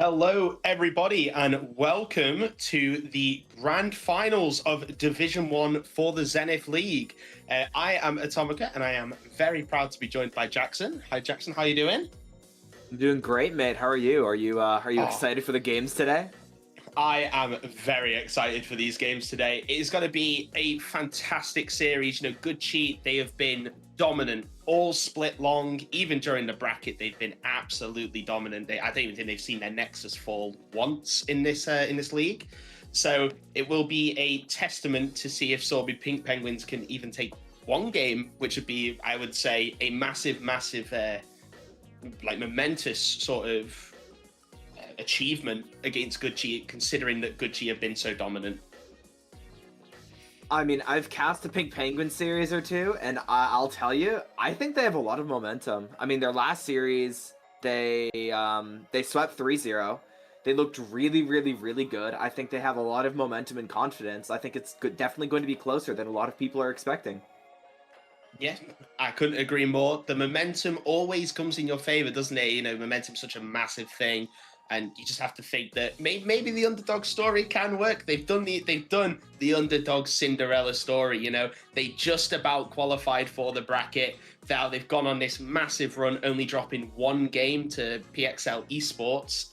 Hello, everybody, and welcome to the grand finals of Division 1 for the Zenith League. I am Atomica, and I am very proud to be joined by Jackson. Hi, Jackson. How are you doing? I'm doing great, mate. How are you? Are you Oh, excited for the games today? I am very excited for these games today. It is going to be a fantastic series. Good cheat. They have been dominant all split long. Even during the bracket, they've been absolutely dominant. I don't even think they've seen their Nexus fall once in this league. So it will be a testament to see if Sorby Pink Penguins can even take one game, which would be, I would say, a massive, momentous sort of achievement against Gucci, considering that Gucci have been so dominant. I mean, I've cast a Pink Penguin series or two, and I'll tell you, I think they have a lot of momentum. I mean, their last series, they swept 3-0. They looked really, really, really good. I think they have a lot of momentum and confidence. I think it's definitely going to be closer than a lot of people are expecting. Yeah, I couldn't agree more. The momentum always comes in your favor, doesn't it? Momentum's such a massive thing, and you just have to think that maybe the underdog story can work. They've done the underdog Cinderella story. They just about qualified for the bracket. Now they've gone on this massive run, only dropping one game to PXL Esports.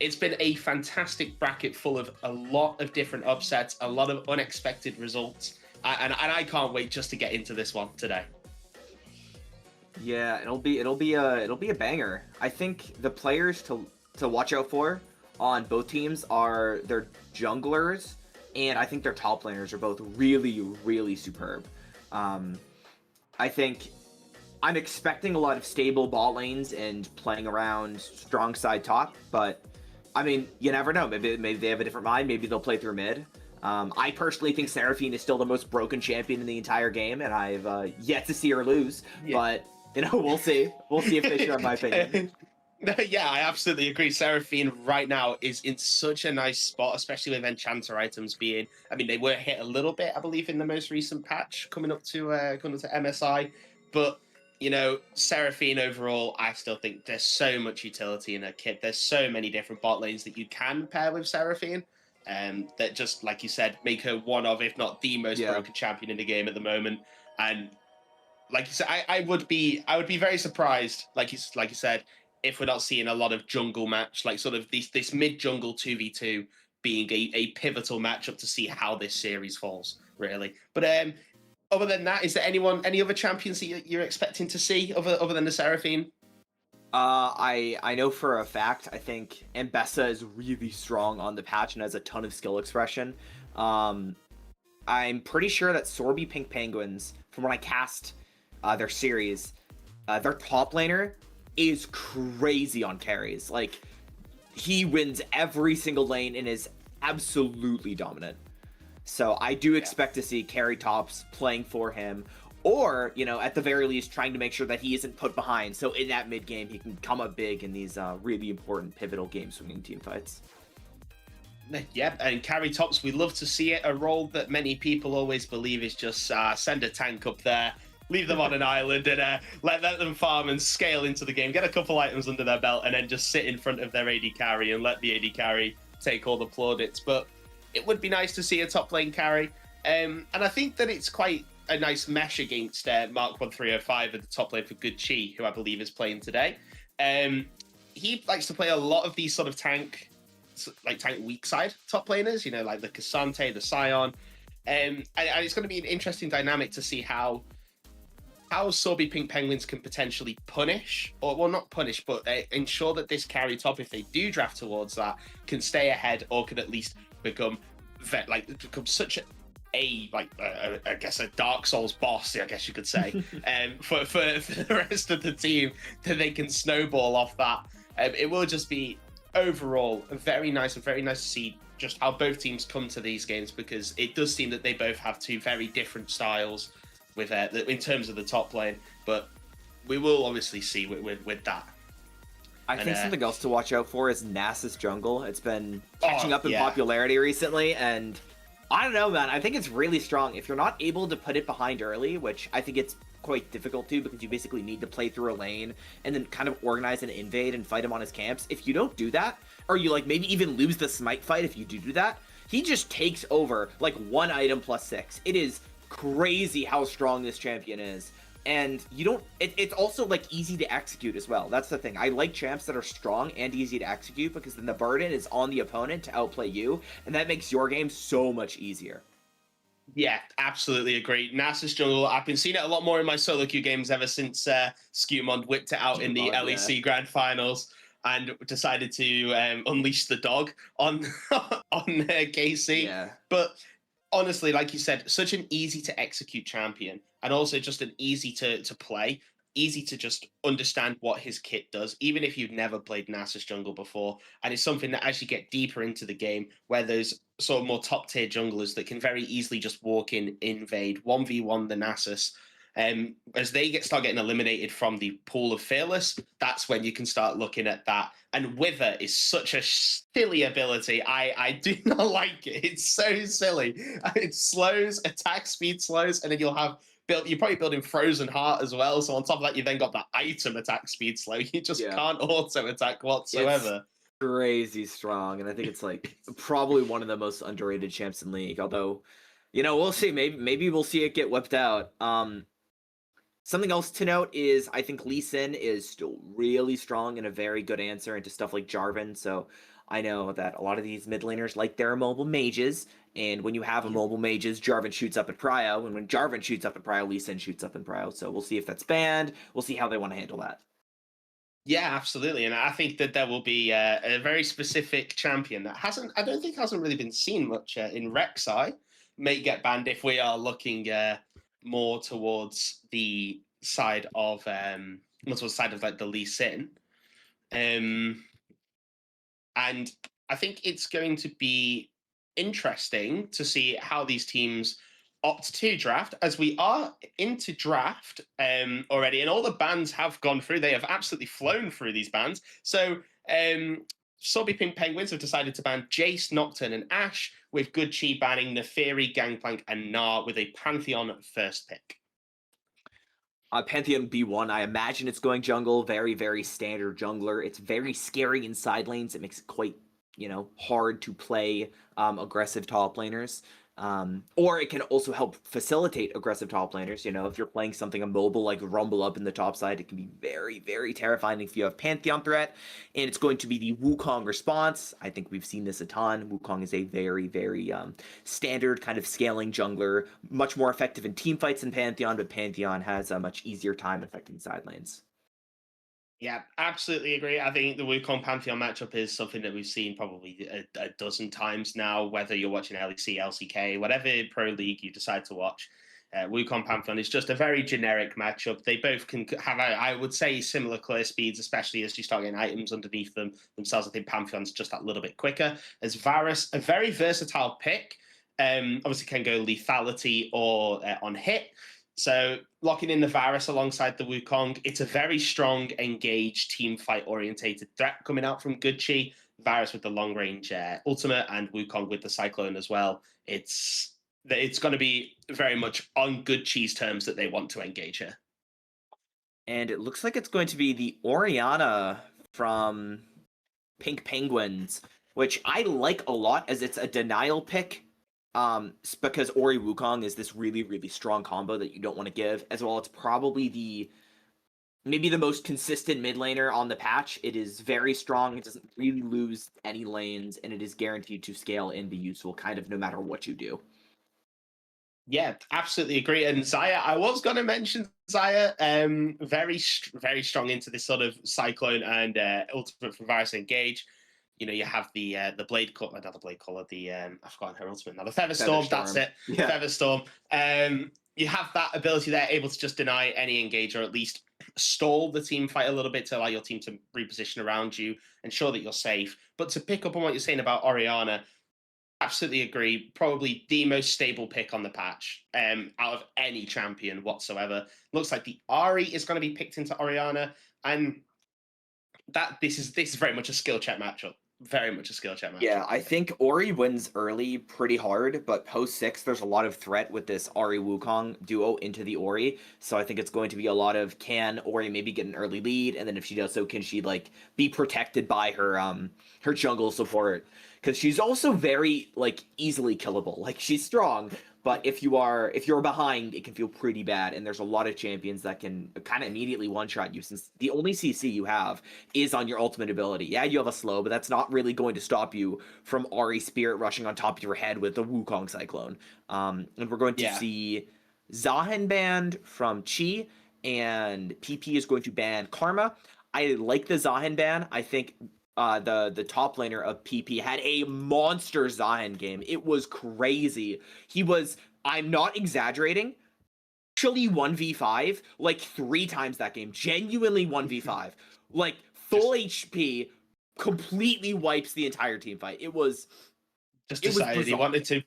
It's been a fantastic bracket full of a lot of different upsets, a lot of unexpected results. And I can't wait just to get into this one today. Yeah, it'll be a banger. I think the players to watch out for on both teams are their junglers, and I think their top laners are both really, really superb. I think I'm expecting a lot of stable bot lanes and playing around strong side top, but I mean, you never know. Maybe they have a different mind. Maybe they'll play through mid. I personally think Seraphine is still the most broken champion in the entire game, and I've yet to see her lose. Yeah. But we'll see. We'll see if they share my opinion. Yeah, I absolutely agree. Seraphine right now is in such a nice spot, especially with Enchanter items being. I mean, they were hit a little bit, I believe, in the most recent patch coming up to MSI, but Seraphine overall, I still think there's so much utility in her kit. There's so many different bot lanes that you can pair with Seraphine. That just, like you said, make her one of, if not the most broken champion in the game at the moment. And like you said, I would be very surprised, like you said, if we're not seeing a lot of jungle match, like sort of this mid jungle 2v2 being a pivotal matchup to see how this series falls, really. But other than that, is there any other champions that you're expecting to see other than the Seraphine? I know for a fact, I think Mbessa is really strong on the patch and has a ton of skill expression. I'm pretty sure that Sorby Pink Penguins, from when I cast their series, their top laner is crazy on carries. Like, he wins every single lane and is absolutely dominant. So I do expect to see carry tops playing for him, or, at the very least, trying to make sure that he isn't put behind. So in that mid game, he can come up big in these really important, pivotal game-swinging team fights. Yep, and carry tops, we love to see it. A role that many people always believe is just send a tank up there, leave them on an island, and let them farm and scale into the game, get a couple items under their belt, and then just sit in front of their AD carry and let the AD carry take all the plaudits. But it would be nice to see a top lane carry. And I think that it's quite a nice mesh against Mark 1305 at the top lane for Good Chi, who I believe is playing today. He likes to play a lot of these sort of tank weak side top laners, like the Cassante, the Scion. And it's going to be an interesting dynamic to see how Sorby Pink Penguins can potentially punish, or well, not punish, but ensure that this carry top, if they do draft towards that, can stay ahead or can at least become such I guess a Dark Souls boss, I guess you could say, for the rest of the team, that they can snowball off that. It will just be overall very nice to see just how both teams come to these games, because it does seem that they both have two very different styles with in terms of the top lane. But we will obviously see with that. I think something else to watch out for is Nasus jungle. It's been catching up in popularity recently, and I don't know, man. I think it's really strong. If you're not able to put it behind early, which I think it's quite difficult to, because you basically need to play through a lane and then kind of organize an invade and fight him on his camps. If you don't do that, or you like maybe even lose the smite fight if you do that, he just takes over like 1 item plus 6. It is crazy how strong this champion is. And you don't, it's also like easy to execute as well. That's the thing. I like champs that are strong and easy to execute, because then the burden is on the opponent to outplay you, and that makes your game so much easier. Yeah, absolutely agree. Nasus jungle, I've been seeing it a lot more in my solo queue games ever since Skewmond whipped it out in the LEC Grand Finals and decided to unleash the dog on on KC. Yeah. But honestly, like you said, such an easy to execute champion, and also just an easy to play, easy to just understand what his kit does, even if you've never played Nasus jungle before. And it's something that as you get deeper into the game, where there's sort of more top tier junglers that can very easily just walk in, invade, 1v1 the Nasus. As they start getting eliminated from the pool of Fearless, that's when you can start looking at that. And Wither is such a silly ability. I do not like it. It's so silly. It slows, attack speed slows, and then you're probably building Frozen Heart as well. So on top of that, you then got that item attack speed slow. You just can't auto attack whatsoever. It's crazy strong, and I think it's like probably one of the most underrated champs in League. Although, we'll see. Maybe we'll see it get whipped out. Something else to note is I think Lee Sin is still really strong and a very good answer into stuff like Jarvan. So I know that a lot of these mid laners like their mobile mages, and when you have a mobile mages, Jarvan shoots up at prio, and when Jarvan shoots up at prio, Lee Sin shoots up in prio. So we'll see if that's banned. We'll see how they want to handle that. Yeah, absolutely. And I think that there will be a very specific champion that I don't think hasn't really been seen much in Rek'Sai. May get banned if we are looking more towards the side of like the Lee Sin. And I think it's going to be interesting to see how these teams opt to draft, as we are into draft already, and all the bans have gone through. They have absolutely flown through these bans. So Sorby Pink Penguins have decided to ban Jace, Nocturne, and Ashe, with Good Chi banning Neferi, Gangplank, and Gnar with a Pantheon first pick. Pantheon B1, I imagine it's going jungle. Very, very standard jungler. It's very scary in side lanes. It makes it quite, hard to play aggressive top laners. Or it can also help facilitate aggressive top laners. If you're playing something immobile like Rumble up in the top side, it can be very, very terrifying if you have Pantheon threat. And it's going to be the Wukong response. I think we've seen this a ton. Wukong is a very, very standard kind of scaling jungler, much more effective in team fights than Pantheon, but Pantheon has a much easier time affecting side lanes. Yeah, absolutely agree. I think the Wukong Pantheon matchup is something that we've seen probably a dozen times now, whether you're watching LEC, LCK, whatever pro league you decide to watch. Wukong Pantheon is just a very generic matchup. They both can have, I would say, similar clear speeds, especially as you start getting items underneath themselves. I think Pantheon's just that little bit quicker. As Varus, a very versatile pick, obviously can go lethality or on hit. So locking in the Varus alongside the Wukong, it's a very strong, engaged, team fight orientated threat coming out from Good Chi. Varus with the long range ultimate, and Wukong with the Cyclone as well. It's going to be very much on Good Chi's terms that they want to engage her. And it looks like it's going to be the Orianna from Pink Penguins, which I like a lot as it's a denial pick. Because Ori Wukong is this really, really strong combo that you don't want to give, as well. It's probably maybe the most consistent mid laner on the patch. It is very strong. It doesn't really lose any lanes, and it is guaranteed to scale and be useful kind of no matter what you do. Yeah, absolutely agree. And Xayah, I was going to mention Xayah, very strong into this sort of Cyclone and ultimate for Varus Engage. You have the blade cut, not the blade collar, I've forgotten her ultimate now, the Featherstorm, that's it. Yeah. Featherstorm. You have that ability there, able to just deny any engage, or at least stall the team fight a little bit to allow your team to reposition around you, ensure that you're safe. But to pick up on what you're saying about Orianna, absolutely agree. Probably the most stable pick on the patch out of any champion whatsoever. Looks like the Ahri is going to be picked into Orianna, and that this is very much a skill check matchup. very much a skill check matchup. Yeah, I think Ori wins early pretty hard, but post 6, there's a lot of threat with this Ori Wukong duo into the Ori. So I think it's going to be a lot of, can Ori maybe get an early lead, and then if she does so, can she like be protected by her jungle support? Because she's also very like easily killable. Like she's strong, but if you're behind, it can feel pretty bad. And there's a lot of champions that can kind of immediately one-shot you, since the only CC you have is on your ultimate ability. Yeah, you have a slow, but that's not really going to stop you from Ari Spirit rushing on top of your head with the Wukong Cyclone. And we're going to see Zahen banned from Chi, and PP is going to ban Karma. I like the Zahen ban. I think the top laner of PP had a monster Zahen game. It was crazy. He was, I'm not exaggerating, actually 1v5 like 3 times that game. Genuinely 1v5. Like full HP, completely wipes the entire team fight. It was just decided he wanted to.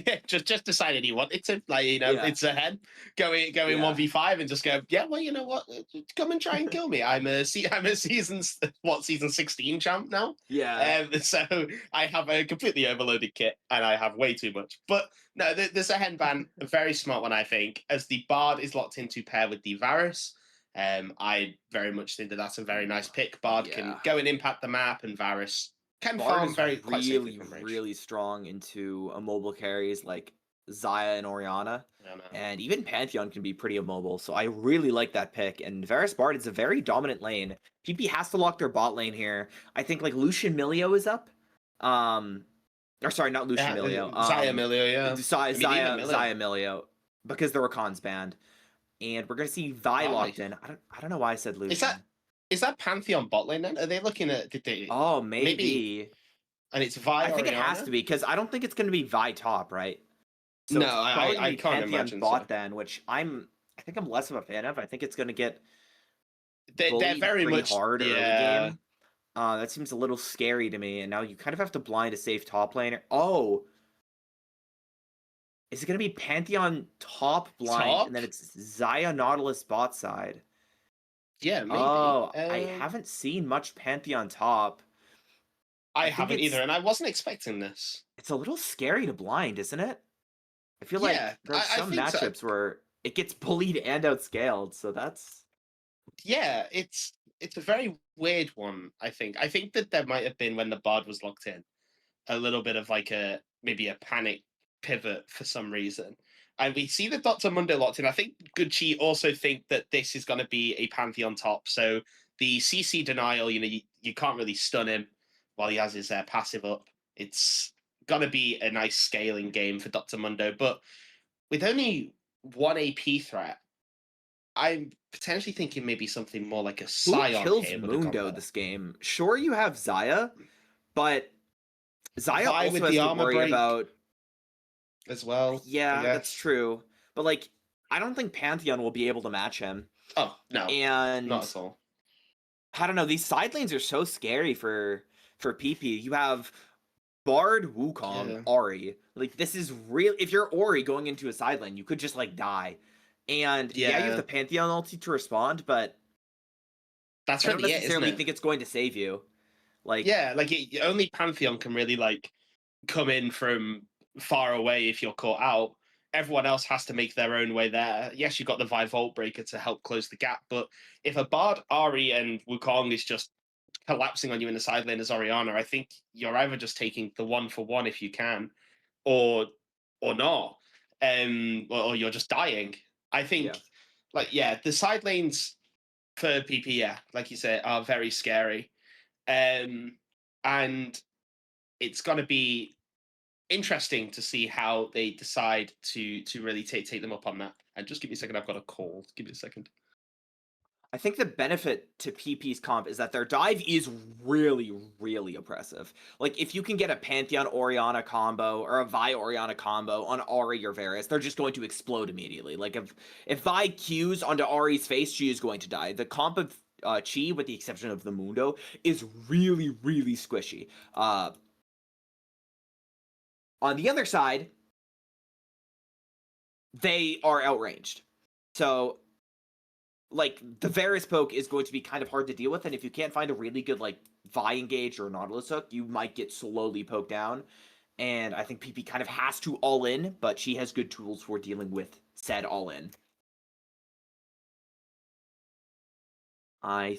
Yeah, just decided he wanted to. Like, it's ahead. Going 1v5 and just go, yeah, well, you know what? Come and try and kill me. I'm a season 16 champ now. Yeah. So I have a completely overloaded kit and I have way too much. But no, there's a hen ban, a very smart one, I think, as the Bard is locked into pair with the Varus. I very much think that that's a very nice pick. Bard can go and impact the map, and Varus can farm really strong into immobile carries like Xayah and Orianna. And even Pantheon can be pretty immobile, so I really like that pick. And Varus Bard is a very dominant lane. PP has to lock their bot lane here. I think like Lucian Milio is up. Or sorry, not Lucian Milio. Xayah Milio, yeah. Xayah Milio, because the Rakan's banned. And we're gonna see Vi locked in. I don't know why I said Lucian. Is that Pantheon bot lane then? Are they looking at? Did they? Oh, maybe. And it's Vi. I think it has to be, because I don't think it's going to be Vi top, right? So no, I can't imagine bot then, which I think I'm less of a fan of. I think it's going to get they're very much hard early game. That seems a little scary to me. And now you kind of have to blind a safe top laner. Oh, is it going to be Pantheon top blind, and then it's Xayah Nautilus bot side? Yeah, maybe. Oh, I haven't seen much Pantheon top. I haven't either, and I wasn't expecting this. It's a little scary to blind, isn't it? I feel like there's some matchups where it gets bullied and outscaled, so that's... Yeah, it's a very weird one, I think. I think that there might have been, when the Bard was locked in, a little bit of like maybe a panic pivot for some reason. And we see the Dr. Mundo locked in. I think Gucci also think that this is going to be a Pantheon top. So the CC denial, you can't really stun him while he has his passive up. It's going to be a nice scaling game for Dr. Mundo. But with only 1 AP threat, I'm potentially thinking maybe something more like a Scion. Who kills Mundo this game? Sure, you have Xayah, but Xayah also has to worry about... as well. Yeah, that's true. But like, I don't think Pantheon will be able to match him. Oh, no. And not at all. I don't know, these side lanes are so scary for PP. You have Bard, Wukong, Ahri. Like, this is real. If you're Ahri going into a side lane, you could just like die. And you have the Pantheon ulti to respond, but that's I don't really necessarily think it's going to save you. Like, only Pantheon can really like come in from far away if you're caught out. Everyone else has to make their own way there. Yes, you've got the Vi Volt Breaker to help close the gap, but if a Bard, Ahri, and Wukong is just collapsing on you in the side lane as Orianna, I think you're either just taking the 1-for-1 if you can, or not, or you're just dying. I think, the side lanes for PP, like you said, are very scary, and it's going to be interesting to see how they decide to really take them up on that. And just give me a second, I've got a call. Give me a second. I think the benefit to PP's comp is that their dive is really, really oppressive. Like, if you can get a Pantheon Orianna combo or a Vi Orianna combo on Ahri or Varus, they're just going to explode immediately. Like, if Vi Qs onto Ahri's face, she is going to die. The comp of Chi, with the exception of the Mundo, is really, really squishy. On the other side, they are outranged. So like the Varus poke is going to be kind of hard to deal with, and if you can't find a really good like Vi engage or Nautilus hook, you might get slowly poked down. And I think PP kind of has to all in, but she has good tools for dealing with said all in. I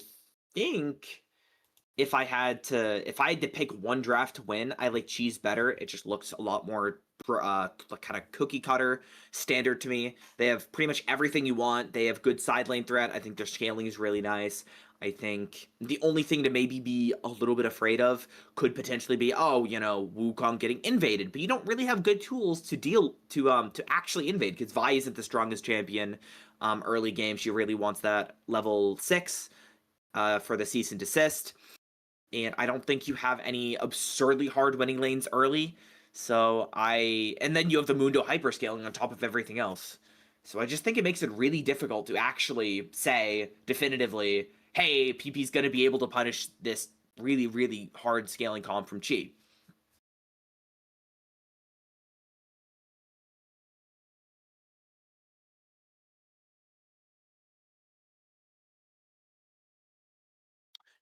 think if I had to pick one draft to win, I like Cheese better. It just looks a lot more kind of cookie cutter standard to me. They have pretty much everything you want. They have good side lane threat. I think their scaling is really nice. I think the only thing to maybe be a little bit afraid of could potentially be, oh, you know, Wukong getting invaded, but you don't really have good tools to deal to actually invade because Vi isn't the strongest champion. Early game, she really wants that level 6 for the cease and desist. And I don't think you have any absurdly hard winning lanes early. And then you have the Mundo hyperscaling on top of everything else. So I just think it makes it really difficult to actually say definitively, hey, PP's going to be able to punish this really, really hard scaling comp from Chi.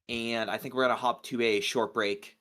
And I think we're going to hop to a short break.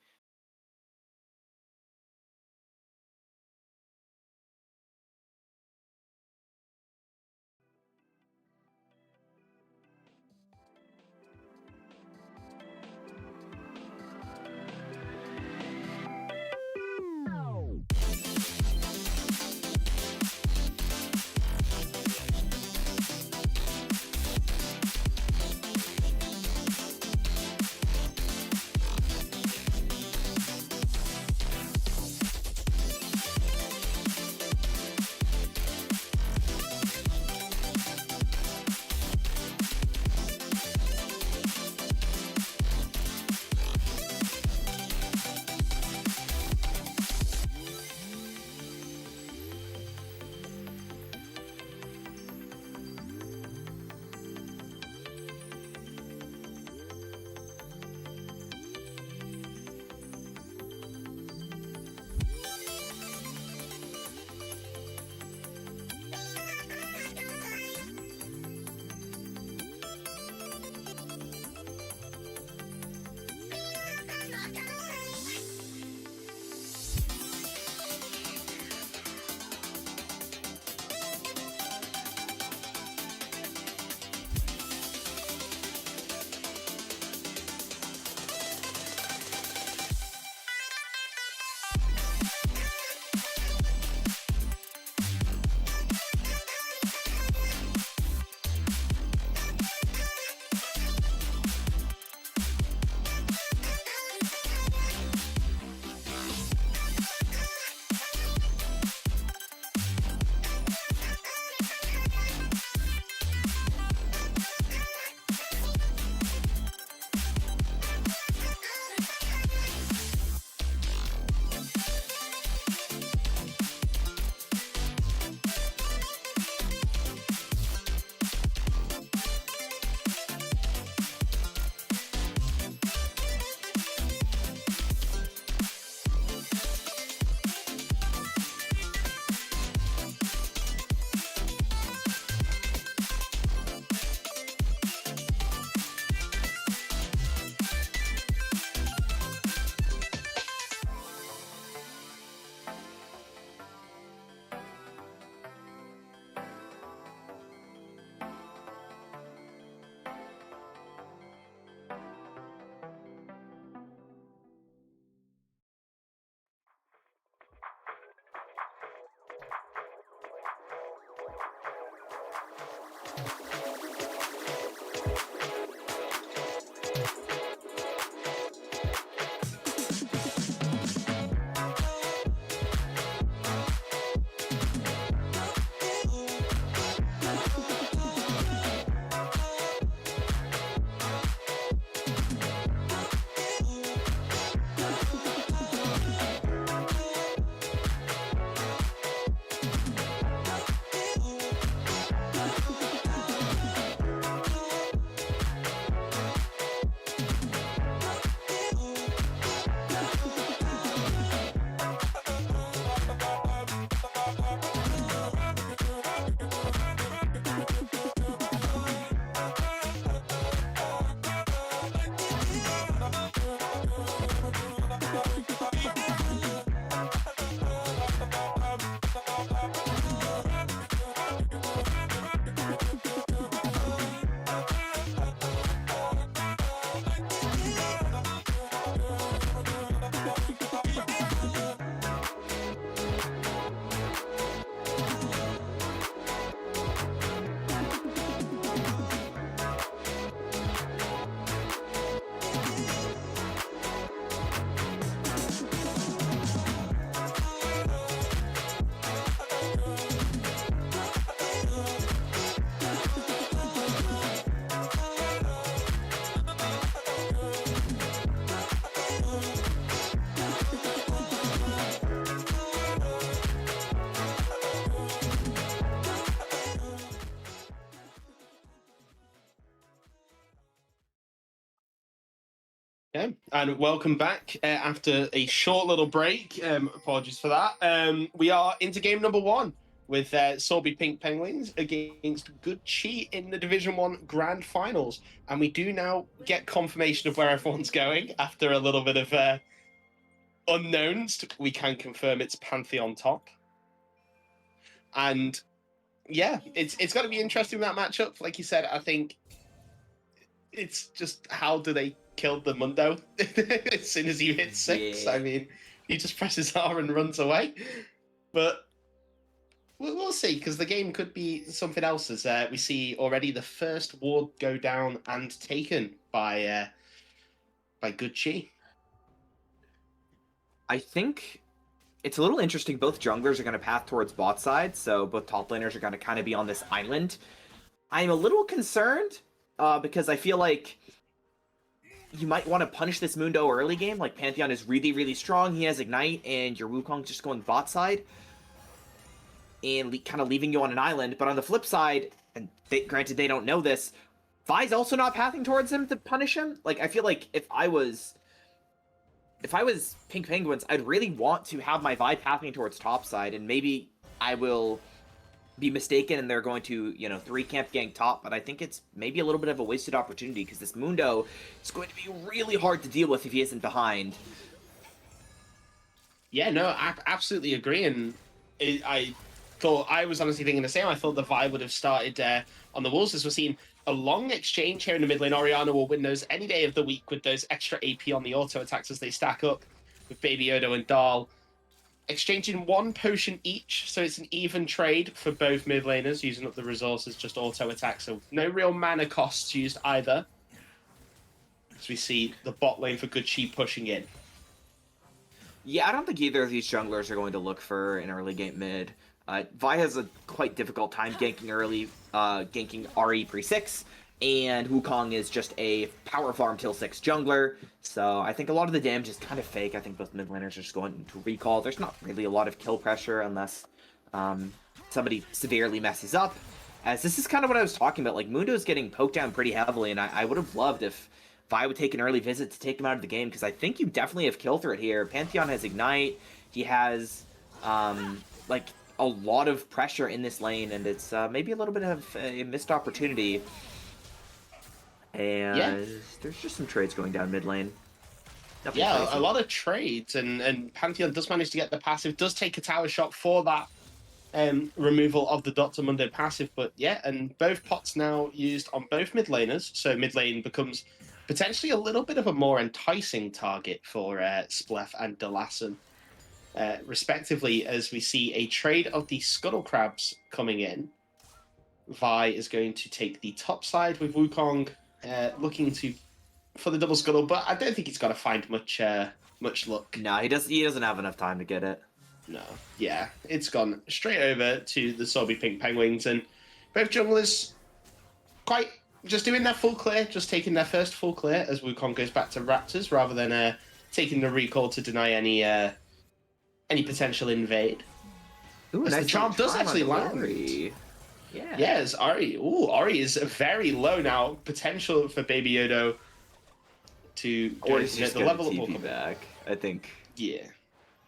Yeah, and welcome back after a short little break. Apologies for that. We are into game number one with Sorby Pink Penguins against Good Chi in the Division 1 Grand Finals. And we do now get confirmation of where everyone's going after a little bit of unknowns. We can confirm it's Pantheon top. And yeah, it's got to be interesting, that matchup. Like you said, I think it's just how do they kill the Mundo as soon as you hit 6? Yeah. I mean, he just presses R and runs away. But we'll see, because the game could be something else, as we see already the first ward go down and taken by Good Chi. I think it's a little interesting. Both junglers are going to path towards bot side, so both top laners are going to kind of be on this island. I'm a little concerned because I feel like you might want to punish this Mundo early game. Like, Pantheon is really, really strong. He has Ignite, and your Wukong's just going bot side and kind of leaving you on an island. But on the flip side, and granted they don't know this, Vi's also not pathing towards him to punish him. Like, I feel like if I was Pink Penguins, I'd really want to have my Vi pathing towards top side, and maybe I will be mistaken and they're going to, 3-camp gang top, but I think it's maybe a little bit of a wasted opportunity because this Mundo is going to be really hard to deal with if he isn't behind. Yeah, no, I absolutely agree. And I was honestly thinking the same. I thought the Vi would have started on the Wolves, as we're seeing a long exchange here in the mid lane. Orianna will win those any day of the week with those extra AP on the auto attacks as they stack up with Baby Yoda and Dahl. Exchanging 1 potion each, so it's an even trade for both mid laners, using up the resources, just auto attack, so no real mana costs used either. As we see the bot lane for Good Chi pushing in. Yeah, I don't think either of these junglers are going to look for an early game mid. Vi has a quite difficult time ganking early, ganking RE pre-6, and Wukong is just a power farm till 6 jungler, so I think a lot of the damage is kind of fake. I think both mid laners are just going to recall. There's not really a lot of kill pressure unless somebody severely messes up, as this is kind of what I was talking about. Like, Mundo's getting poked down pretty heavily, and I would have loved if Vi would take an early visit to take him out of the game, because I think you definitely have kill threat here. Pantheon has Ignite, he has like a lot of pressure in this lane, and it's maybe a little bit of a missed opportunity. And yeah, there's just some trades going down mid lane. Nothing crazy. A lot of trades, and Pantheon does manage to get the passive, does take a tower shot for that removal of the Dr. Mundo passive, but yeah, and both pots now used on both mid laners, so mid lane becomes potentially a little bit of a more enticing target for Splef and Delassen, respectively, as we see a trade of the Scuttle Crabs coming in. Vi is going to take the top side with Wukong, looking for the double scuttle, but I don't think he's got to find much luck. No, he doesn't have enough time to get it. No, yeah, it's gone straight over to the Sorby Pink Penguins, and both junglers quite just doing their full clear, just taking their first full clear as Wukong goes back to Raptors rather than taking the recall to deny any potential invade. Ooh, nice. The charm does actually land. Yeah. Yes, Ari. Ooh, Ari is very low now. Potential for Baby Yoda to go just the level TP back, I think. Yeah.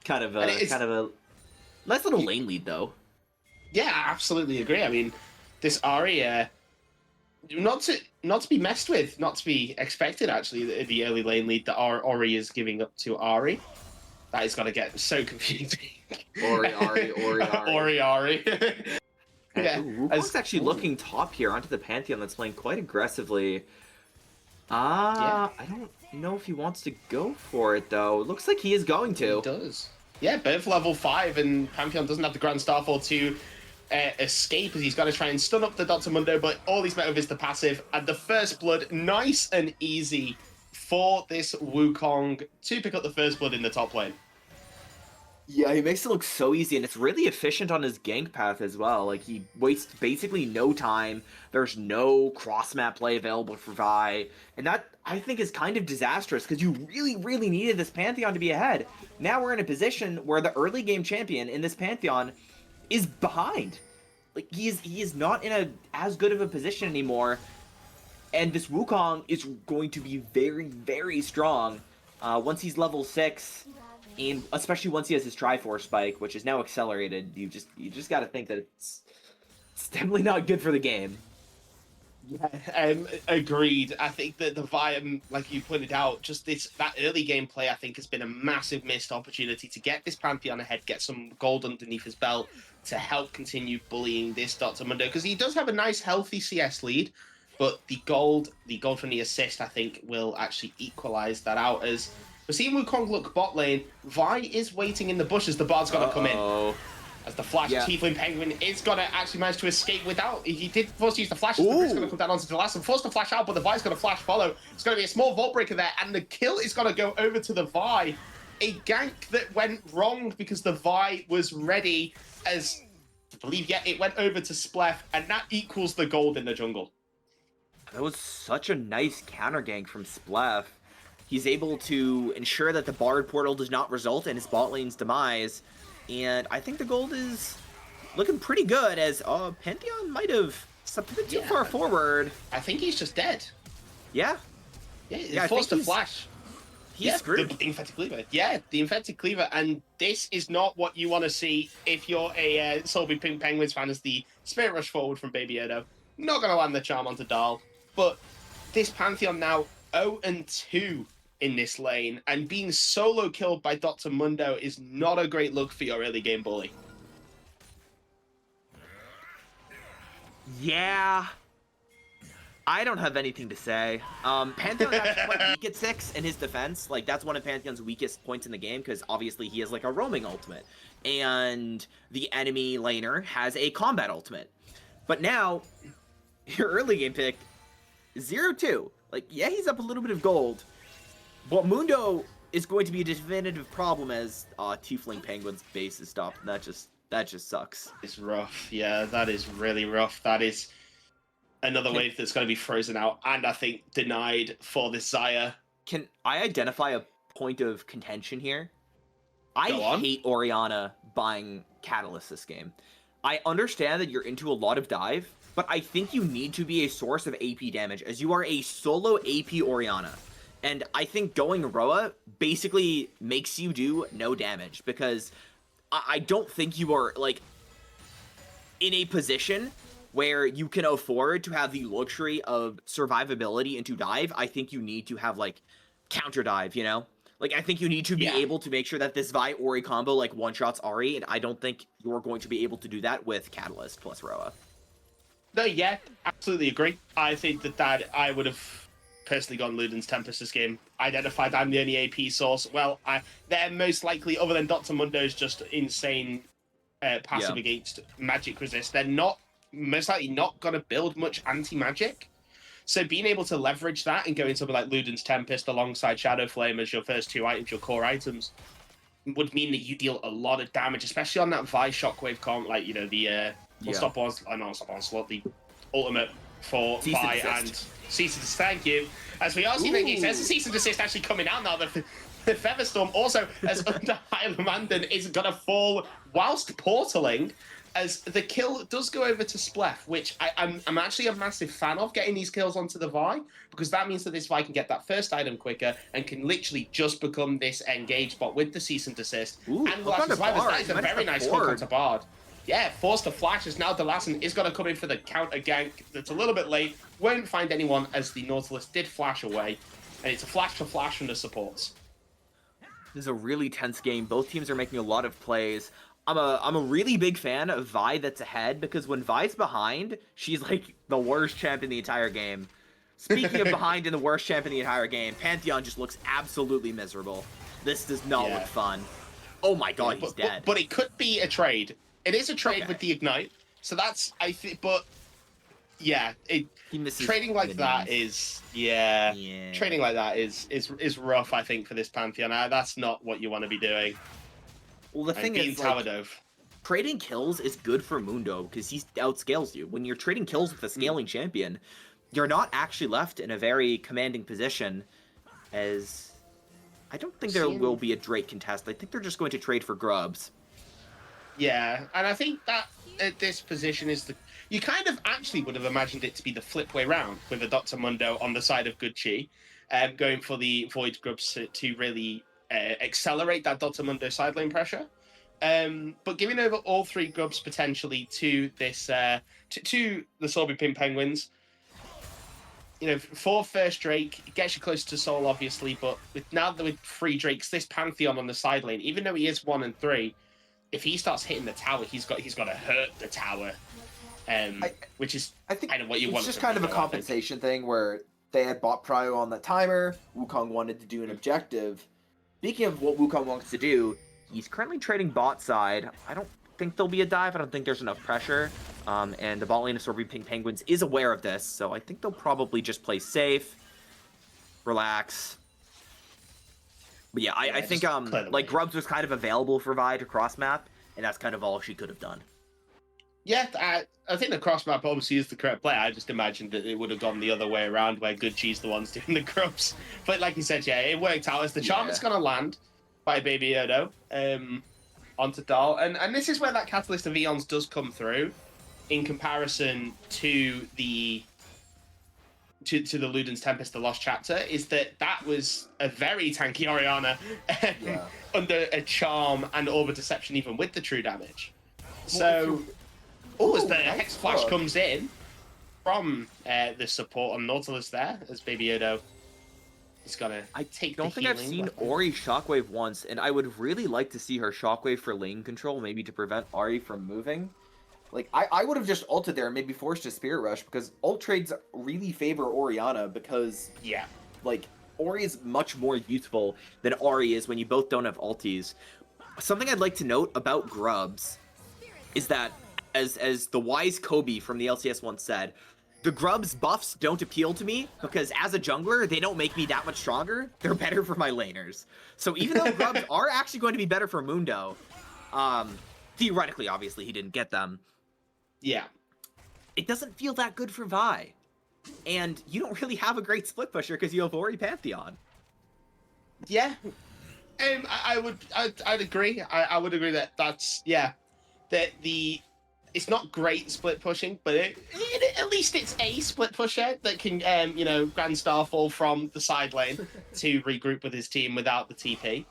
Kind of a nice little lane lead, though. Yeah, I absolutely agree. I mean, this Ari, not to be messed with, not to be expected, actually, the early lane lead that Ori is giving up to Ari. That is going to get so confusing. Ori. Ori. Yeah, Wukong's actually looking top here onto the Pantheon that's playing quite aggressively. I don't know if he wants to go for it, though. It looks like he is going to. He does. Yeah, both level 5, and Pantheon doesn't have the Grand Starfall to escape, as he's got to try and stun up the Dr. Mundo, but all he's met with is the passive, and the first blood, nice and easy for this Wukong to pick up the first blood in the top lane. Yeah, he makes it look so easy, and it's really efficient on his gank path as well. Like, he wastes basically no time. There's no cross-map play available for Vi, and that, I think, is kind of disastrous, because you really, really needed this Pantheon to be ahead. Now we're in a position where the early game champion in this Pantheon is behind. Like, he is not in as good of a position anymore, And this Wukong is going to be very, very strong once he's level 6, and especially once he has his Triforce Spike, which is now accelerated. You just got to think that it's definitely not good for the game. Yeah, agreed. I think that the Vi, like you pointed out, just that early gameplay, I think, has been a massive missed opportunity to get this Pantheon ahead, get some gold underneath his belt to help continue bullying this Dr. Mundo, because he does have a nice, healthy CS lead, but the gold from the assist, I think, will actually equalize that out. As we're seeing Wukong look bot lane, Vi is waiting in the bushes. The Bard's got to come in. As the Flash Tiefling Penguin is going to actually manage to escape without... He did force to use the Flash. The Bridge is going to come down onto the last and force the Flash out, but the Vi's going to Flash follow. It's going to be a small Vault Breaker there, and the kill is going to go over to the Vi. A gank that went wrong because the Vi was ready as... I believe, it went over to Splef, and that equals the gold in the jungle. That was such a nice counter gank from Splef. He's able to ensure that the Bard portal does not result in his bot lane's demise. And I think the gold is looking pretty good, as Pantheon might have stepped a bit too far forward. I think he's just dead. Yeah. He forced a Flash. He's screwed. The Infected Cleaver. Yeah, the Infected Cleaver. And this is not what you want to see if you're a Solby Pink Penguins fan, as the Spirit Rush forward from Baby Yoda. Not going to land the charm onto Dahl. But this Pantheon now 0-2 in this lane, and being solo killed by Dr. Mundo is not a great look for your early game bully. Yeah. I don't have anything to say. Pantheon's actually quite weak at 6 in his defense. Like, that's one of Pantheon's weakest points in the game, because obviously he has, like, a roaming ultimate. And the enemy laner has a combat ultimate. But now, your early game pick, 0-2. Like, yeah, he's up a little bit of gold, but Mundo is going to be a definitive problem as Tiefling Penguin's base is stopped. That just sucks. It's rough. Yeah, that is really rough. That is another wave that's going to be frozen out, and I think denied for this Xayah. Can I identify a point of contention here? I hate Orianna buying Catalyst this game. I understand that you're into a lot of dive, but I think you need to be a source of AP damage, as you are a solo AP Orianna. And I think going Roa basically makes you do no damage, because I don't think you are, like, in a position where you can afford to have the luxury of survivability into dive. I think you need to have, like, counter dive, you know? Like, I think you need to be able to make sure that this Vi Ori combo, like, one-shots Ahri, and I don't think you're going to be able to do that with Catalyst plus Roa. No, yeah, absolutely agree. I think that I would have personally gone Luden's Tempest this game. Identified I'm the only AP source. Well, they're most likely, other than Dr. Mundo's just insane passive against magic resist, they're most likely not going to build much anti-magic. So being able to leverage that and go into something like Luden's Tempest alongside Shadow Flame as your first two items, your core items, would mean that you deal a lot of damage, especially on that Vi Shockwave comp, like, you know, the Stop Onslaught, the ultimate for Vi and Cease and Desist. Thank you. As we are seeing that there's a Cease and Desist actually coming out now. The Featherstorm also, as Under Hylamandon, is going to fall whilst portaling, as the kill does go over to Splef, which I'm actually a massive fan of, getting these kills onto the Vi, because that means that this Vi can get that first item quicker and can literally just become this engage bot with the Cease and Desist. Ooh, and will actually survive. That is a very nice hook onto Bard. Yeah, forced to flash as now Delassen is going to come in for the counter gank. That's a little bit late. Won't find anyone as the Nautilus did flash away. And it's a flash for flash from the supports. This is a really tense game. Both teams are making a lot of plays. I'm a really big fan of Vi that's ahead, because when Vi's behind, she's like the worst champ in the entire game. Speaking of behind and the worst champ in the entire game, Pantheon just looks absolutely miserable. This does not look fun. Oh my god, he's dead. But it could be a trade. It is a trade with the Ignite, so that's, I think, but yeah, trading like that is, trading like that is rough, I think, for this Pantheon. That's not what you want to be doing. Well, the thing is, like, trading kills is good for Mundo, because he outscales you. When you're trading kills with a scaling champion, you're not actually left in a very commanding position, as I don't think there will be a Drake contest. I think they're just going to trade for grubs. Yeah, and I think that at this position is the you kind of actually would have imagined it to be the flip way round with a Dr. Mundo on the side of Good Chi, going for the Void Grubs to really accelerate that Dr. Mundo side lane pressure. But giving over all three grubs potentially to this to the Sorby Pink Penguins, you know, for first Drake, it gets you close to Soul, obviously, but now that with three Drakes, this Pantheon on the side lane, even though he is 1 and 3, if he starts hitting the tower, he's got to hurt the tower, which is I think kind of what you it's want. just kind of a compensation thing where they had bought Prio on the timer. Wukong wanted to do an objective. Speaking of what Wukong wants to do, he's currently trading bot side. I don't think there'll be a dive. I don't think there's enough pressure. And the bot lane of Sorby Pink Penguins is aware of this, so I think they'll probably just play safe, relax. But yeah, I think like Grubs was kind of available for Vi to cross map, and that's kind of all she could have done. Yeah, I think the cross map obviously is the correct play. I just imagined that it would have gone the other way around, where Good Chi's the ones doing the grubs. But like you said, yeah, it worked out. As the charm is going to land by Baby Yodo onto Dahl, and this is where that Catalyst of Eons does come through, in comparison to the Luden's Tempest, the Lost Chapter, is that was a very tanky Orianna under a charm and Orb Deception, even with the true damage. So. As the Hex Flash comes in from the support on Nautilus there, as Baby Yodo is gonna take the I don't think I've seen Ori Shockwave once, and I would really like to see her Shockwave for lane control, maybe to prevent Ahri from moving. Like, I would have just ulted there and maybe forced a Spirit Rush, because ult trades really favor Orianna, because, like, Ori is much more useful than Ahri is when you both don't have ultis. Something I'd like to note about Grubs is that as the wise Kobe from the LCS once said, the Grubs buffs don't appeal to me because as a jungler, they don't make me that much stronger. They're better for my laners. So even though Grubs are actually going to be better for Mundo, theoretically, obviously, he didn't get them. Yeah. It doesn't feel that good for Vi. And you don't really have a great split pusher because you have Ori Pantheon. Yeah. I'd agree. I would agree that's, that it's not great split pushing, but at least it's a split pusher that can, Grand Starfall from the side lane to regroup with his team without the TP.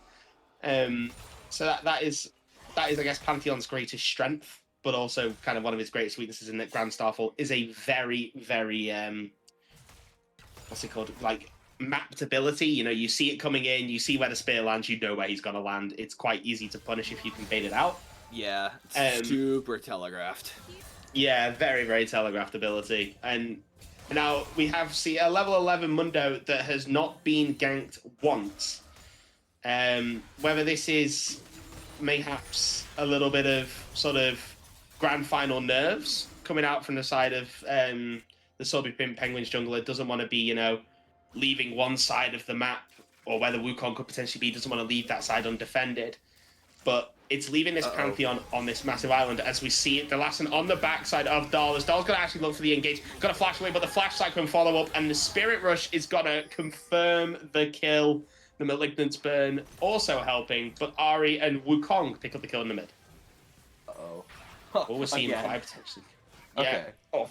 So that is, I guess, Pantheon's greatest strength, but also kind of one of his greatest weaknesses in that Grand Starfall is a very, very, what's it called? Like, mapped ability. You know, you see it coming in, you see where the spear lands, you know where he's going to land. It's quite easy to punish if you can bait it out. Yeah, it's super telegraphed. Yeah, very, very telegraphed ability. And now we have a level 11 Mundo that has not been ganked once. Whether this is mayhaps a little bit of sort of grand final nerves coming out from the side of the Sorby Pink Penguins jungler, doesn't want to be, leaving one side of the map, or whether Wukong could potentially be, doesn't want to leave that side undefended. But it's leaving this Pantheon on this massive island as we see it. The last one on the backside of Dahl. As Dahl's going to actually look for the engage. Got to flash away, but the flash cyclone follow up, and the Spirit Rush is going to confirm the kill. The Malignant Burn also helping, but Ahri and Wukong pick up the kill in the mid. We're seeing Vi potentially. Okay. Yeah. Oh.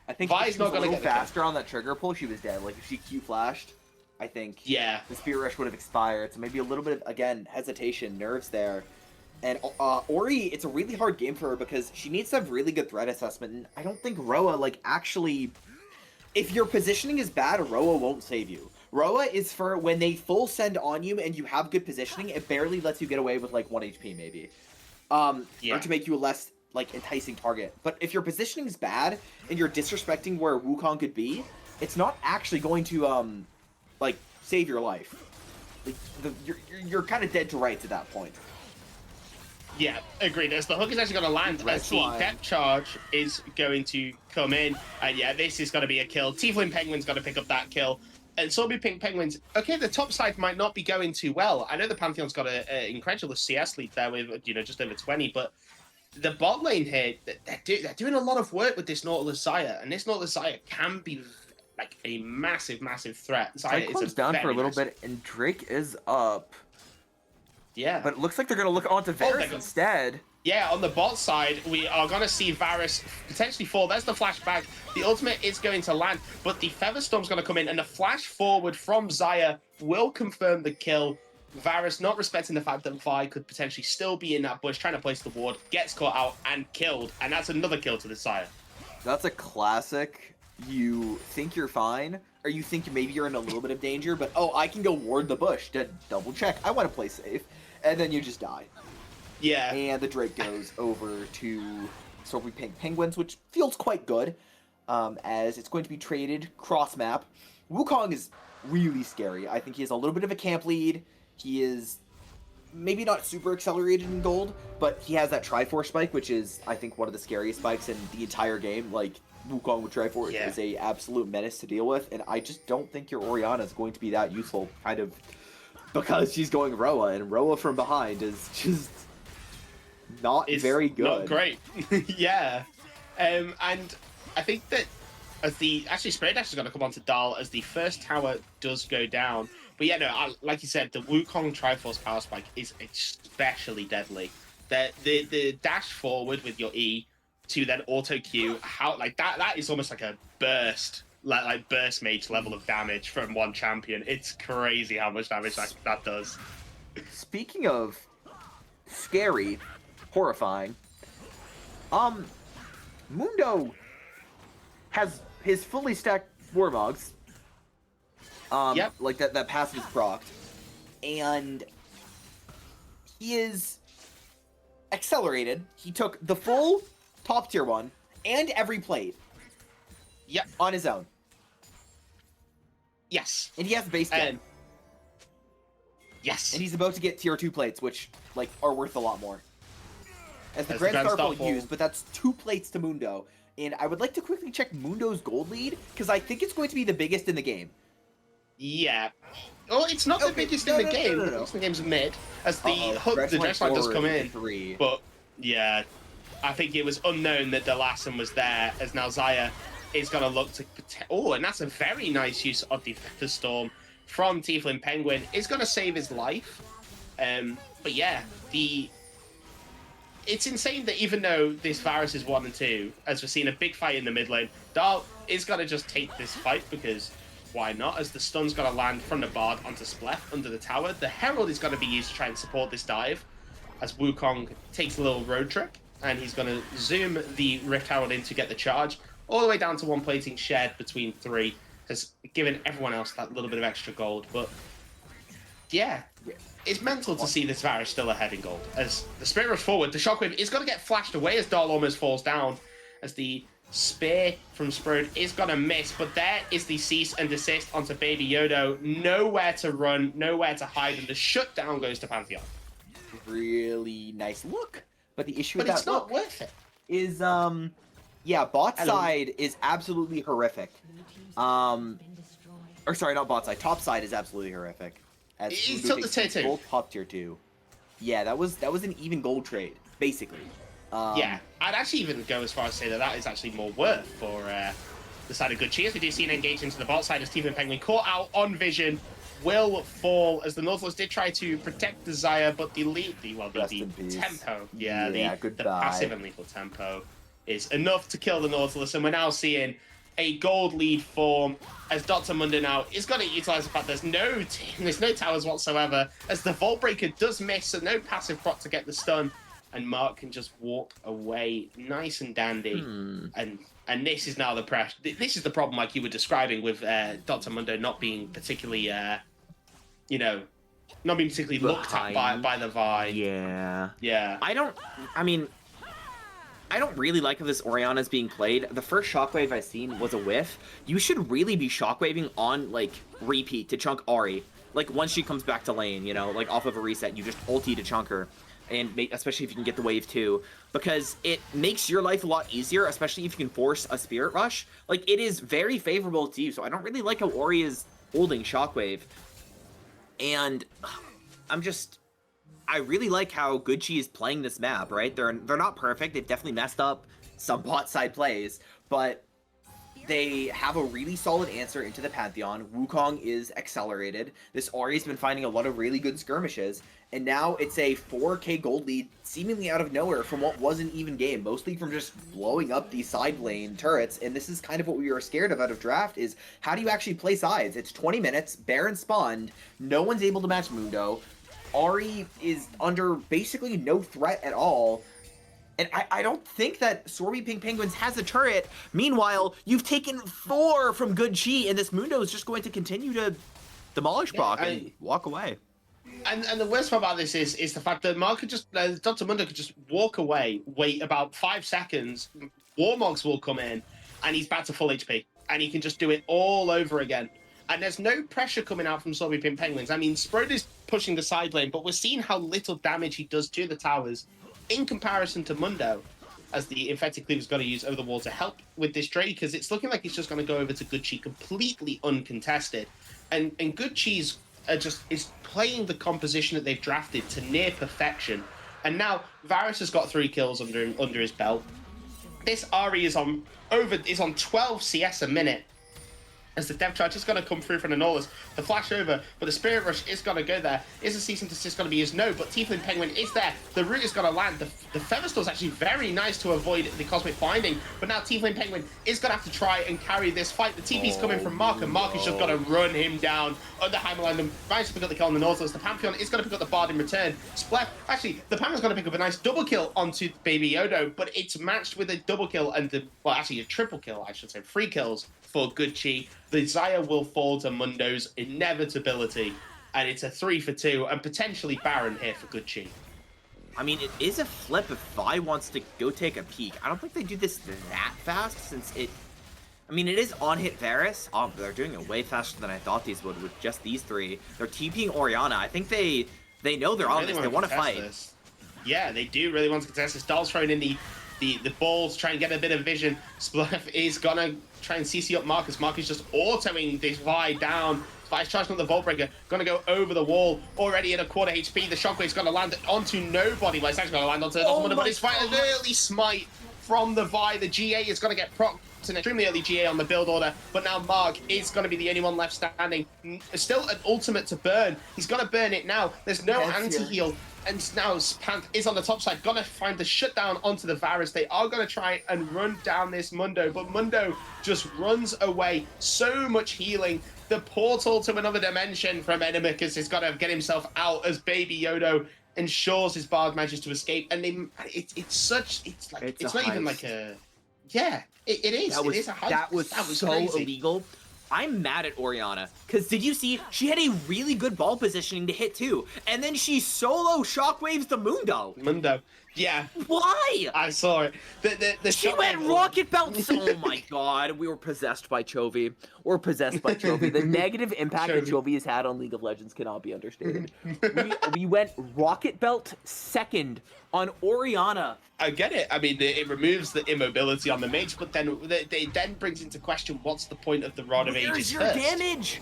I think if she was a little faster on that trigger pull, she was dead. Like, if she Q flashed, I think the Spirit Rush would have expired. So maybe a little bit of, again, hesitation, nerves there. And Ori, it's a really hard game for her because she needs to have really good threat assessment. And I don't think Roa, actually... If your positioning is bad, Roa won't save you. Roa is for when they full send on you and you have good positioning, it barely lets you get away with, 1 HP, maybe. Or to make you a less, enticing target. But if your positioning is bad and you're disrespecting where Wukong could be, it's not actually going to, save your life. You're kind of dead to rights at that point. Yeah, agreed. As the hook is actually going to land, as the depth charge is going to come in. And yeah, this is going to be a kill. Tiefling Penguin's got to pick up that kill. And Sorby Pink Penguins, okay, the top side might not be going too well. I know the Pantheon's got an incredulous CS lead there with, just over 20, but the bot lane here, they're doing a lot of work with this Nautilus Xayah, and this Nautilus Xayah can be a massive, massive threat. Drake comes down for a little bit, and Drake is up. Yeah. But it looks like they're going to look onto Varus go- instead. Yeah, on the bot side, we are going to see Varus potentially fall. There's the flashback. The ultimate is going to land, but the Featherstorm's going to come in, and a flash forward from Xayah will confirm the kill. Varus, not respecting the fact that Vi could potentially still be in that bush, trying to place the ward, gets caught out and killed, and that's another kill to the Xayah. That's a classic. You think you're fine, or you think maybe you're in a little bit of danger, but oh, I can go ward the bush to double check. I want to play safe, and then you just die. Yeah. And the Drake goes over to Sorbet Pink Penguins, which feels quite good, as it's going to be traded cross-map. Wukong is really scary. I think he has a little bit of a camp lead. He is maybe not super accelerated in gold, but he has that Triforce spike, which is, I think, one of the scariest spikes in the entire game. Like, Wukong with Triforce is a absolute menace to deal with, and I just don't think your Orianna is going to be that useful, kind of, because she's going Roa, and Roa from behind is just not very good. Not great. Yeah. And I think that as actually Spray Dash is going to come onto Dahl as the first tower does go down. But yeah, no, like you said, the Wukong Triforce power spike is especially deadly. The dash forward with your E to then auto Q, how like that is almost like a burst, like burst mage level of damage from one champion. It's crazy how much damage that does. Speaking of scary, horrifying, Mundo has his fully stacked Warmogs. Yep. Like that passive is procced, and he is accelerated. He took the full top tier one and every plate. Yep. On his own. Yes. And he has the base game. Yes. And he's about to get tier 2 plates, which like are worth a lot more. As the Grand Starfall used, but that's 2 plates to Mundo. And I would like to quickly check Mundo's gold lead, because I think it's going to be the biggest in the game. Yeah. Well, it's not the biggest in the game. No. The game's mid. As the Dredgeline does come in. 3. But, yeah. I think it was unknown that the Lassen was there, as now Xayah is going to look to... Oh, and that's a very nice use of the Featherstorm from Tiefling Penguin. Is going to save his life. But yeah, it's insane that even though this Varus is 1 and 2, as we're seeing a big fight in the mid lane, Dahl is going to just take this fight because why not? As the stun's going to land from the Bard onto Spleth under the tower. The Herald is going to be used to try and support this dive as Wukong takes a little road trip and he's going to zoom the Rift Herald in to get the charge all the way down to 1 plating shared between 3, has given everyone else that little bit of extra gold. But yeah, it's mental to see this Varus still ahead in gold. As the Spirit rush forward, the Shockwave is going to get flashed away as Dahl almost falls down. As the Spear from Sprode is going to miss, but there is the cease and desist onto Baby Yodo. Nowhere to run, nowhere to hide, and the shutdown goes to Pantheon. Really nice look. But the issue with that it's not worth it. Is, yeah, bot side is absolutely horrific. Or sorry, not bot side. Top side is absolutely horrific. As he took the tier 2. Gold top tier 2. Yeah, that was an even gold trade, basically. Yeah, I'd actually even go as far as to say that is actually more worth for the side of Good Cheers. We do see an engage into the bot side as Tiefling Penguin caught out on vision, will fall as the Nautilus did try to protect the Xayah, but the tempo, the passive and lethal tempo is enough to kill the Nautilus, and we're now seeing a gold lead form as Dr. Mundo now is going to utilize the fact there's no towers whatsoever, as the Vault Breaker does miss, so no passive proc to get the stun, and Mark can just walk away nice and dandy. And this is now the pressure. This is the problem, like you were describing, with Dr. Mundo not being particularly, not being particularly looked at by the Vi. Yeah. I don't really like how this Orianna's being played. The first Shockwave I've seen was a whiff. You should really be Shockwaving on, like, repeat to chunk Ahri. Like, once she comes back to lane, like, off of a reset, you just ulti to chunk her. And especially if you can get the wave too, because it makes your life a lot easier, especially if you can force a Spirit Rush. Like, it is very favorable to you, so I don't really like how Ahri is holding Shockwave. And I really like how Good Chi is playing this map, right? They're not perfect. They've definitely messed up some bot side plays, but they have a really solid answer into the Pantheon. Wukong is accelerated. This Ahri's been finding a lot of really good skirmishes, and now it's a 4k gold lead seemingly out of nowhere from what was an even game, mostly from just blowing up these side lane turrets. And this is kind of what we were scared of out of draft, is how do you actually play sides? It's 20 minutes, Baron spawned, no one's able to match Mundo, Ahri is under basically no threat at all. And I don't think that Sorby Pink Penguins has a turret. Meanwhile, you've taken 4 from Good Chi, and this Mundo is just going to continue to demolish Brock and walk away. And the worst part about this is the fact that Mark could just, Dr. Mundo could just walk away, wait about 5 seconds, Warmogs will come in, and he's back to full HP. And he can just do it all over again. And there's no pressure coming out from Sorby Pink Penguins. I mean, Sprode is pushing the side lane, but we're seeing how little damage he does to the towers in comparison to Mundo, as the Infected Cleaver's got to use over the wall to help with this trade, because it's looking like he's just going to go over to Good Chi completely uncontested. And Good Chi's is playing the composition that they've drafted to near perfection. And now Varus has got 3 kills under his belt. This Ahri is on 12 CS a minute. As the depth charge is going to come through from the Nolus, the flash over, but the Spirit Rush is going to go there. Is the Cease and Desist going to be used? No, but Tiefling Penguin is there. The root is going to land. The Featherstall is actually very nice to avoid the Cosmic Binding, but now Tiefling Penguin is going to have to try and carry this fight. The TP's coming from Mark, and Mark is just going to run him down under Heimerland. Managed to pick up the kill on the Nautilus. The Pantheon is going to pick up the Bard in return. Splef, actually, the Pantheon's going to pick up a nice double kill onto Baby Yodo, but it's matched with a double kill and a triple kill, I should say, 3 kills for Good Chi. The Xayah will fall to Mundo's inevitability, and it's a 3 for 2, and potentially Baron here for Good Chi. I mean, it is a flip if Vi wants to go take a peek. I don't think they do this that fast, since it... I mean, it is on-hit Varus. Oh, they're doing it way faster than I thought these would with just these 3. They're TPing Orianna. I think they know they're on this. They want to fight. This. Yeah, they do really want to contest this. Dahl's throwing in the balls, try and get a bit of vision. Splef is gonna try and CC up Marcus. Marcus just autoing this Vi down. Vi's charging up the Vault Breaker, gonna go over the wall, already at a quarter HP. The Shockwave's gonna land onto nobody. Well, it's actually gonna land onto the but it's quite an early smite from the Vi. The GA is gonna get procced. It's an extremely early GA on the build order, but now Mark is going to be the only one left standing. Still an ultimate to burn. He's going to burn it now. There's no anti-heal. And now Panth is on the top side, gonna find the shutdown onto the Varus. They are gonna try and run down this Mundo, but Mundo just runs away. So much healing. The portal to another dimension from Enemicus is gonna get himself out as Baby Yodo ensures his Bard manages to escape. And it's not even like a... Yeah, it is. It is a heist. That was so crazy. Illegal. I'm mad at Orianna, because did you see, she had a really good ball positioning to hit too, and then she solo shockwaves the Mundo. Yeah. Why? I saw it. She went rocket belts. Oh my god, we were possessed by Chovy. We're possessed by Chovy. The negative impact that Chovy has had on League of Legends cannot be understated. we went rocket belt second on Orianna. I get it. I mean, it removes the immobility on the mage, but then it then brings into question what's the point of the Rod of Ages first? Where's your damage?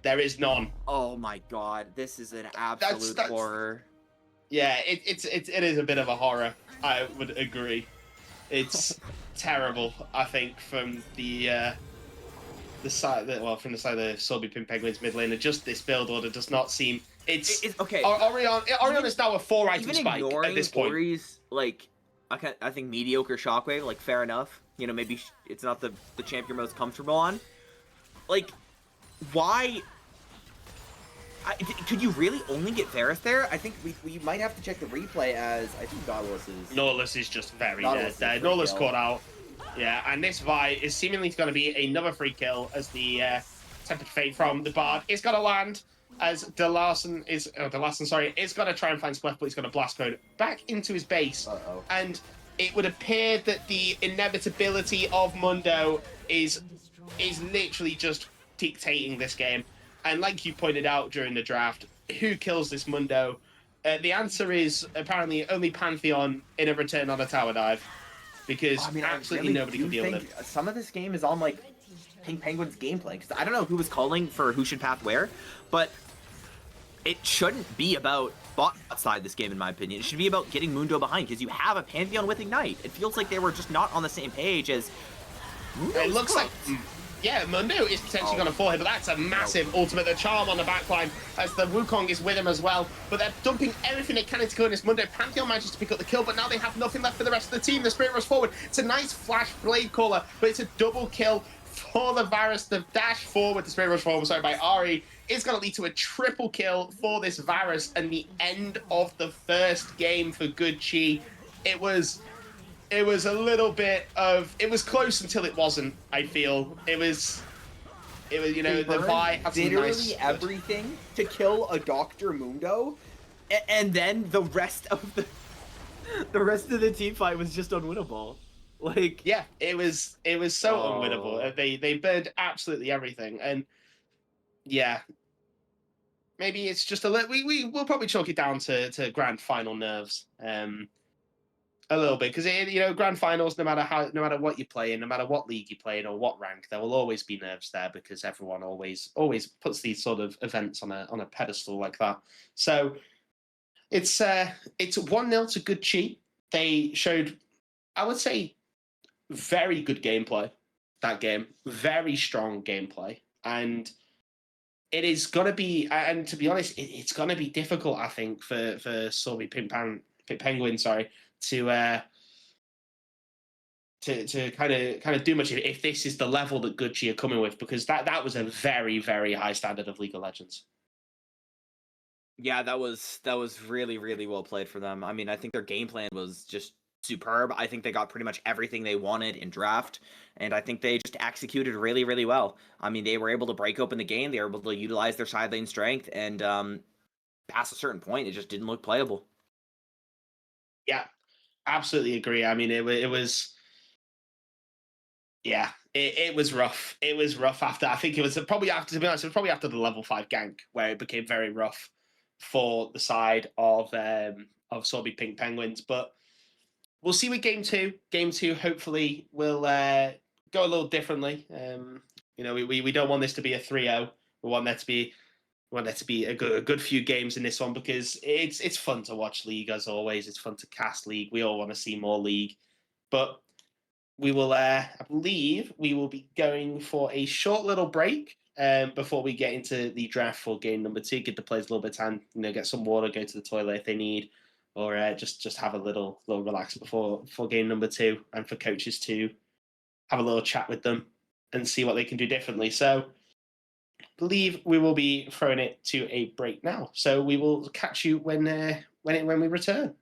There is none. Oh my god, this is an absolute horror. Yeah, it is a bit of a horror. I would agree. It's terrible. I think from the side, from the side of the Sorby Pink Penguins mid laner, just this build order does not seem. It's okay. Orion is now a 4-item spike at this point. Ori's, like, I think mediocre shockwave, like, fair enough. You know, maybe it's not the champ you're most comfortable on. Like, why? Could you really only get Varus there? I think we might have to check the replay, as I think Nautilus is just very dead. Nautilus caught out. Yeah, and this Vi is seemingly going to be another free kill, as the Tempered Fate from the Bard is going to land, as Delarson is going to try and find Splef, but he's going to blast code back into his base. And it would appear that the inevitability of Mundo is literally just dictating this game. And like you pointed out during the draft, who kills this Mundo? The answer is apparently only Pantheon in a return on a tower dive. Because absolutely nobody can deal with it. Some of this game is on, like, Pink Penguin's gameplay. Because I don't know who was calling for who should path where, but it shouldn't be about bot side this game, in my opinion. It should be about getting Mundo behind, because you have a Pantheon with Ignite. It feels like they were just not on the same page as It looks like, yeah, Mundo is potentially going to fall here, but that's a massive ultimate. The charm on the backline as the Wukong is with him as well. But they're dumping everything they can into killing this Mundo. Pantheon manages to pick up the kill, but now they have nothing left for the rest of the team. The Spirit rush forward. It's a nice flash blade caller, but it's a double kill for the Varus. The dash forward, the Spirit rush forward, sorry, by Ari is going to lead to a triple kill for this Varus and the end of the first game for Good Chi. It was a little bit of, it was close until it wasn't. I feel it was you know, the Vi had some literally nice everything to kill a Dr. Mundo, and then the rest of the team fight was just unwinnable. Like, yeah, it was so unwinnable. They burned absolutely everything, and yeah, maybe it's just a little. We'll probably chalk it down to grand final nerves. A little bit, because you know, grand finals, no matter what you play in, no matter what league you play in or what rank, there will always be nerves there, because everyone always puts these sort of events on a pedestal like that. So it's 1-0 to Good Chi. They showed, I would say, very good gameplay that game, very strong gameplay, and it is going to be, and to be honest, it's going to be difficult, I think, for Sorby Pink Penguin, sorry, to kind of do much if this is the level that Good Chi are coming with, because that was a very, very high standard of League of Legends. yeah, that was really, really well played for them. I mean, I think their game plan was just superb. I think they got pretty much everything they wanted in draft, and I think they just executed really, really well. I mean, they were able to break open the game. They were able to utilize their side lane strength, and past a certain point, it just didn't look playable. Yeah, absolutely agree. I mean, it was, yeah, it was rough. It was rough after, I think it was probably after, to be honest, it was probably after the level 5 gank where it became very rough for the side of Sorby Pink Penguins. But we'll see with game two. Game two, hopefully, will go a little differently. You know, we don't want this to be a 3-0. We want there to be a good few games in this one, because it's fun to watch League, as always. It's fun to cast League. We all want to see more League. But we will, I believe, we will be going for a short little break before we get into the draft for game number 2. Give the players a little bit of time, you know, get some water, go to the toilet if they need, or just have a little relax before game number 2, and for coaches to have a little chat with them and see what they can do differently. So believe we will be throwing it to a break now. So we will catch you when we return.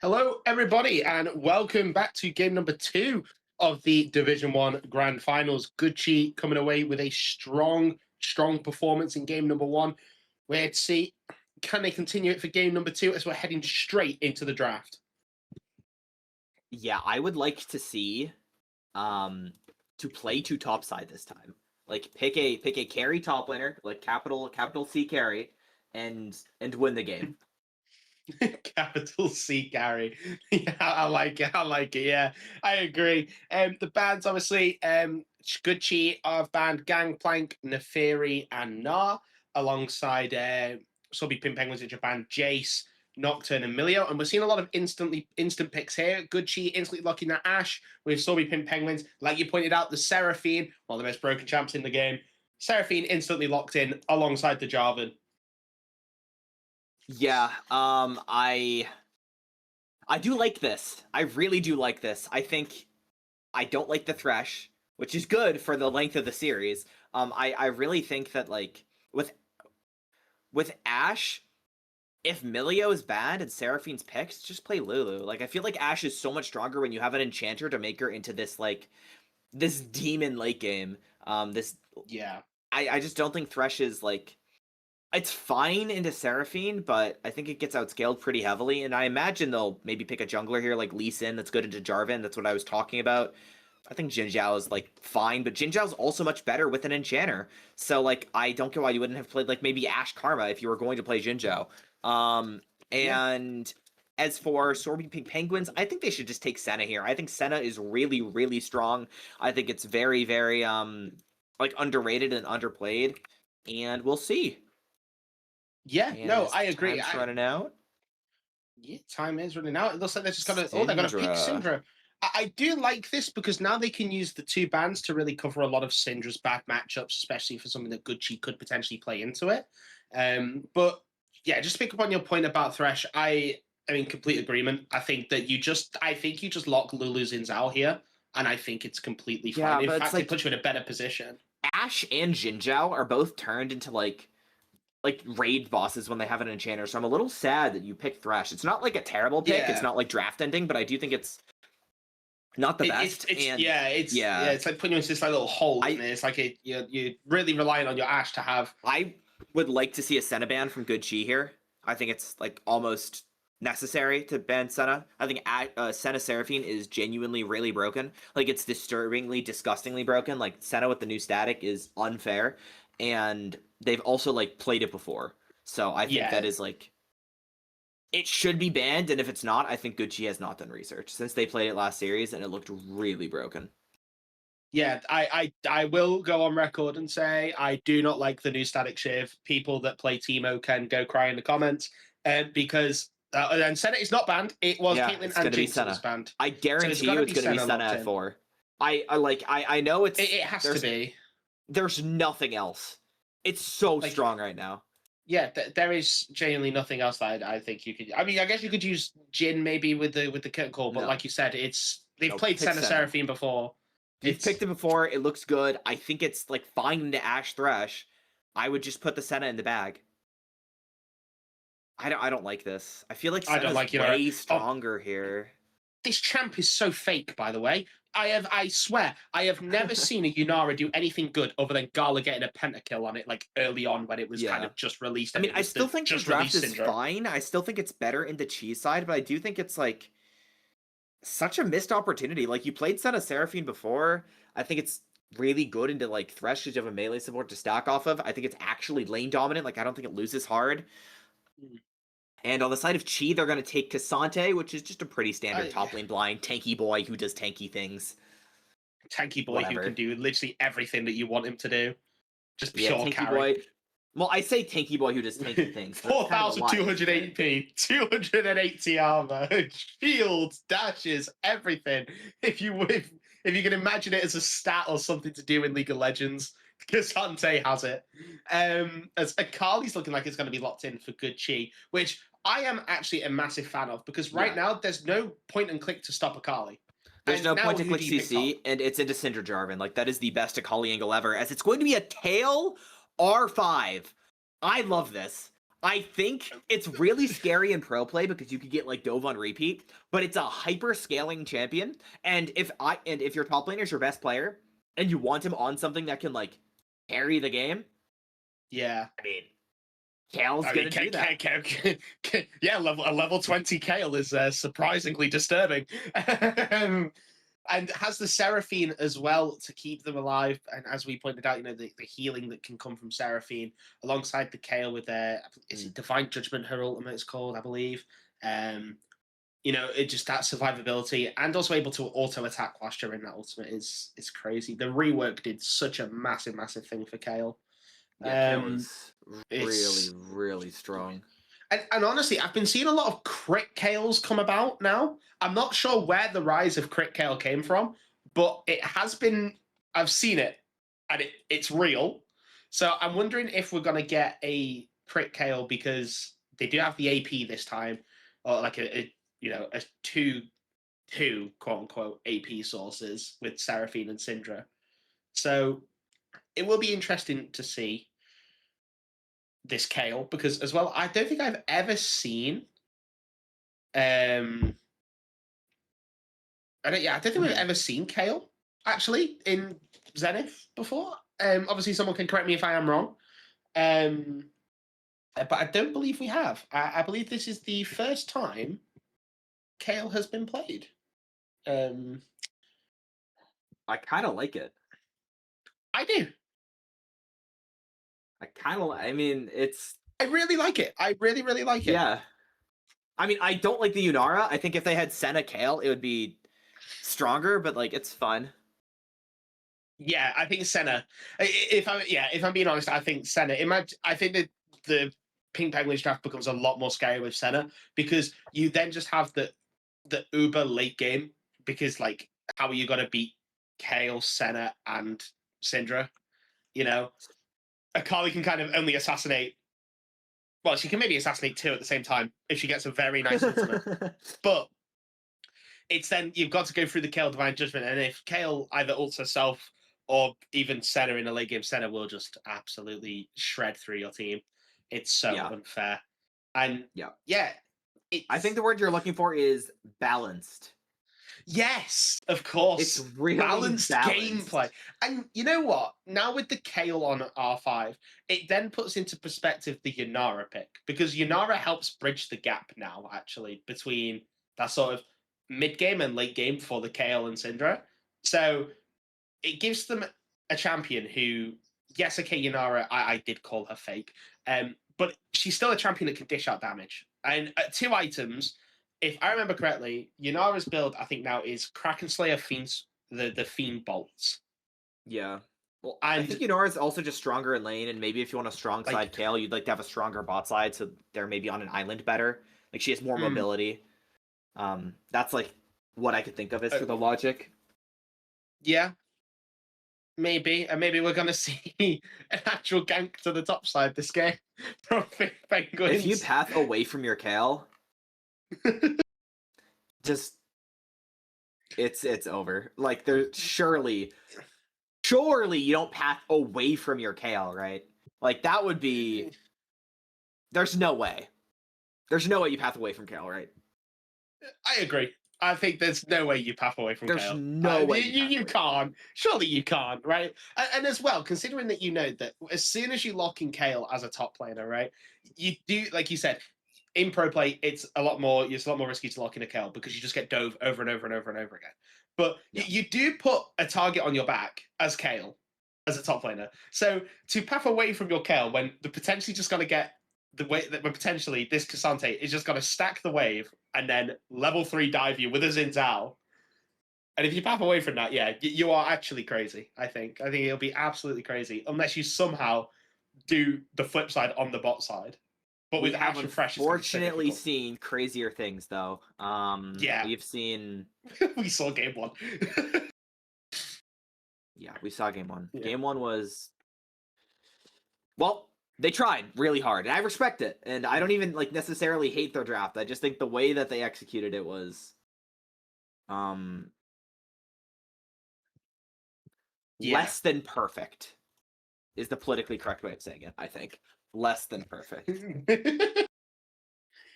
Hello, everybody, and welcome back to game number 2 of the Division 1 Grand Finals. Gucci coming away with a strong performance in game number 1. We're here to see, can they continue it for game number 2 as we're heading straight into the draft? Yeah, I would like to see to play to topside this time. Like pick a carry top laner, like capital C carry, and win the game. Capital C Gary. Yeah, I like it. Yeah, I agree. The bands obviously Gucci have banned Gangplank, Neferi, and Na alongside Subby Pin Penguins, which have banned Jace, Nocturne, and Milio. And we're seeing a lot of instant picks here. Gucci instantly locking that Ash with Subby Pin Penguins. Like you pointed out, the Seraphine, one of the most broken champs in the game. Seraphine instantly locked in alongside the Jarvan. Yeah, I do like this. I really do like this. I think I don't like the Thresh, which is good for the length of the series. I really think that like with Ash, if Milio is bad and Seraphine's picked, just play Lulu. Like I feel like Ash is so much stronger when you have an enchanter to make her into this like this demon late game. I just don't think Thresh is like it's fine into Seraphine, but I think it gets outscaled pretty heavily. And I imagine they'll maybe pick a jungler here like Lee Sin that's good into Jarvan. That's what I was talking about. I think Jin Zhao is like fine, but Jin Zhao's also much better with an enchanter. So like I don't get why you wouldn't have played like maybe Ash Karma if you were going to play Jin Zhao. And as for Sorby Pink Penguins, I think they should just take Senna here. I think Senna is really, really strong. I think it's very, very like underrated and underplayed. And we'll see. Yeah, And no, I agree. Time's running out. Yeah, time is running out. It looks like they're just gonna. Oh, they're gonna pick Syndra. I do like this because now they can use the two bans to really cover a lot of Syndra's bad matchups, especially for something that Gucci could potentially play into it. But yeah, just to pick up on your point about Thresh, I mean, complete agreement. I think you just lock Lulu's in Zhao here, and I think it's completely fine. In fact, it puts you in a better position. Ash and Jin Zhao are both turned into like raid bosses when they have an enchanter, so I'm a little sad that you picked Thresh. It's not like a terrible pick. Yeah. It's not like draft ending, but I do think it's not the best. It's like putting you into this like little hole. It's like you're really relying on your Ash to have. I would like to see a Senna ban from Good Chi here. I think it's like almost necessary to ban Senna. I think Senna Seraphine is genuinely really broken. Like it's disturbingly, disgustingly broken. Like Senna with the new static is unfair, and they've also like played it before. So I think that is like it should be banned, and if it's not, I think Gucci has not done research since they played it last series and it looked really broken. Yeah, I will go on record and say I do not like the new static shiv. People that play Teemo can go cry in the comments because and Senna is not banned. It was Caitlyn and Jinx that was banned. I guarantee you it's going to be Senna at 4. I know it has to be. There's nothing else. It's so strong right now. Yeah, there is genuinely nothing else that I think you could. I mean, I guess you could use Jin maybe with the kit call, but like you said, they've played Senna Seraphine before. You've picked it before. It looks good. I think it's like fine into Ash Thresh. I would just put the Senna in the bag. I don't like this. I feel like Senna's way stronger here. This champ is so fake, by the way. I swear, I have never seen a Yunara do anything good other than Gala getting a pentakill on it, like early on when it was kind of just released. I mean, I still think the draft is fine. I still think it's better in the cheese side, but I do think it's like such a missed opportunity. Like you played Senna Seraphine before. I think it's really good into like Thresh because you have a melee support to stack off of. I think it's actually lane dominant. Like I don't think it loses hard. And on the side of Chi, they're going to take Cassante, which is just a pretty standard top lane blind tanky boy who does tanky things. Tanky boy who can do literally everything that you want him to do. Just pure carry. Boy. Well, I say tanky boy who does tanky things. 4,200 AP, 280 armor, shields, dashes, everything. If you can imagine it as a stat or something to do in League of Legends, Cassante has it. As Akali's looking like it's going to be locked in for Good Chi, which I am actually a massive fan of because right now there's no point and click to stop Akali. There's no point and click CC, and it's into Syndra Jarvan. Like that is the best Akali angle ever, as it's going to be a tail R5. I love this. I think it's really scary in pro play because you could get like Dove on repeat, but it's a hyper scaling champion. And if your top laner is your best player and you want him on something that can like carry the game, Yeah. I mean, Kale's I gonna mean, do that. yeah, a level 20 Kale is surprisingly disturbing. And has the Seraphine as well to keep them alive. And as we pointed out, the healing that can come from Seraphine alongside the Kale with their is it Divine Judgment, her ultimate is called, I believe. It just that survivability and also able to auto attack whilst you're in that ultimate is crazy. The rework did such a massive, massive thing for Kale. Yeah, Kale is really, It's really strong. and honestly, I've been seeing a lot of crit Kales come about now. I'm not sure where the rise of crit Kale came from, but it has been. I've seen it, and it's real. So I'm wondering if we're gonna get a crit Kale because they do have the AP this time, or like a two quote unquote AP sources with Seraphine and Syndra. So it will be interesting to see this Kale because as well, I don't think I've ever seen um I don't think we've ever seen Kale actually in Zenith before. Obviously someone can correct me if I am wrong. Um but I don't believe we have. I believe this is the first time Kale has been played. Um I kind of like it. I do. I mean, it's I really like it. I really, really like it. yeah. I mean, I don't like the Yunara. I think if they had Senna Kale, it would be stronger, but like it's fun. Yeah, I think Senna. If I'm being honest, I think Senna. I think that the Pink Penguins draft becomes a lot more scary with Senna because you then just have the uber late game because like how are you gonna beat Kale, Senna, and Syndra? You know, Akali can kind of only assassinate. Well, she can maybe assassinate two at the same time if she gets a very nice ultimate. But it's then you've got to go through the Kale Divine Judgment, and if Kale either ults herself or even Senna in a late game, Senna will just absolutely shred through your team. It's so Yeah. unfair. And Yeah. it's, I think the word you're looking for is balanced. yes, of course. It's really balanced balanced gameplay. And you know what? Now with the Kale on R5, it then puts into perspective the Yunara pick because Yunara helps bridge the gap now, actually, between that sort of mid game and late game for the Kale and Syndra. So it gives them a champion who, yes, okay, Yunara, I did call her fake, but she's still a champion that can dish out damage. And two items, if I remember correctly, Yunara's build, I think now is Kraken Slayer Fiends, the Fiend Bolts. Yeah. Well, And I think Yunara is also just stronger in lane, and maybe if you want a strong like, side Kale, you'd like to have a stronger bot side, so they're maybe on an island better. Like she has more mobility. That's like what I could think of as for the logic. Yeah, maybe. And maybe we're going to see an actual gank to the top side this game from Penguins. If you path away from your Kale, just it's over. Like there's surely you don't path away from your Kale, right? Like that would be. There's no way. There's no way you path away from Kale, right? I agree. I think there's no way you path away from There's Kale. no way you can't. Surely you can't, right? And as well, considering that you know that as soon as you lock in Kale as a top laner, right, you do like you said in pro play, it's a lot more risky to lock in a Kale because you just get dove over and over and over and over again. But you do put a target on your back as Kale, as a top laner. So to path away from your Kale when the potentially just going to get the way that potentially this Cassante is just going to stack the wave and then level 3 dive you with a Zinzao. And if you path away from that, yeah, you are actually crazy. I think it'll be absolutely crazy unless you somehow do the flip side on the bot side. But with Action Fresh, unfortunately seen crazier things though. Yeah, we've seen. We saw game one. Yeah, we saw game one. Yeah. Game one was. Well, they tried really hard, and I respect it. And I don't even like necessarily hate their draft. I just think the way that they executed it was, less than perfect, is the politically correct way of saying it. I think. Less than perfect.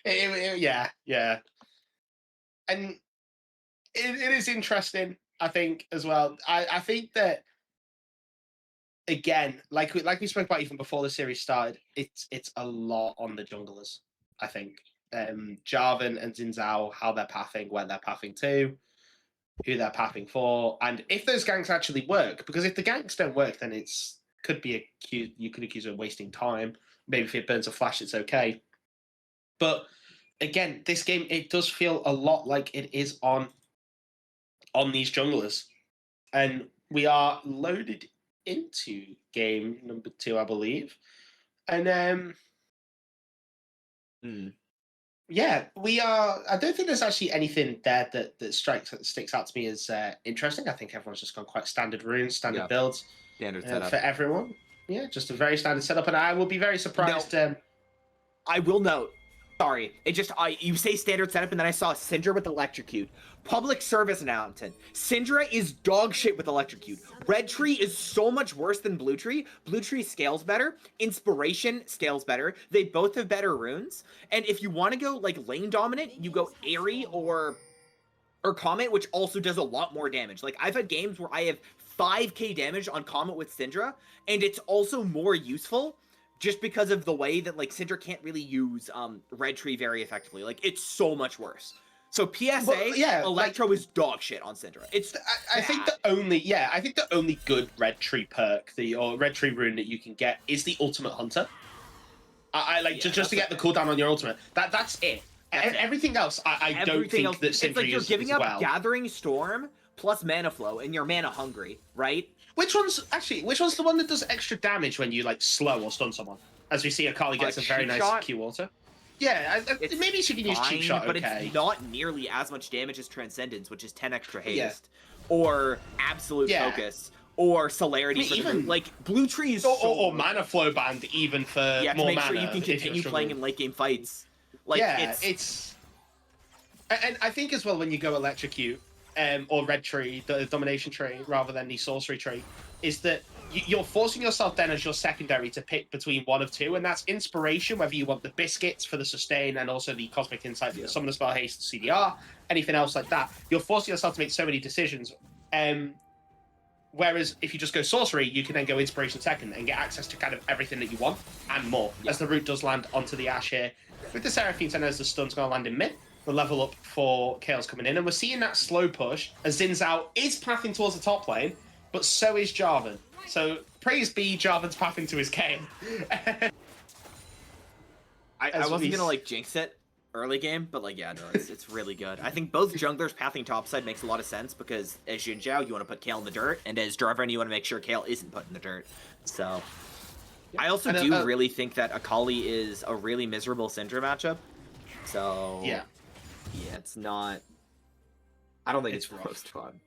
Yeah. And it is interesting, I think, as well. I think that, again, like we spoke about even before the series started, it's a lot on the junglers, I think. Jarvan and Xin Zhao, how they're pathing, where they're pathing to, who they're pathing for, and if those ganks actually work. Because if the ganks don't work, then you could accuse of wasting time. Maybe if it burns a flash, it's okay. But again, this game, it does feel a lot like it is on these junglers, and we are loaded into game number 2, I believe, and yeah, we are. I don't think there's actually anything there that sticks out to me as interesting. I think everyone's just gone quite standard runes, standard builds, standard setup for everyone. Yeah, just a very standard setup, and I will be very surprised. I will note. Sorry, you say standard setup, and then I saw Syndra with Electrocute. Public service announcement: Syndra is dog shit with Electrocute. Red Tree is so much worse than Blue Tree. Blue Tree scales better. Inspiration scales better. They both have better runes. And if you want to go like lane dominant, you go Airy or Comet, which also does a lot more damage. Like I've had games where I have 5k damage on Comet with Syndra, and it's also more useful just because of the way that like Syndra can't really use Red Tree very effectively. Like it's so much worse. So PSA, Electro is dog shit on Syndra. I think the only good Red Tree perk or Red Tree rune that you can get is the Ultimate Hunter. I like just to get the cooldown on your ultimate. That's it. Everything else, I don't think that Syndra it's like you're giving up well. Gathering Storm plus Mana Flow, and you're mana hungry, right? Which one's the one that does extra damage when you like slow or stun someone? As we see, Akali gets a very nice Q auto. Yeah, maybe she can use cheap shot. But it's not nearly as much damage as Transcendence, which is 10 extra haste, or Absolute Focus, or Celerity. Even like Blue Tree is or Mana Flow Band, even for more to make mana, sure you can continue playing in late game fights. Like it's and I think as well when you go Electrocute or Red Tree, the Domination Tree, rather than the Sorcery Tree, is that you're forcing yourself then as your secondary to pick between one of two, and that's Inspiration, whether you want the Biscuits for the sustain and also the Cosmic Insight for some of the spell haste, CDR, anything else like that. You're forcing yourself to make so many decisions. Whereas if you just go Sorcery, you can then go Inspiration second and get access to kind of everything that you want and more, as the root does land onto the Ashe here. With the Seraphine, I know as the stun's going to land in mid, the level up for Kaele's coming in, and we're seeing that slow push as Xin Zhao is pathing towards the top lane, but so is Jarvan. So praise be, Jarvan's pathing to his Kaele. I wasn't gonna like jinx it early game, but like no, it's really good. I think both junglers pathing topside makes a lot of sense because as Xin Zhao, you want to put Kaele in the dirt, and as Jarvan, you want to make sure Kaele isn't put in the dirt. So I also do really think that Akali is a really miserable Syndra matchup. So yeah, it's not. I don't think it's the most fun.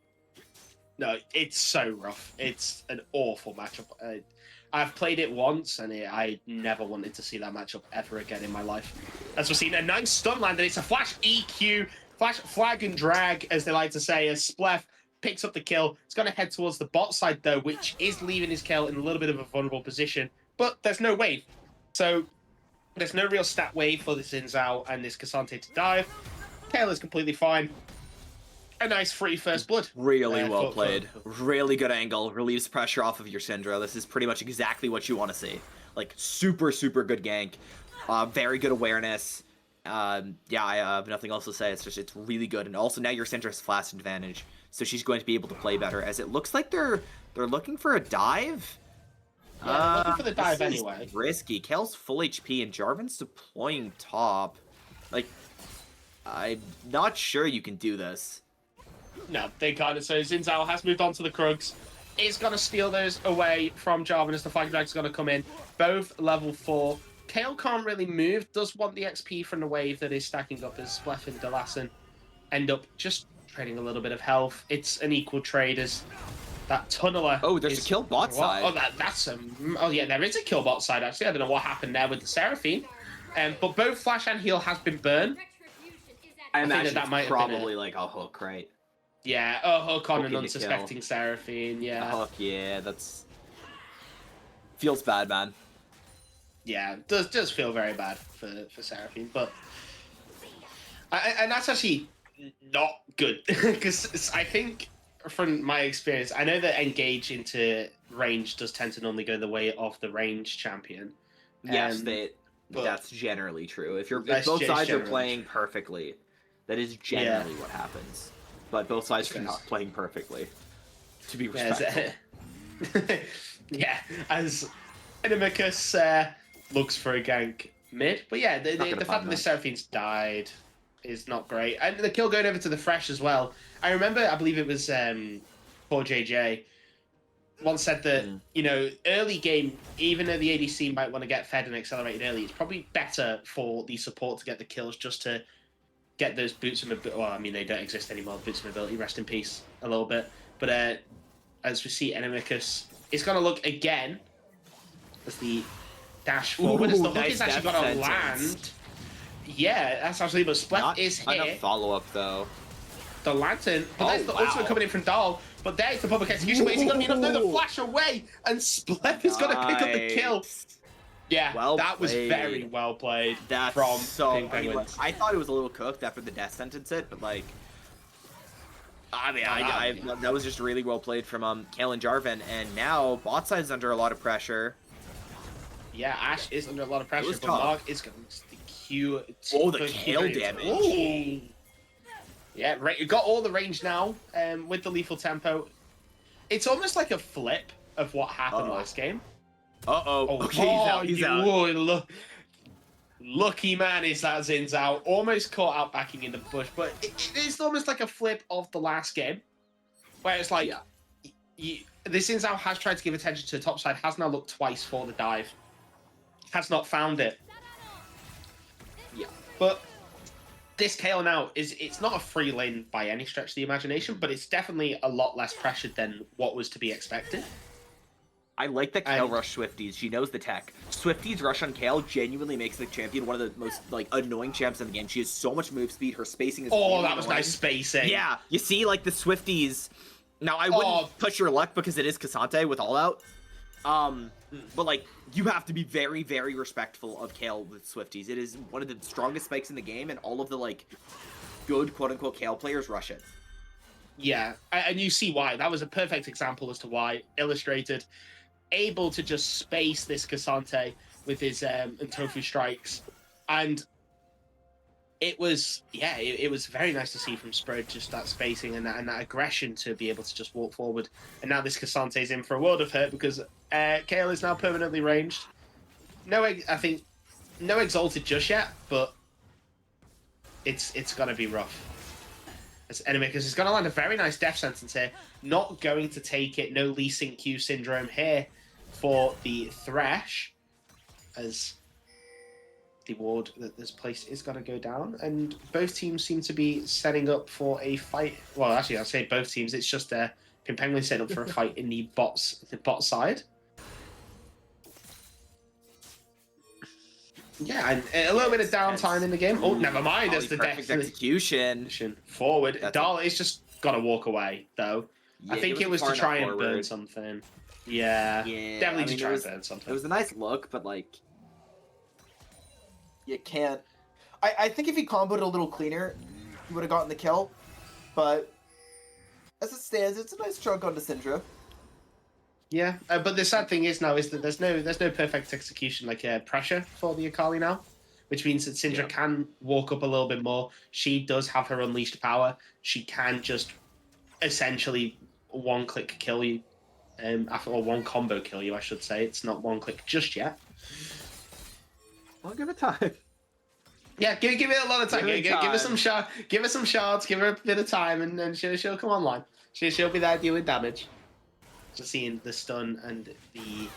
No, it's so rough. It's an awful matchup. I've played it once, and I never wanted to see that matchup ever again in my life. As we've seen, a nice stun land, and it's a flash EQ, flash flag and drag, as they like to say, as Splef picks up the kill. It's going to head towards the bot side, though, which is leaving his Kaele in a little bit of a vulnerable position. But there's no wave. So there's no real stat wave for this Xin Zhao and this Cassante to dive. Kaele is completely fine. A nice free first blood. Really well played. Really good angle. Relieves pressure off of your Syndra. This is pretty much exactly what you want to see. Like, super, super good gank. Very good awareness. I have nothing else to say. It's really good. And also now your Syndra's flash advantage. So she's going to be able to play better. As it looks like they're looking for a dive. Yeah, they're looking for the dive anyway. Risky. Kaele's full HP and Jarvan's deploying top. Like, I'm not sure you can do this. No, they can't. So Xin Zhao has moved on to the Krugs. Is going to steal those away from Jarvan as the Flag Drag's going to come in. Both level 4. Kaele can't really move. Does want the XP from the wave that is stacking up as Splef and Delassen end up just trading a little bit of health. It's an equal trade as that Tunneler. Oh, there's a kill bot side. Oh, there is a kill bot side, actually. I don't know what happened there with the Seraphine. But both Flash and Heal has been burned. I imagine that might probably like a hook, right? Yeah, a hook on an unsuspecting Seraphine, yeah. A hook, yeah, that's... Feels bad, man. yeah, does feel very bad for Seraphine, but and that's actually not good because I think from my experience, I know that engage into range does tend to normally go the way of the range champion. Yes, but that's generally true. If both That's sides are generally playing true. perfectly, that is Yeah. generally what happens. But both sides are not playing perfectly. To be respectful. Yeah, as Inimicus looks for a gank mid. But yeah, the Not gonna fact find that the that. Seraphine's died is not great. And the kill going over to the Fresh as well. I remember, I believe it was poor JJ, once said that, you know, early game, even though the ADC might want to get fed and accelerated early, it's probably better for the support to get the kills just to get those boots of mobility. Well, I mean, they don't exist anymore, boots of mobility, rest in peace a little bit. But as we see, Inimicus is going to look again as the dash forward. As the hook is actually going to land. Yeah, that's absolutely. But Spleth is here. Enough follow-up, though. The Lantern. But there's the ultimate coming in from Dahl. But there's the public execution. But is he going to be enough? No, the flash away. And Spleth is going to pick up the kill. Yeah, that was very well played. That's from so. Pink Penguins. I thought it was a little cooked after the death sentence hit, but like, I mean, that was just really well played from Kale and Jarvan, and now bot side is under a lot of pressure. Yeah, Ash is under a lot of pressure, but tough. Mark is going to Q. Oh, the Kale damage. Ooh. Yeah, right. You got all the range now with the lethal tempo. It's almost like a flip of what happened last game. Okay, he's out. Whoa, lucky man is that Zin's out. Almost caught out backing in the bush, but it's almost like a flip of the last game, where it's like, the Zin's out has tried to give attention to the top side, has now looked twice for the dive, has not found it. Yeah, but this KO now it's not a free lane by any stretch of the imagination, but it's definitely a lot less pressured than what was to be expected. I like that Kale rush Swifties. She knows the tech. Swifties rush on Kale genuinely makes the champion one of the most like annoying champs in the game. She has so much move speed. Her spacing is really that was annoying. nice spacing. Yeah, you see like the Swifties. Now I wouldn't push your luck because it is Cassante with all out. But like you have to be very, very respectful of Kale with Swifties. It is one of the strongest spikes in the game, and all of the like good quote unquote Kale players rush it. Yeah, and you see why. That was a perfect example as to why. Illustrated. Able to just space this Cassante with his Tofu strikes, and it was it was very nice to see from Spread, just that spacing and that aggression to be able to just walk forward. And now this Cassante is in for a world of hurt because Kale is now permanently ranged. I think no exalted just yet, but it's gonna be rough. As Inimicus is going to land a very nice death sentence here. Not going to take it. No Lee Sync Q syndrome here for the Thresh. As the ward that this place is going to go down. And both teams seem to be setting up for a fight. Well, actually, I'll say both teams. It's just Pink Penguin set up for a fight in the bot side. Yeah, and a little bit of downtime in the game. Oh, never mind. That's the perfect execution. Forward. Dahl is just got to walk away, though. Yeah, I think it was to try and burn something. Yeah, definitely to try and burn something. It was a nice look, but like, you can't. I think if he comboed a little cleaner, he would have gotten the kill. But as it stands, it's a nice chunk onto Syndra. Yeah, but the sad thing is now is that there's no perfect execution like pressure for the Akali now, which means that Syndra can walk up a little bit more. She does have her unleashed power. She can just essentially one-click kill you, or one combo kill you, I should say. It's not one-click just yet. I'll give it time. Yeah, give it a lot of time. Give her some give her some shards. Give her a bit of time, and then she'll come online. She'll be there dealing damage. Just seeing the stun and the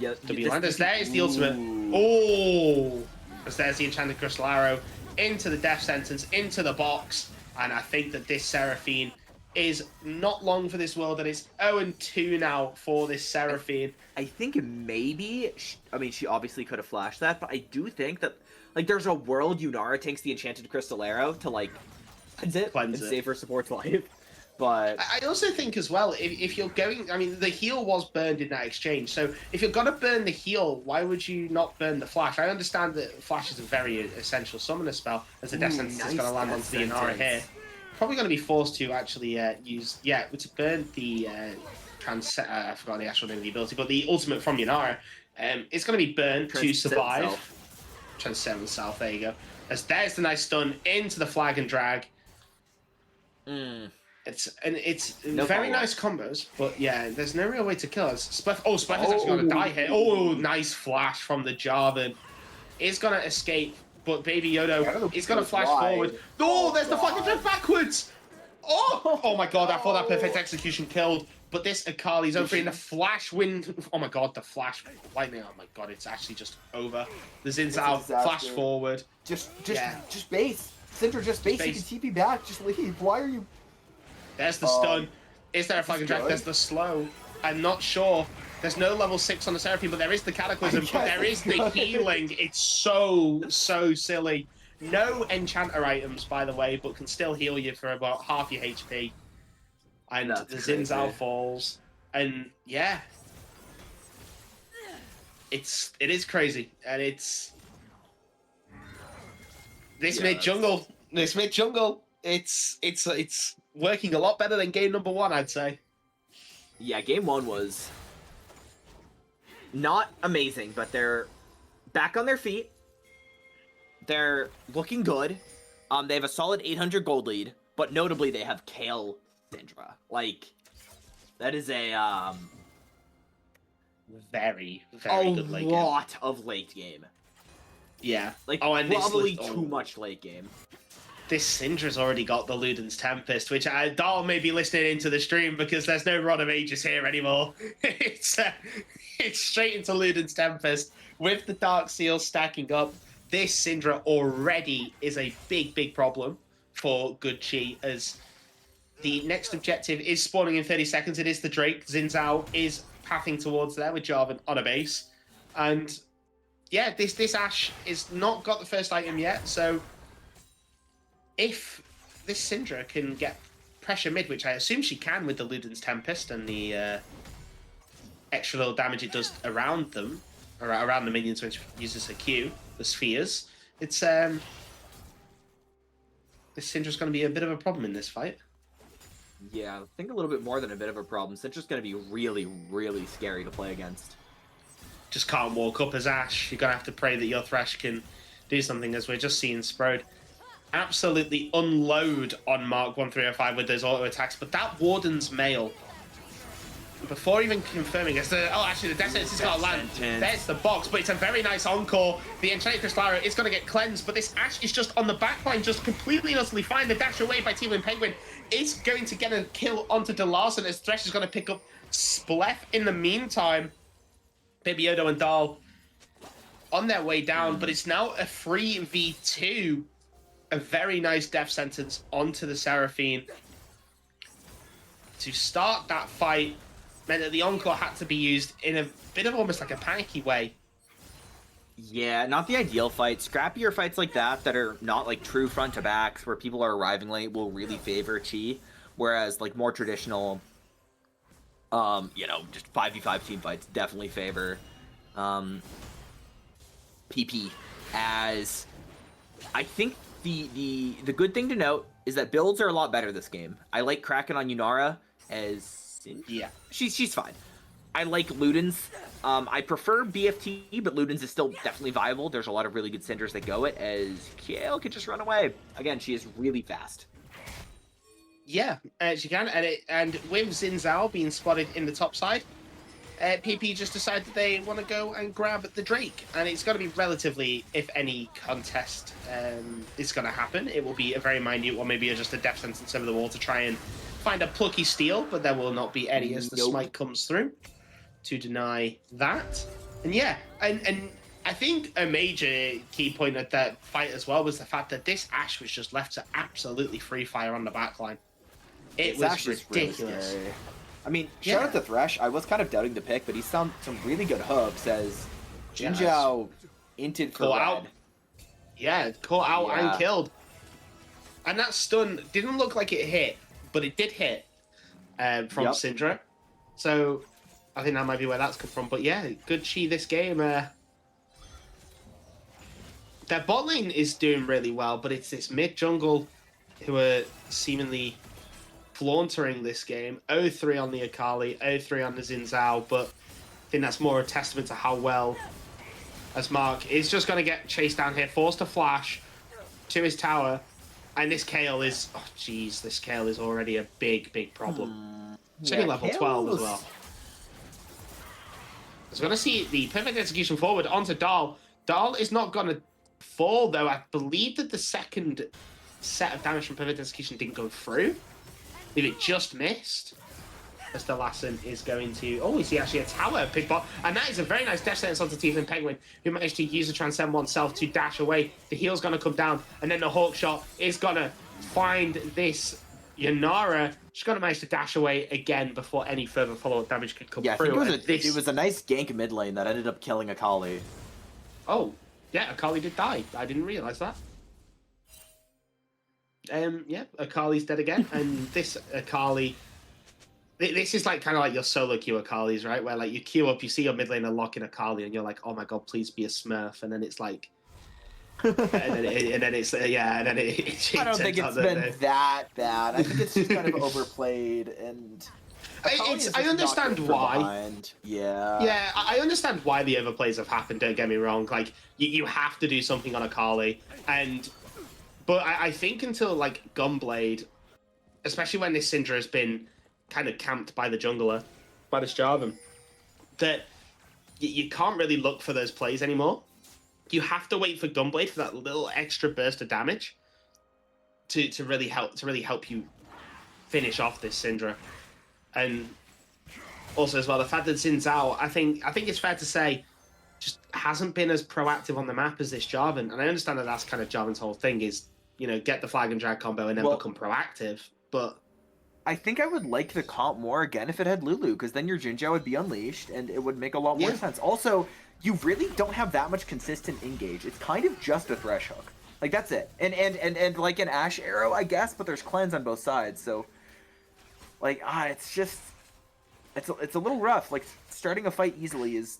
W line. There's the ultimate. Oh, there's the enchanted crystal arrow into the death sentence, into the box, and I think that this Seraphine is not long for this world, and it's 0-2 now for this Seraphine. I think maybe, I mean, she obviously could have flashed that, but I do think that, like, there's a world Yunara takes the enchanted crystal arrow to, like, cleanse it and save her support's life. But I also think as well, if you're going, I mean, the heal was burned in that exchange. So if you're gonna burn the heal, why would you not burn the flash? I understand that flash is a very essential summoner spell, as the death sentence is nice gonna land onto the Inara here. Probably gonna be forced to actually use, to burn the I forgot the actual name of the ability, but the ultimate from Yanara. It's gonna be burned to survive. Transcend South. There you go. As there's the nice stun into the flag and drag. It's very nice combos, but yeah, there's no real way to kill us. Spliff is actually gonna die here. Oh, nice flash from the Jarvan. Is gonna escape, but Baby Yoda is gonna flash forward. Oh, there's the fucking drift backwards. Oh my god, I thought that perfect execution killed. But this Akali's over in the flash wind. Oh my god, the flash lightning. Oh my god, it's actually just over. The Zin's out, flash forward. Just base. Syndra, just base. You can TP back. Just leave. Why are you? There's the stun. Is there a flag and drag? There's the slow. I'm not sure. There's no level 6 on the Seraphine, but there is the Cataclysm, but there is the healing. It's so silly. No enchanter items, by the way, but can still heal you for about half your HP. And the Zinzal falls. And yeah. It is crazy. And it's this mid jungle. It's working a lot better than game number 1, I'd say. Yeah, game 1 was not amazing, but they're back on their feet. They're looking good. They have a solid 800 gold lead, but notably they have Kale Syndra. Like, that is a very good late game. A lot of late game. Yeah. Like, probably too much late game. This Syndra's already got the Luden's Tempest, which Dahl may be listening into the stream because there's no Rod of Ages here anymore. It's straight into Luden's Tempest with the Dark Seal stacking up. This Syndra already is a big problem for Good Chi, as the next objective is spawning in 30 seconds. It is the Drake. Zinzao is pathing towards there with Jarvan on a base. And yeah, this Ashe is not got the first item yet, so if this Syndra can get pressure mid, which I assume she can with the Luden's Tempest and the extra little damage it does around them, or around the minions when she uses her Q, the spheres, it's this Syndra's going to be a bit of a problem in this fight. Yeah, I think a little bit more than a bit of a problem. Syndra's going to be really scary to play against. Just can't walk up as Ashe. You're going to have to pray that your Thresh can do something, as we're just seeing Sprode absolutely unload on Mark 1305 with those auto attacks. But that Warden's Mail, before even confirming, actually the Death Sentence is going to land. There's the box, but it's a very nice encore. The Enchanted Crystal Arrow is going to get cleansed, but this Ashe is just on the backline, just completely and utterly fine. The dash away by Teal and Penguin is going to get a kill onto DeLarson, as Thresh is going to pick up Splef in the meantime. Baby Yoda and Dahl on their way down, but it's now a 3v2. A very nice Death Sentence onto the Seraphine to start that fight. Meant that the Encore had to be used in a bit of almost like a panicky way. Yeah, not the ideal fight. Scrappier fights like that are not like true front to backs where people are arriving late will really favor Chi, whereas like more traditional just 5v5 team fights definitely favor PP. As I think the good thing to note is that builds are a lot better this game. I like Kraken on Yunara as she's fine. I like Luden's. I prefer BFT, but Luden's is still definitely viable. There's a lot of really good Synders that go it, as Kale could just run away. Again, she is really fast. Yeah, she can, and with Zinzao being spotted in the top side, PP just decided that they want to go and grab the Drake, and it's going to be relatively, if any contest is going to happen, it will be a very minute one, maybe just a Death Sentence over the wall to try and find a plucky steal, but there will not be any as the smite comes through to deny that. And yeah, and I think a major key point at that fight as well was the fact that this Ashe was just left to absolutely free fire on the backline. It was ridiculous. Really, I mean, shout out to Thresh. I was kind of doubting the pick, but he's found some really good hooks as Jin Zhao inted for red. Yeah, caught out and killed. And that stun didn't look like it hit, but it did hit. from Syndra. So I think that might be where that's come from. But yeah, good Chi this game. Their bot lane is doing really well, but it's this mid jungle who are seemingly flaunting this game. 0-3 on the Akali, 0-3 on the Xin Zhao, but I think that's more a testament to how well as Mark is just going to get chased down here, forced to flash to his tower, and this Kayle is, oh jeez, this Kayle is already a big problem. Sitting level 12 as well. So we're going to see the perfect execution forward onto Dahl. Dahl is not going to fall, though. I believe that the second set of damage from perfect execution didn't go through. I believe it just missed. As the Lassen is going to... Oh, we see actually a tower pick bot. And that is a very nice dash sentence onto Tiefling Penguin, who managed to use the Transcend oneself to dash away. The heal's going to come down, and then the Hawk Shot is going to find this Yanara. She's going to manage to dash away again before any further follow-up damage could come through. I think it was a nice gank mid lane that ended up killing Akali. Oh, yeah, Akali did die. I didn't realize that. Yeah, Akali's dead again, and this Akali... This is like kind of like your solo queue Akalis, right? Where like you queue up, you see your mid laner lock in Akali, and you're like, "Oh my god, please be a Smurf!" And then it's like, and then it's I don't think it's been that bad. I think it's just kind of overplayed, and I understand why. Yeah, I understand why the overplays have happened. Don't get me wrong. Like you have to do something on Akali, but I think until like Gunblade, especially when this Syndra has been kind of camped by the jungler, by the Jarvan, that you can't really look for those plays anymore. You have to wait for Gunblade for that little extra burst of damage to really help you finish off this Syndra. And also as well, the fact that Xin Zhao, I think it's fair to say, just hasn't been as proactive on the map as this Jarvan. And I understand that that's kind of Jarvan's whole thing is, get the flag and drag combo and then become proactive. But I think I would like the comp more again if it had Lulu, because then your Jinzhou would be unleashed and it would make a lot more sense. Also, you really don't have that much consistent engage. It's kind of just a Thresh Hook. Like, that's it. And like an Ash Arrow, I guess, but there's cleanse on both sides, so like it's just it's a little rough. Like starting a fight easily is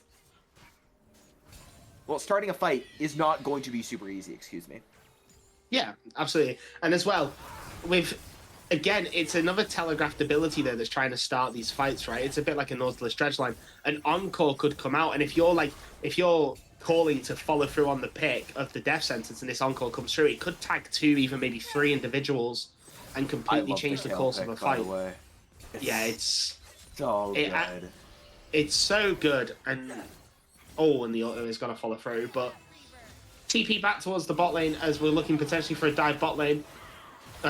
not going to be super easy, excuse me. Yeah, absolutely. And as well, again, it's another telegraphed ability there that's trying to start these fights, right? It's a bit like a Nautilus Dredgeline. An Encore could come out, and if you're calling to follow through on the pick of the death sentence and this Encore comes through, it could tag 2, even maybe 3 individuals and completely change the course of a fight. It's so good. It's so good, and the auto is going to follow through, but TP back towards the bot lane as we're looking potentially for a dive bot lane.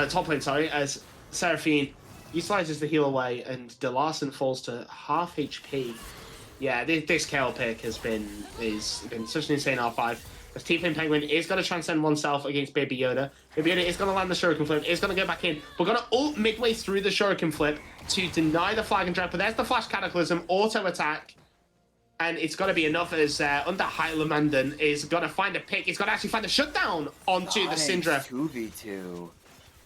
Top lane, sorry, as Seraphine utilizes the heal away and De Larsen falls to half HP. Yeah, this Kayle pick has been such an insane R5. As Tiefling Penguin is going to transcend oneself against Baby Yoda. Baby Yoda is going to land the Shuriken Flip, is going to go back in. We're going to ult midway through the Shuriken Flip to deny the flag and drag, but there's the Flash Cataclysm, auto attack. And it's got to be enough as Under Heilemandan is going to find a pick. He's going to actually find a shutdown onto the Syndra. 2v2.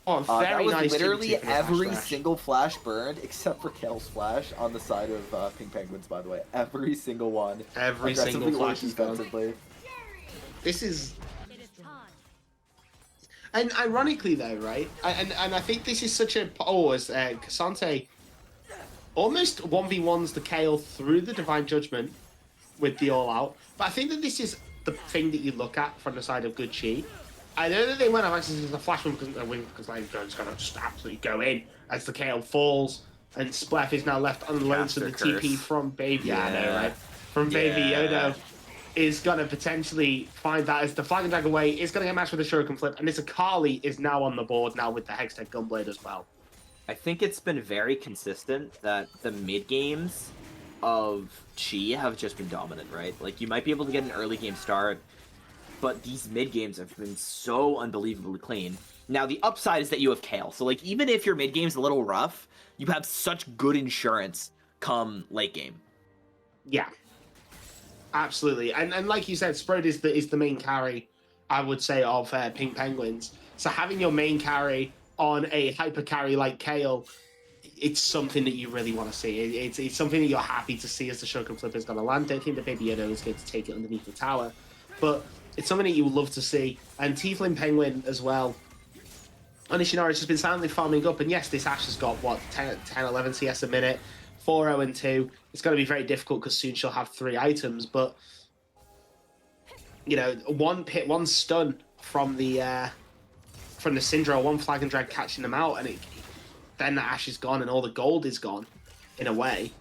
Oh, very that was nice. Literally every single flash burned, except for Kale's flash on the side of Pink Penguins, by the way. Every single one. Every single flash is defensively. This is... And ironically, though, right? And I think this is such a... as Cassante almost 1v1s the Kayle through the Divine Judgment with the All-Out. But I think that this is the thing that you look at from the side of Good Chi. I know that they won't have access to the flash one because Lane Jones going to just absolutely go in as the Kayle falls, and Splef is now left alone to the TP from Baby Yoda, right? From Baby Yoda is going to potentially find that as the flag and drag away is going to get matched with the Shuriken Flip, and this Akali is now on the board now with the Hextech Gunblade as well. I think it's been very consistent that the mid games of Chi have just been dominant, right? Like, you might be able to get an early game start, but these mid games have been so unbelievably clean. Now, the upside is that you have Kayle. So, like, even if your mid game's a little rough, you have such good insurance come late game. Yeah. Absolutely. And like you said, Sprout is the main carry, I would say, of Pink Penguins. So having your main carry on a hyper carry like Kayle, it's something that you really want to see. It's something that you're happy to see as the Shogun Flip is going to land. Don't think the Baby Yoda is going to take it underneath the tower, but it's something that you would love to see. And Tiefling Penguin as well. Onishinori's just been silently farming up, and yes, this Ashe has got, what, 10 11 CS a minute, 4-0 and 2. It's going to be very difficult because soon she'll have 3 items, but, you know, one stun from the Syndra, one flag and drag catching them out, and then the Ashe is gone and all the gold is gone, in a way.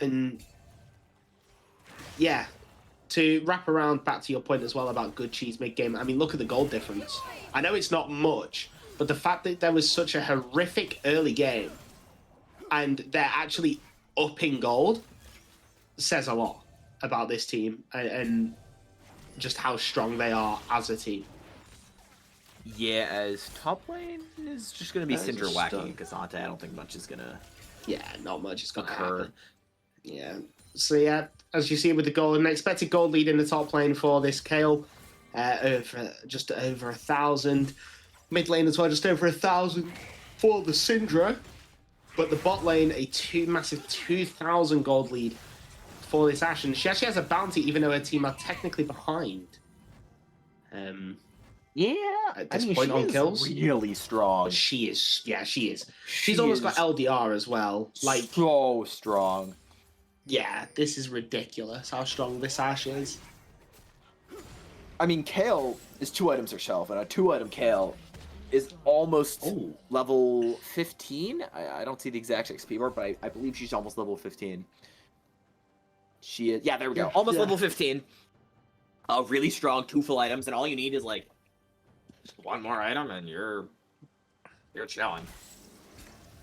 And, yeah, to wrap around back to your point as well about good cheese mid-game, I mean, look at the gold difference. I know it's not much, but the fact that there was such a horrific early game and they're actually upping gold says a lot about this team and just how strong they are as a team. Yeah, as top lane is just going to be Syndra whacking and Kazante. I don't think much is going to... Yeah, not much is going to happen. Yeah. So, yeah, as you see with the gold, an expected gold lead in the top lane for this Kayle. Just over 1,000. Mid lane as well, just over 1,000 for the Syndra. But the bot lane, a massive 2,000 gold lead for this Ashe. And she actually has a bounty, even though her team are technically behind. Yeah, at this point on kills, really strong. But she is, yeah, she is. She's almost got LDR as well. Like, so strong. Yeah, this is ridiculous how strong this Ashe is. I mean, Kayle is 2 items herself, and a 2-item Kayle is almost level 15. I don't see the exact XP bar, but I believe she's almost level 15. She is, yeah, there we go. Almost level 15. Really strong, 2 full items, and all you need is like just 1 more item, and you're chilling.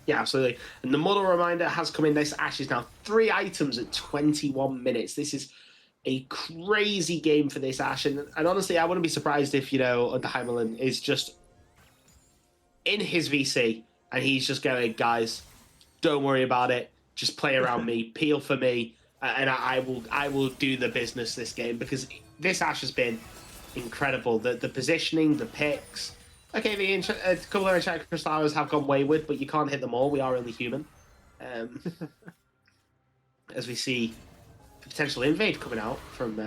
Yeah, absolutely. And the model reminder has come in. This Ashe is now 3 items at 21 minutes. This is a crazy game for this Ashe. And honestly, I wouldn't be surprised if, you know, the Heimerlin is just in his VC and he's just going, guys, don't worry about it. Just play around me, peel for me, and I will do the business this game, because this Ashe has been incredible. The positioning, the picks. Okay, a couple of enchanted crystal arrows have gone wayward, but you can't hit them all. We are only human. As we see a potential invade coming out from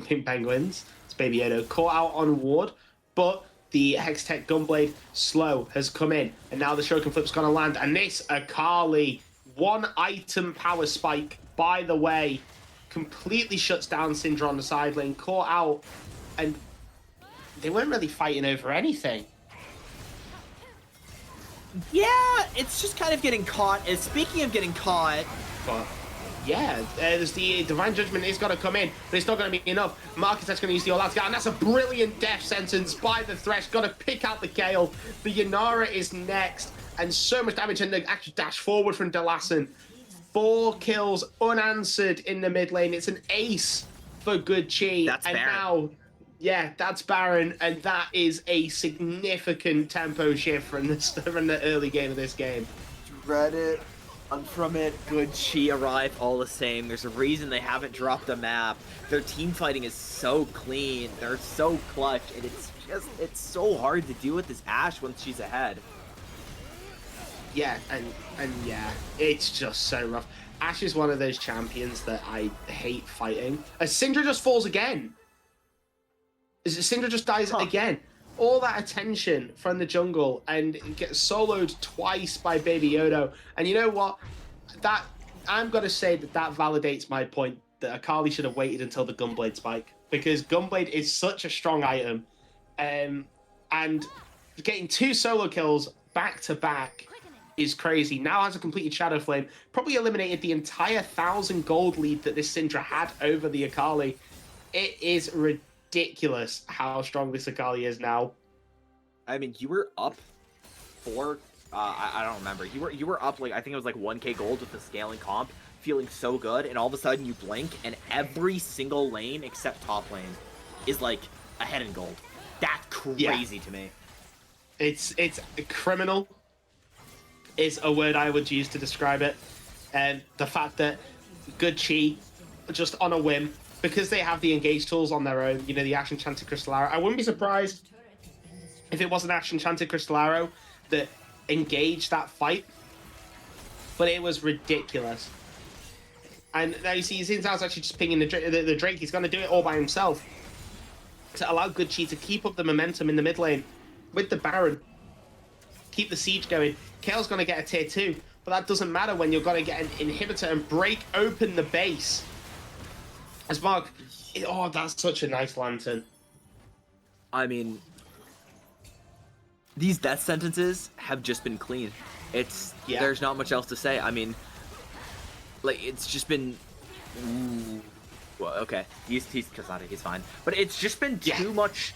Pink Penguins. It's Baby Yoda caught out on ward, but the Hextech Gunblade slow has come in, and now the Shogun Flip's going to land. And this Akali 1-item power spike, by the way, completely shuts down Syndra on the side lane, caught out, and they weren't really fighting over anything. Yeah, it's just kind of getting caught. Speaking of getting caught... But, yeah, there's the Divine Judgment is going to come in, but it's not going to be enough. Marcus is going to use the all-out, and that's a brilliant death sentence by the Thresh. Got to pick out the Kayle. The Yanara is next, and so much damage, and the actual dash forward from Delassen. 4 kills unanswered in the mid lane. It's an ace for Good Chi. That's and Baron. Now, yeah, that's Baron, and that is a significant tempo shift from the early game of this game. Dread it. And from it, Good Chi arrived all the same. There's a reason they haven't dropped a map. Their team fighting is so clean. They're so clutch, and it's so hard to do with this Ashe once she's ahead. Yeah, and yeah, it's just so rough. Ashe is one of those champions that I hate fighting. Syndra just falls again. Syndra just dies again. All that attention from the jungle and gets soloed twice by Baby Yoda. And you know what? I'm going to say that validates my point that Akali should have waited until the Gunblade spike. Because Gunblade is such a strong item. And getting 2 solo kills back to back is crazy. Now has a completed Shadow Flame. Probably eliminated the entire 1,000 gold lead that this Syndra had over the Akali. It is ridiculous how strong this Akali is now. I mean, you were up 4. I don't remember. You were up, like, I think it was like 1k gold with the scaling comp, feeling so good, and all of a sudden you blink, and every single lane except top lane is like ahead in gold. That's crazy to me. It's criminal is a word I would use to describe it. And the fact that Good Chi, just on a whim, because they have the engage tools on their own, you know, the Ashe Enchanted Crystal Arrow, I wouldn't be surprised if it was an Ashe Enchanted Crystal Arrow that engaged that fight but it was ridiculous. And now you see Zinzao's actually just pinging the Drake. He's going to do it all by himself to allow Good Chi to keep up the momentum in the mid lane with the Baron. Keep the siege going. Kale's going to get a tier 2, but that doesn't matter when you're going to get an inhibitor and break open the base. As Mark, oh, that's such a nice lantern. I mean, these death sentences have just been clean. There's not much else to say. I mean, like, it's just been... Well, okay, he's Kasada, he's fine. But it's just been too much...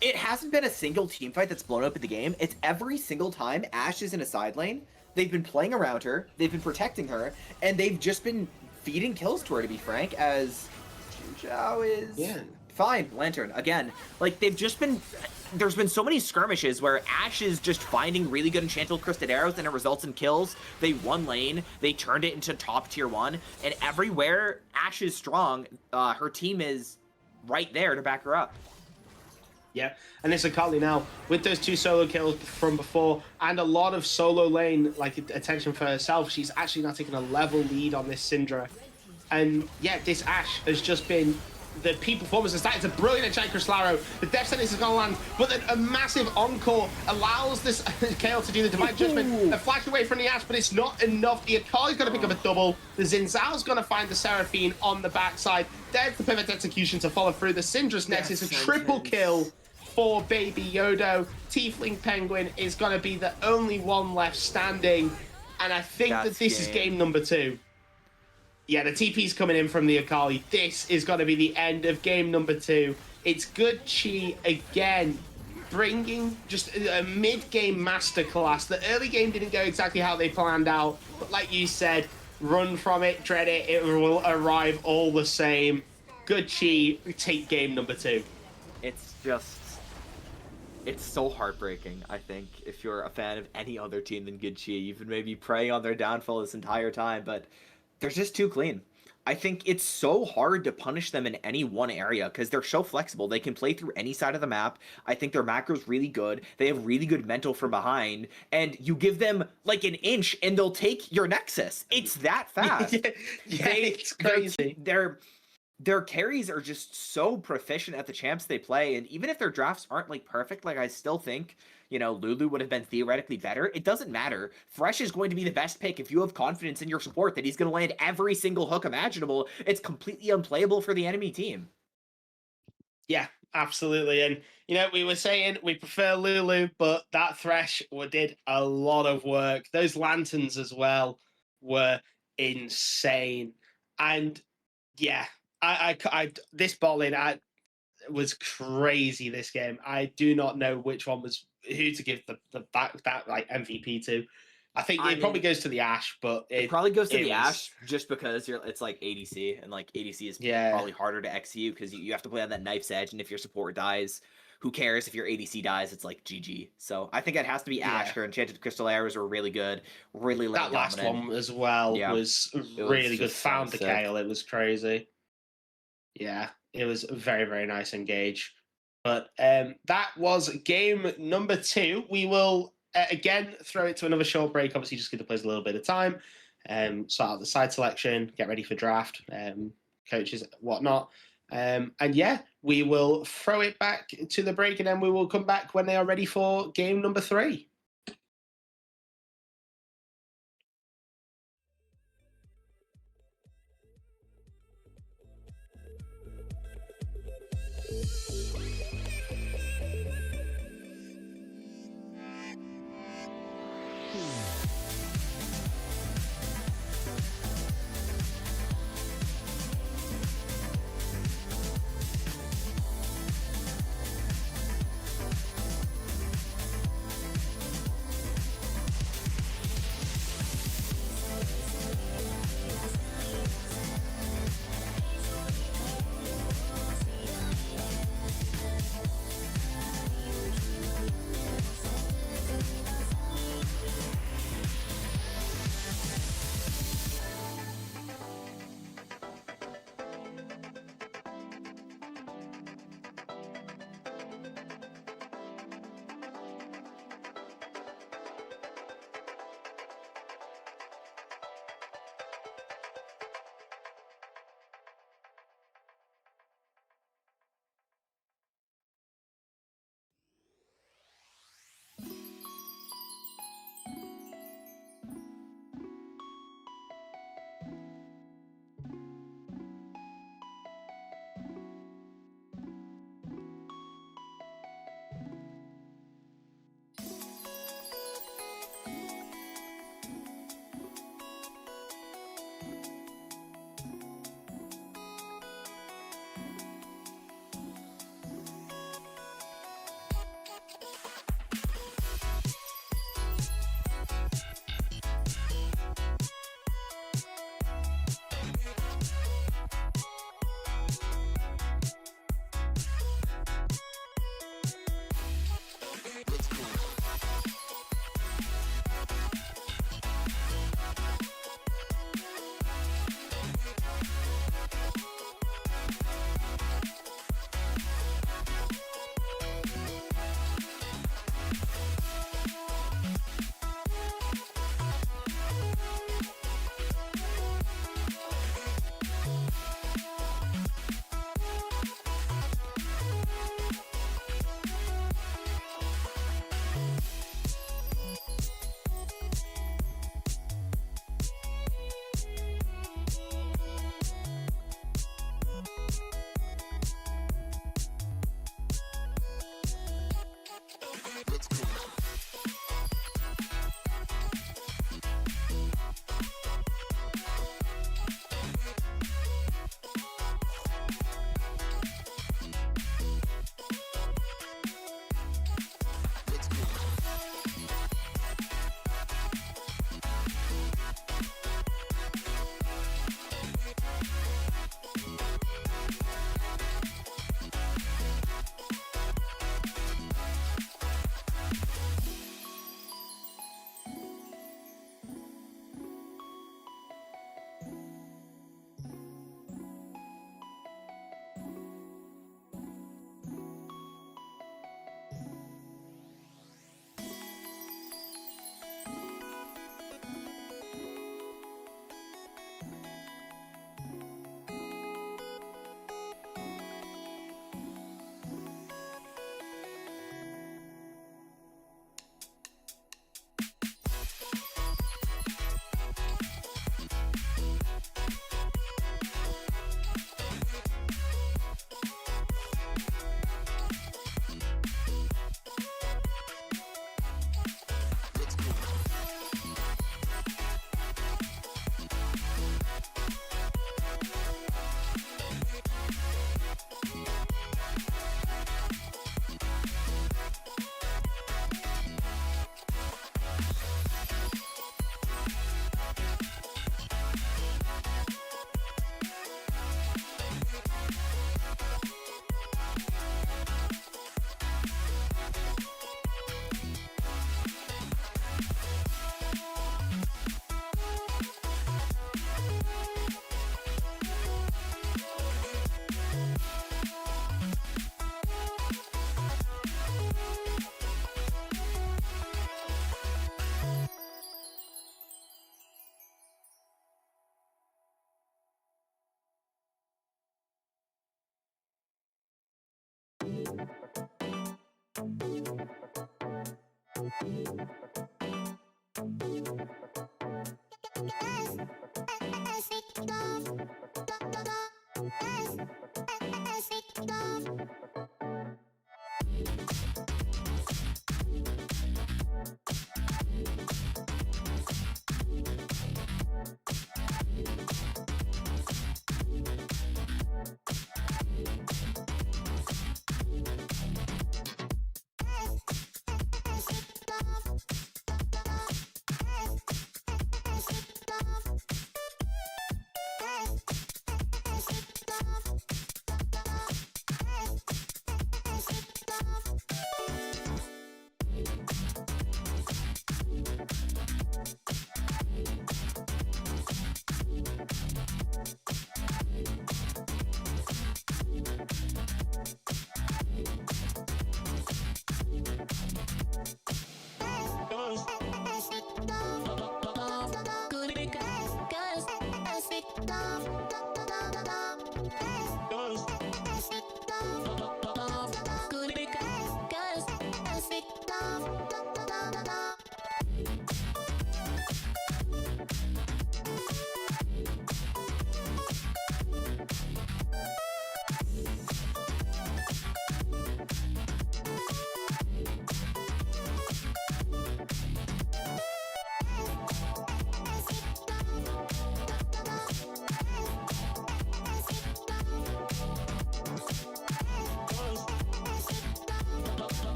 It hasn't been a single team fight that's blown up in the game. It's every single time Ashe is in a side lane, they've been playing around her, they've been protecting her, and they've just been feeding kills to her, to be frank, as Zhao is fine. Lantern, again. Like, they've just been... There's been so many skirmishes where Ashe is just finding really good enchanted crysted arrows and it results in kills. They won lane, they turned it into top tier 1, and everywhere Ashe is strong, her team is right there to back her up. Yeah, and it's Akali now with those 2 solo kills from before and a lot of solo lane like attention for herself. She's actually now taking a level lead on this Syndra, and yeah, this Ashe has just been the peak performance. It's a brilliant Enchanted Crystal Arrow. The Death Sentence is going to land, but then a massive encore allows this Kale to do the Divine Judgment and flash away from the Ashe, but it's not enough. The Akali's going to pick up a double. The Xin Zhao's going to find the Seraphine on the backside. There's the pivot execution to follow through. The Syndra's next is a triple kill for Baby Yodo. Tiefling Penguin is going to be the only one left standing, and I think that this is game number 2. Yeah, the TP's coming in from the Akali. This is going to be the end of game number 2. It's Good Chi again, bringing just a mid-game masterclass. The early game didn't go exactly how they planned out, but like you said, run from it, dread it, it will arrive all the same. Good Chi take game number 2. It's so heartbreaking, I think, if you're a fan of any other team than Good Chi. You've been maybe preying on their downfall this entire time, but they're just too clean. I think it's so hard to punish them in any one area because they're so flexible. They can play through any side of the map. I think their macro's really good. They have really good mental from behind, and you give them like an inch and they'll take your Nexus. It's that fast. It's crazy. Their carries are just so proficient at the champs they play, and even if their drafts aren't like perfect, like I still think, you know, Lulu would have been theoretically better. It doesn't matter. Thresh is going to be the best pick if you have confidence in your support that he's going to land every single hook imaginable. It's completely unplayable for the enemy team. Yeah, absolutely. And, you know, we were saying we prefer Lulu, but that Thresh did a lot of work. Those lanterns as well were insane. And, yeah, this bot lane was crazy this game. I do not know which one was who to give that like MVP to. I think it probably goes to the Ashe, but it probably goes to the Ashe just because it's like ADC, and like ADC is probably harder to execute because you have to play on that knife's edge, and if your support dies, who cares? If your ADC dies, it's like GG. So I think it has to be Ashe. Her Enchanted Crystal Arrows were really good, really late. That last one as well was really good. Found the Kale, it was crazy. Yeah, it was very, very nice engage. But that was game number 2. We will, again, throw it to another short break. Obviously, just give the players a little bit of time. Sort out the side selection, get ready for draft, coaches, whatnot. And yeah, we will throw it back to the break, and then we will come back when they are ready for game number 3.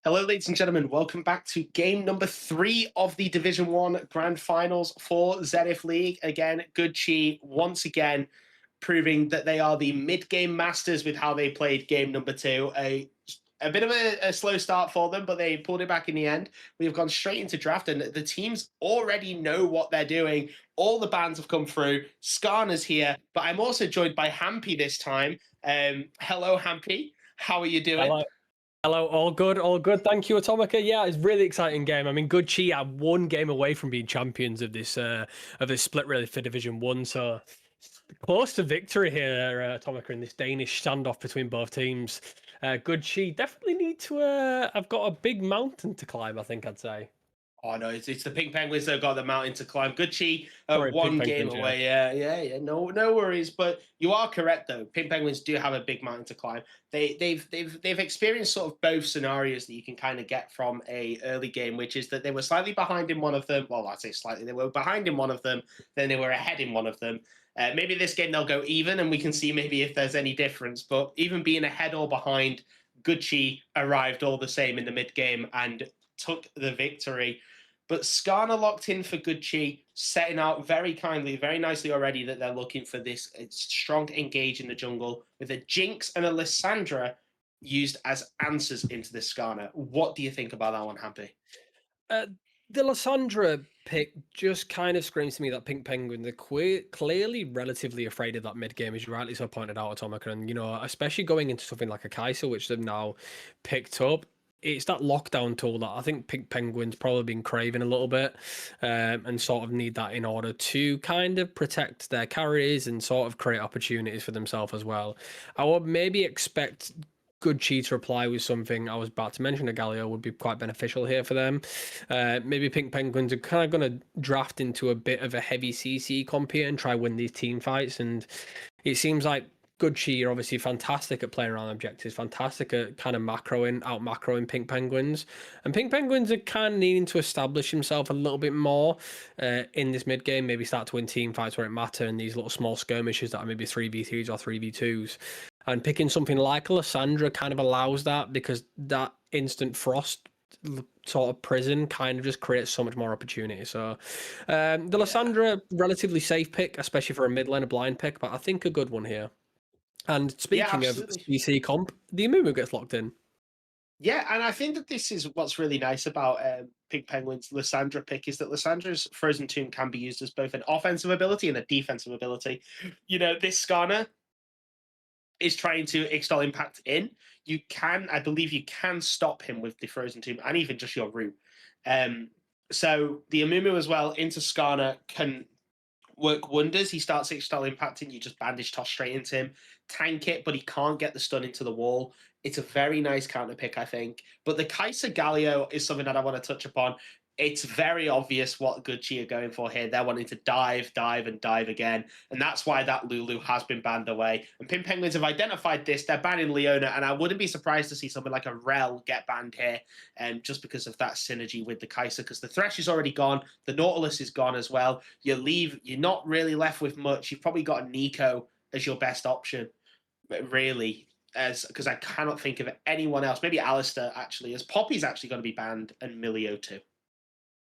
Hello, ladies and gentlemen. Welcome back to game number 3 of the Division 1 Grand Finals for Zenith League. Again, Good Chi once again proving that they are the mid-game masters with how they played game number 2. A bit of a slow start for them, but they pulled it back in the end. We've gone straight into draft, and the teams already know what they're doing. All the bans have come through. Skarna's here, but I'm also joined by Hampy this time. Hello, Hampy. How are you doing? Hello, all good, all good. Thank you, Atomica. Yeah, it's a really exciting game. I mean, Good Chi are one game away from being champions of this split, really, for Division 1. So close to victory here, Atomica, in this Danish standoff between both teams. Good Chi definitely need to. I've got a big mountain to climb, I think I'd say. Oh no, it's the Pink Penguins that have got the mountain to climb. Good Chi, Sorry, one Pink game Penguins, away. Yeah. No worries. But you are correct though. Pink Penguins do have a big mountain to climb. They've experienced sort of both scenarios that you can kind of get from a early game, which is that they were slightly behind in one of them. Well, I'd say slightly. They were behind in one of them, then they were ahead in one of them. Maybe this game they'll go even, and we can see maybe if there's any difference. But even being ahead or behind, Good Chi arrived all the same in the mid game and took the victory. But Skarna locked in for Good Chi, setting out very kindly, very nicely already that they're looking for this strong engage in the jungle with a Jinx and a Lissandra used as answers into this Skarna. What do you think about that one, Happy? The Lissandra pick just kind of screams to me that Pink Penguin, they're clearly relatively afraid of that mid game, as you rightly so pointed out, Atomica. And, you know, especially going into something like a Kai'Sa, which they've now picked up. It's that lockdown tool that I think Pink Penguin's probably been craving a little bit, and sort of need that in order to kind of protect their carries and sort of create opportunities for themselves as well. I would maybe expect Good Chi to reply with something I was about to mention. A Galio would be quite beneficial here for them. Maybe Pink Penguins are kind of going to draft into a bit of a heavy CC comp here and try win these team fights. And it seems like Good Chi are obviously fantastic at playing around objectives, fantastic at kind of out-macroing Pink Penguins. And Pink Penguins are kind of needing to establish himself a little bit more in this mid-game, maybe start to win team fights where it matters and these little small skirmishes that are maybe 3v3s or 3v2s. And picking something like Lissandra kind of allows that, because that instant frost sort of prison kind of just creates so much more opportunity. So the Lissandra, relatively safe pick, especially for a mid lane, a blind pick, but I think a good one here. And speaking of CC comp, the Amumu gets locked in. Yeah, and I think that this is what's really nice about Pink Penguin's Lissandra pick, is that Lissandra's Frozen Tomb can be used as both an offensive ability and a defensive ability. You know, this Skarna, is trying to extol impact in, I believe you can stop him with the Frozen Tomb and even just your root. So the Amumu as well into Skarner can work wonders. He starts 6-star impacting, you just bandage toss straight into him, tank it, but he can't get the stun into the wall. It's a very nice counter pick, I think. But the Kaiser Galio is something that I want to touch upon. It's very obvious what Good Chi are going for here. They're wanting to dive, and dive again. And that's why that Lulu has been banned away. And Pink Penguins have identified this. They're banning Leona. And I wouldn't be surprised to see something like a Rel get banned here, just because of that synergy with the Kaiser. Because the Thresh is already gone. The Nautilus is gone as well. You're not really left with much. You've probably got Nico as your best option, really. Because I cannot think of anyone else. Maybe Alistair, actually. As Poppy's actually going to be banned. And Milio too.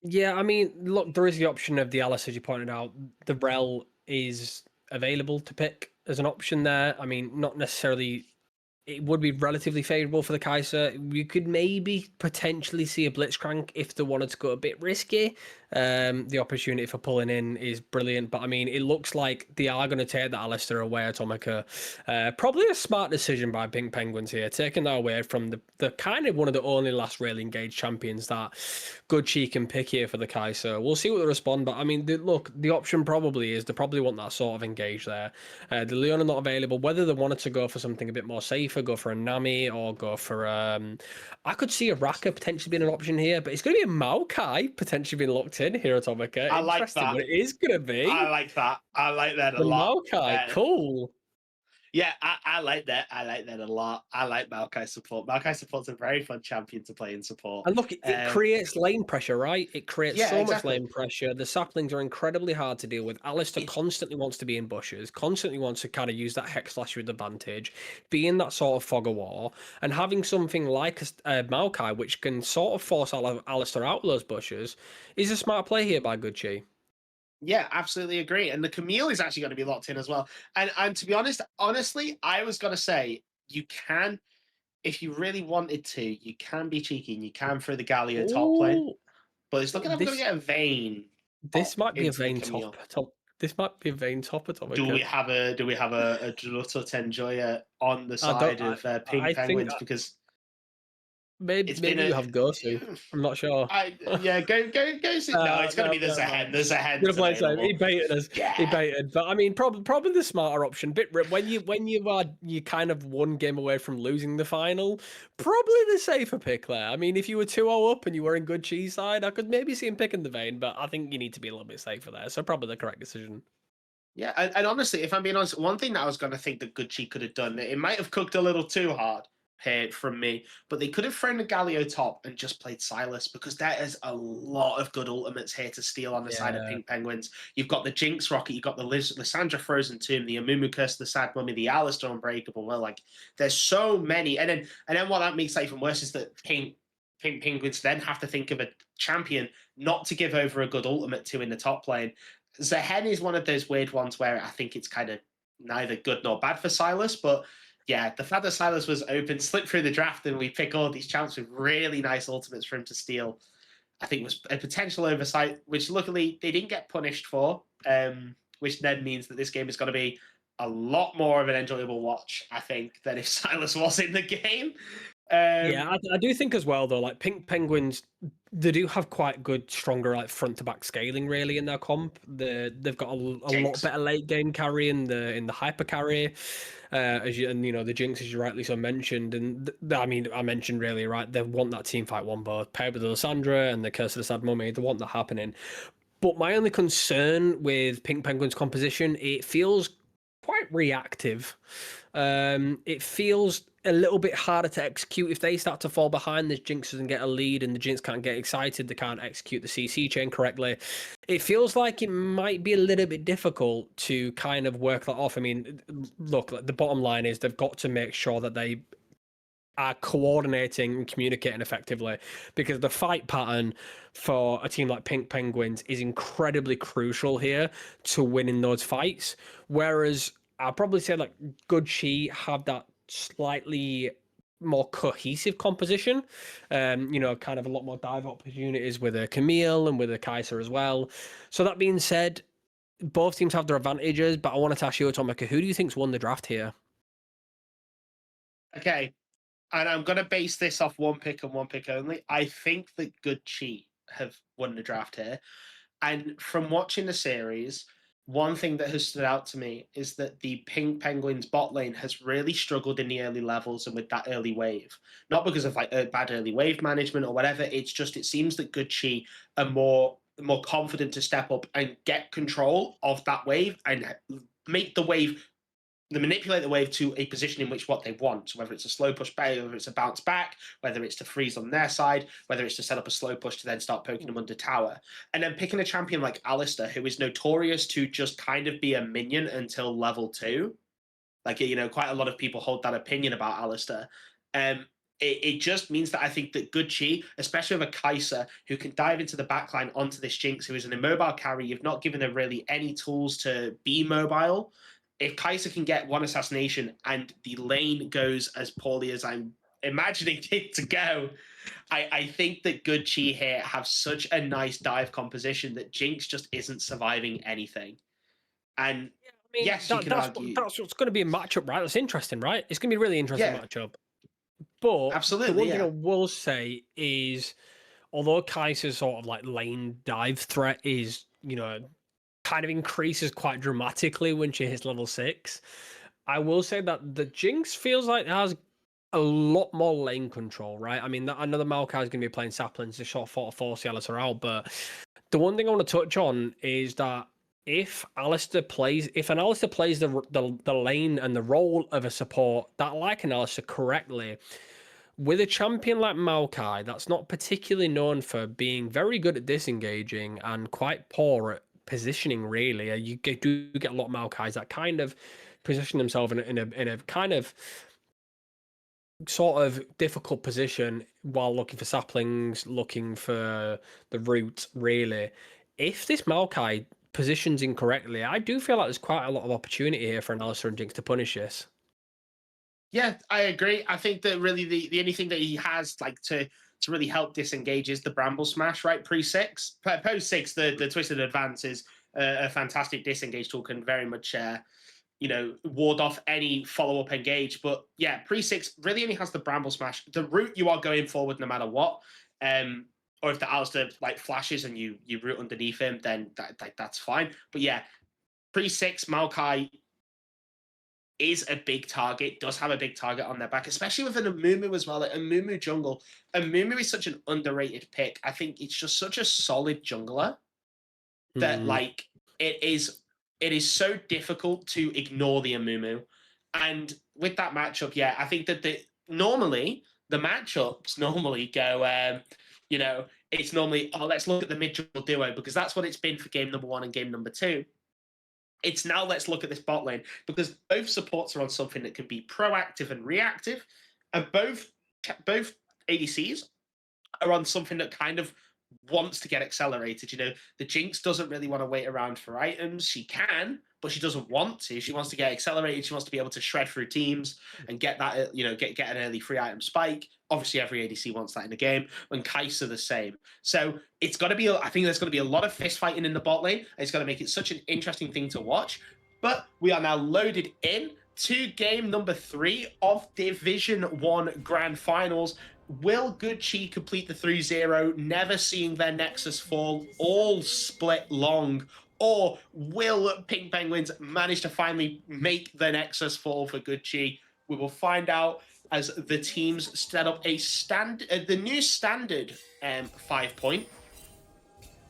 Yeah, I mean, look, there is the option of the Alice, as you pointed out. The Rel is available to pick as an option there. I mean, not necessarily. It would be relatively favourable for the Kaiser. You could maybe potentially see a Blitzcrank if they wanted to go a bit risky. The opportunity for pulling in is brilliant, but I mean, it looks like they are going to take the Alistair away, Atomica. Probably a smart decision by Pink Penguins here, taking that away from the kind of one of the only last really engaged champions that Good Chi can pick here for the Kaiser. We'll see what they respond, but I mean, the option probably is they probably want that sort of engage there. The Leona not available, whether they wanted to go for something a bit more safer, go for a Nami, or go for I could see a Raka potentially being an option here, but it's going to be a Maokai potentially being locked in here at Atomica. I like that. What it is going to be. I like that. I like that a The lot. Maokai, cool. Yeah, I like that. I like that a lot. I like Maokai support. Maokai support's a very fun champion to play in support. And look, it creates lane pressure, right? It creates much lane pressure. The saplings are incredibly hard to deal with. Alistair constantly wants to be in bushes, constantly wants to kind of use that Hex Slash with advantage, be in that sort of fog of war, and having something like a Maokai, which can sort of force Alistair out of those bushes, is a smart play here by Good Chi. Yeah, absolutely agree. And the Camille is actually going to be locked in as well. And to be honestly, I was going to say you can, if you really wanted to, you can be cheeky and you can throw the Galio top lane. But it's looking like we're going to get a Vayne. This might be a Vayne top. This might be a Vayne top at all. Do we have a Druto Tenjoya on the side of Pink Penguins? Because maybe you have Gosu. I'm not sure. Go sit. No, it's going to be there's a hen. There's a hen. He baited us. Yeah. He baited. But I mean, probably the smarter option. When you kind of one game away from losing the final, probably the safer pick there. I mean, if you were 2-0 up and you were in Good Chi's side, I could maybe see him picking the Vayne, but I think you need to be a little bit safer there. So probably the correct decision. Yeah, and honestly, if I'm being honest, one thing that I was going to think that Good Chi could have done, it might have cooked a little too hard here from me, but they could have thrown the Galio top and just played Silas, because there is a lot of good ultimates here to steal on the side of Pink Penguins. You've got the Jinx Rocket, you've got the Lissandra Frozen Tomb, the Amumu Curse, the Sad Mummy, the Alistair Unbreakable. Well, like, there's so many. And then what that makes it even worse is that Pink Penguins then have to think of a champion not to give over a good ultimate to in the top lane. Zehen is one of those weird ones where I think it's kind of neither good nor bad for Silas, but yeah, the fact that Silas was open, slipped through the draft, and we pick all these champs with really nice ultimates for him to steal, I think was a potential oversight, which luckily they didn't get punished for, which then means that this game is going to be a lot more of an enjoyable watch, I think, than if Silas was in the game. Yeah, I do think as well, though, like Pink Penguins, they do have quite good, stronger, like front to back scaling really in their comp. They've got a lot better late game carry in the hyper carry, the Jinx, as you rightly so mentioned, and I mean I mentioned really right. They want that team fight one both paired with Lissandra and the Curse of the Sad Mummy. They want that happening. But my only concern with Pink Penguins' composition, it feels quite reactive. It feels a little bit harder to execute. If they start to fall behind, the Jinx doesn't get a lead and the Jinx can't get excited, they can't execute the CC chain correctly. It feels like it might be a little bit difficult to kind of work that off. I mean, look, the bottom line is they've got to make sure that they are coordinating and communicating effectively, because the fight pattern for a team like Pink Penguins is incredibly crucial here to winning those fights. Whereas I'll probably say like Good Chi have that slightly more cohesive composition, kind of a lot more dive opportunities with a Camille and with a Kaiser as well. So that being said, both teams have their advantages, but I wanted to ask you, Atomica, who do you think's won the draft here? Okay, and I'm gonna base this off one pick and one pick only. I think that Good Chi have won the draft here. And from watching the series, one thing that has stood out to me is that the Pink Penguins bot lane has really struggled in the early levels and with that early wave. Not because of like a bad early wave management or whatever. It's just it seems that Good Chi are more confident to step up and get control of that wave and make the wave they manipulate the wave to a position in which what they want. So whether it's a slow push back, whether it's a bounce back, whether it's to freeze on their side, whether it's to set up a slow push to then start poking them under tower. And then picking a champion like Alistair, who is notorious to just kind of be a minion until level 2. Like, quite a lot of people hold that opinion about Alistair. It just means that I think that Good Chi, especially with a Kai'Sa, who can dive into the backline onto this Jinx, who is an immobile carry, you've not given her really any tools to be mobile. If Kai'Sa can get one assassination and the lane goes as poorly as I'm imagining it to go, I think that Good Chi here have such a nice dive composition that Jinx just isn't surviving anything. And yes, you can argue. That's what's going to be a matchup, right? That's interesting, right? It's going to be a really interesting matchup. But absolutely, the one thing I will say is, although Kai'Sa's sort of like lane dive threat is, kind of increases quite dramatically when she hits level 6, I will say that the Jinx feels like it has a lot more lane control, right? I mean, I know the Maokai is going to be playing saplings to sort of force the Alistair out, but the one thing I want to touch on is that if an Alistair plays the lane and the role of a support, that like an Alistair correctly, with a champion like Maokai, that's not particularly known for being very good at disengaging and quite poor at positioning, really. You do get a lot of Maokais that kind of position themselves in a kind of sort of difficult position while looking for saplings, looking for the root, really. If this Maokai positions incorrectly, I do feel like there's quite a lot of opportunity here for an Alistair and Jinx to punish this. Yeah, I agree. I think that really the only thing that he has like to really help disengage is the Bramble Smash, right? Pre-6. Post-6, the Twisted Advance is a fantastic disengage tool, can very much ward off any follow-up engage. But yeah, pre-6 really only has the Bramble Smash. The route you are going forward no matter what. Or if the Alistair like flashes and you root underneath him, then that's fine. But yeah, pre-6, Maokai is a big target, does have a big target on their back, especially with an Amumu as well. Like Amumu jungle. Amumu is such an underrated pick. I think it's just such a solid jungler that like it is so difficult to ignore the Amumu. And with that matchup, yeah, I think that normally the matchups normally go, it's normally, let's look at the mid-jungle duo, because that's what it's been for game number 1 and game number 2. It's now let's look at this bot lane, because both supports are on something that can be proactive and reactive, and both ADCs are on something that kind of wants to get accelerated. The Jinx doesn't really want to wait around for items. She can, but she doesn't want to. She wants to get accelerated. She wants to be able to shred through teams and get that, get an early free item spike. Obviously, every ADC wants that in the game, and Kai'Sa the same. So it's got to be, I think there's going to be a lot of fist fighting in the bot lane. It's going to make it such an interesting thing to watch. But we are now loaded in to game number 3 of Division 1 Grand Finals. Will Good Chi complete the 3-0, never seeing their Nexus fall, all split long? Or will Pink Penguins manage to finally make the Nexus fall for Good Chi? We will find out as the teams set up the new standard 5-point,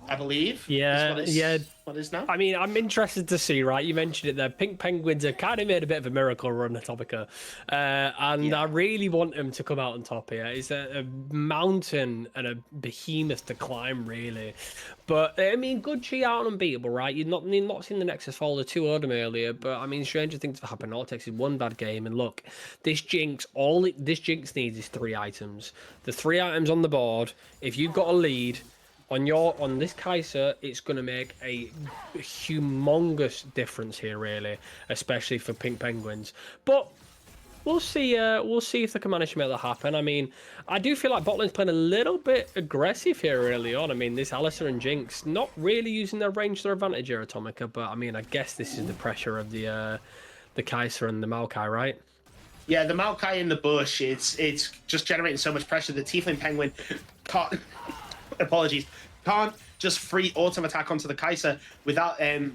I believe. Yeah, What is now? I mean, I'm interested to see, right? You mentioned it there. Pink Penguins have kind of made a bit of a miracle run, Atomica. And I really want them to come out on top here. It's a mountain and a behemoth to climb, really. But, I mean, Good Chi out unbeatable, right? You're not seen the Nexus fall. The 2 heard them earlier. But, I mean, stranger things have happened. All it takes is one bad game. And look, this Jinx needs is 3 items. The 3 items on the board, if you've got a lead on this Kai'Sa, it's going to make a humongous difference here, really, especially for Pink Penguins. But we'll see. We'll see if they can manage to make that happen. I mean, I do feel like botlane's playing a little bit aggressive here early on. I mean, this Alistair and Jinx not really using their range to their advantage here, Atomica. But I mean, I guess this is the pressure of the Kai'Sa and the Maokai, right? Yeah, the Maokai in the bush, it's just generating so much pressure. The Tiefling Penguin can't, apologies, can't just free autumn attack onto the Kai'Sa without the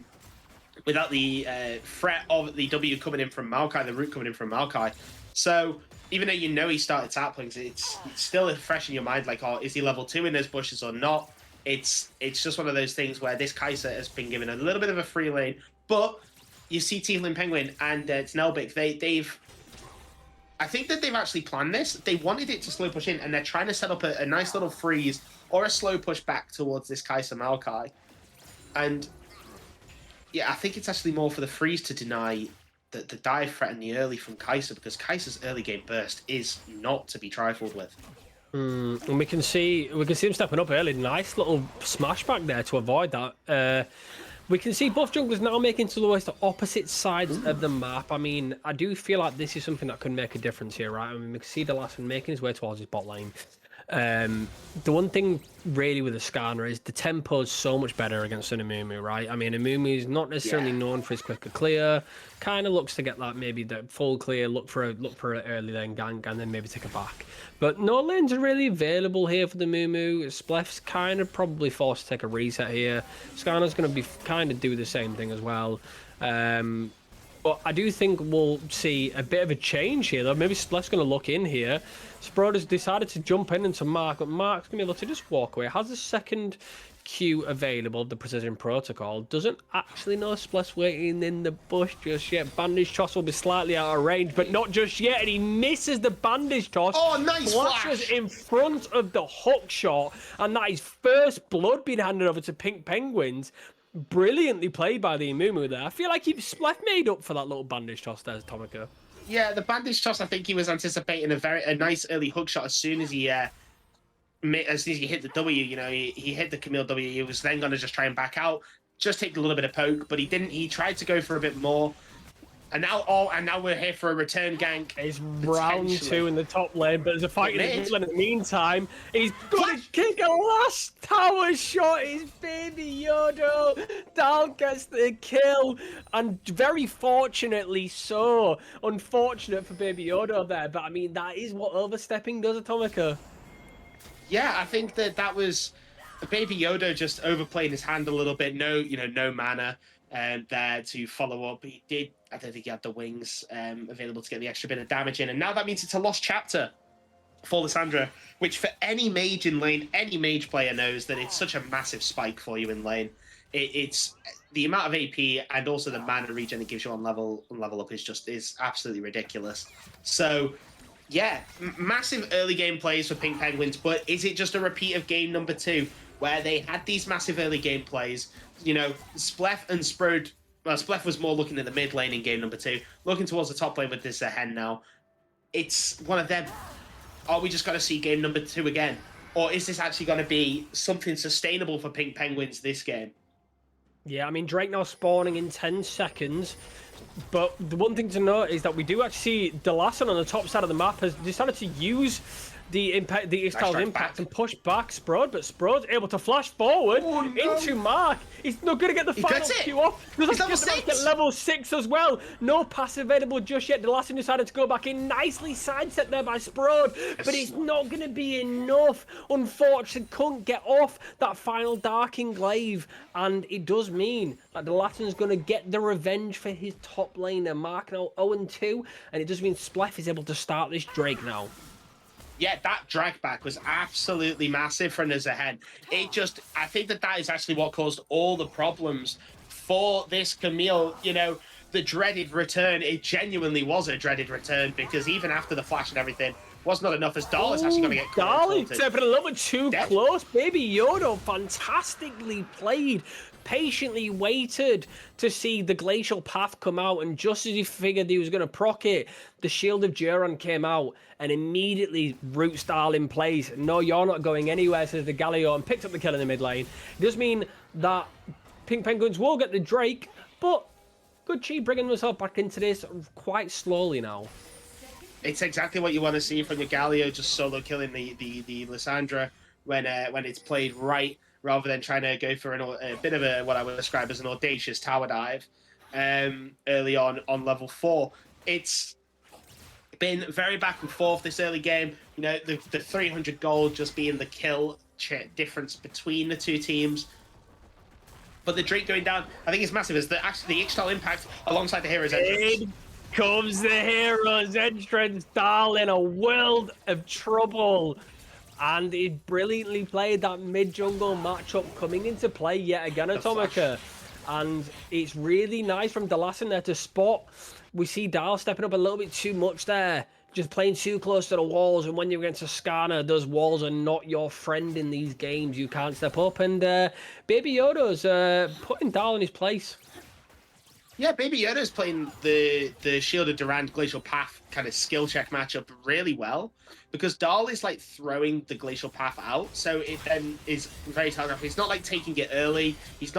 threat of the W coming in from Maokai, the root coming in from Maokai. So even though you know he started Taplings, it's still fresh in your mind, like, oh, is he level 2 in those bushes or not? It's just one of those things where this Kai'Sa has been given a little bit of a free lane, but you see Tiefling Penguin and Snellbick, I think that they've actually planned this. They wanted it to slow push in, and they're trying to set up a nice little freeze or a slow push back towards this Kai'Sa Maokai. And yeah, I think it's actually more for the freeze to deny the dive threat in the early from Kai'Sa, because Kai'Sa's early game burst is not to be trifled with. And we can see him stepping up early. Nice little smash back there to avoid that. We can see both junglers now making to the opposite sides of the map. I mean, I do feel like this is something that could make a difference here, right? I mean, we can see Delasan making his way towards his bot lane. The one thing really with the Skarner is the tempo is so much better against an Amumu, right? I mean, Amumu is not necessarily known for his quicker clear. Kind of looks to get that maybe the full clear, look for an early lane gank, and then maybe take a back. But no lanes are really available here for the Amumu. Spleff's kind of probably forced to take a reset here. Skarner's going to be kind of do the same thing as well. But I do think we'll see a bit of a change here, though. Maybe Spleff's going to look in here. Sprode has decided to jump in into Mark, but Mark's going to be able to just walk away. Has a second Q available, the Precision Protocol. Doesn't actually know Spleff's waiting in the bush just yet. Bandage Toss will be slightly out of range, but not just yet. And he misses the Bandage Toss. Oh, nice Flashes flash! in front of the hook shot, and that is first blood being handed over to Pink Penguins. Brilliantly played by the Amumu there. I feel like Spleff made up for that little Bandage Toss there, Tomica. Yeah, the Bandage Toss, I think he was anticipating a nice early hook shot as soon as he hit the W. You know, he hit the Camille W. He was then going to just try and back out, just take a little bit of poke, but he didn't. He tried to go for a bit more. And now we're here for a return gank. It's round 2 in the top lane, but there's a fight in the mid lane in the meantime. He's going to kick a last tower shot. It's Baby Yodo. Dal gets the kill, and very fortunately so. Unfortunate for Baby Yodo there, but I mean, that is what overstepping does, Atomica. Yeah, I think that was Baby Yodo just overplaying his hand a little bit. No mana there to follow up. He did. I don't think he had the wings available to get the extra bit of damage in. And now that means it's a lost chapter for Lissandra, which for any mage in lane, any mage player knows that it's such a massive spike for you in lane. It's the amount of AP and also the mana regen it gives you on level up is absolutely ridiculous. So yeah, massive early game plays for Pink Penguins, but is it just a repeat of game number 2 where they had these massive early game plays? You know, Spleff and Sprode. Well, Spleff was more looking at the mid lane in game number 2, looking towards the top lane with this Hen now. It's one of them. Are we just going to see game number 2 again? Or is this actually going to be something sustainable for Pink Penguins this game? Yeah, I mean, Drake now spawning in 10 seconds. But the one thing to note is that we do actually see Delasan on the top side of the map has decided to use the Styles impact and push back Sprode, but Sprode's able to flash forward into Mark. He's not going to get the final Q off. He's just about to get level 6 as well. No pass available just yet. Delasan decided to go back in. Nicely sidestepped there by Sprode, but it's not going to be enough. Unfortunately, couldn't get off that final Darking Glaive, and it does mean that Delasan's going to get the revenge for his top laner. Mark now 0-2, and it does mean Spleff is able to start this Drake now. Yeah, that drag back was absolutely massive for Nizzahen. I think that is actually what caused all the problems for this Camille. You know, the dreaded return, it genuinely was a dreaded return, because even after the flash and everything, was not enough as Darl is actually going to get caught. Darl stepping a little bit too close. Baby Yodo, fantastically played. Patiently waited to see the glacial path come out, and just as he figured he was going to proc it, the Shield of Juron came out and immediately roots Darl in place. No, you're not going anywhere, says the Galio, and picked up the kill in the mid lane. It does mean that Pink Penguins will get the Drake, but good Chi bringing themselves back into this quite slowly now. It's exactly what you want to see from the Galio, just solo killing the Lissandra when it's played right, rather than trying to go for a bit of what I would describe as an audacious tower dive early on level 4. It's been very back and forth this early game. You know, the 300 gold just being the kill difference between the two teams. But the Drake going down, I think it's massive. As actually the external impact alongside the hero's entrance. In comes the hero's entrance, Dahl in a world of trouble. And he brilliantly played that mid-jungle matchup coming into play yet again, Atomica. And it's really nice from Dalasan there to spot. We see Dahl stepping up a little bit too much there. Just playing too close to the walls, and when you're against a Skarner, those walls are not your friend in these games. You can't step up, and Baby Yoda's putting Dahl in his place. Yeah, Baby Yoda's playing the Shielded Durand Glacial Path kind of skill check matchup really well, because Dahl is like throwing the Glacial Path out, so it then is very telegraphed. He's not like taking it early. He's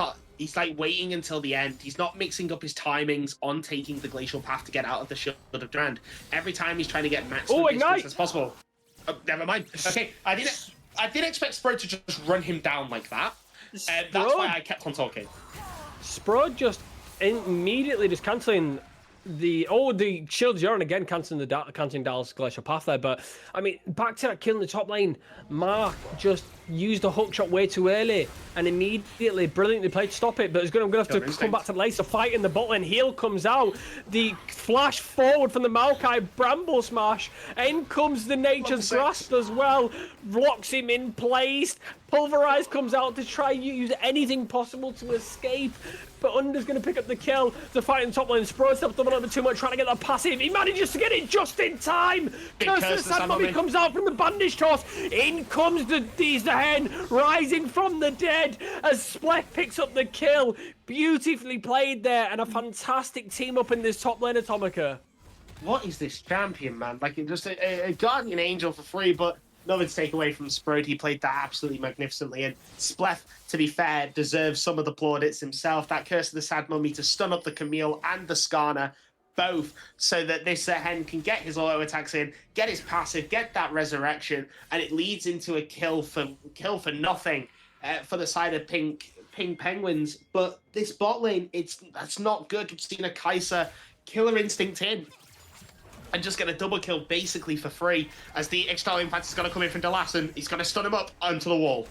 like waiting until the end. He's not mixing up his timings on taking the Glacial Path to get out of the Shield of Durand. Every time he's trying to get maximum distance as possible. Oh, never mind. Okay, I didn't expect Sprode to just run him down like that. That's why I kept on talking. Sprode just immediately just cancelling the Shield's Urine again, cancelling Dahl's Glacial Path there. But I mean, back to that kill in the top lane. Mark just used a hook shot way too early and immediately brilliantly played to stop it, but I'm gonna have to come back to the lane to fight in the bot lane. Heal comes out, the flash forward from the Maokai Bramble Smash, in comes the Nature's Grasp as well, locks him in place. Pulverize comes out to try use anything possible to escape, but Under's going to pick up the kill to fight in top lane. Sprode stepped up a little bit too much, trying to get that passive. He manages to get it just in time. Curse of the Sand Mummy comes out from the bandage toss. In comes the Hen, rising from the dead as Splech picks up the kill. Beautifully played there, and a fantastic team up in this top lane, Atomica. What is this champion, man? Like, just a Guardian Angel for free, but nothing to take away from Sprode. He played that absolutely magnificently. And Spleth, to be fair, deserves some of the plaudits himself. That Curse of the Sad Mummy to stun up the Camille and the Skarner, both, so that this Hen can get his auto attacks in, get his passive, get that resurrection, and it leads into a kill for nothing for the side of Pink Penguins. But this bot lane, that's not good. We've seen a Kai'Sa Killer Instinct in and just get a double kill basically for free, as the external impact is going to come in from Dalasan. He's going to stun him up onto the wall.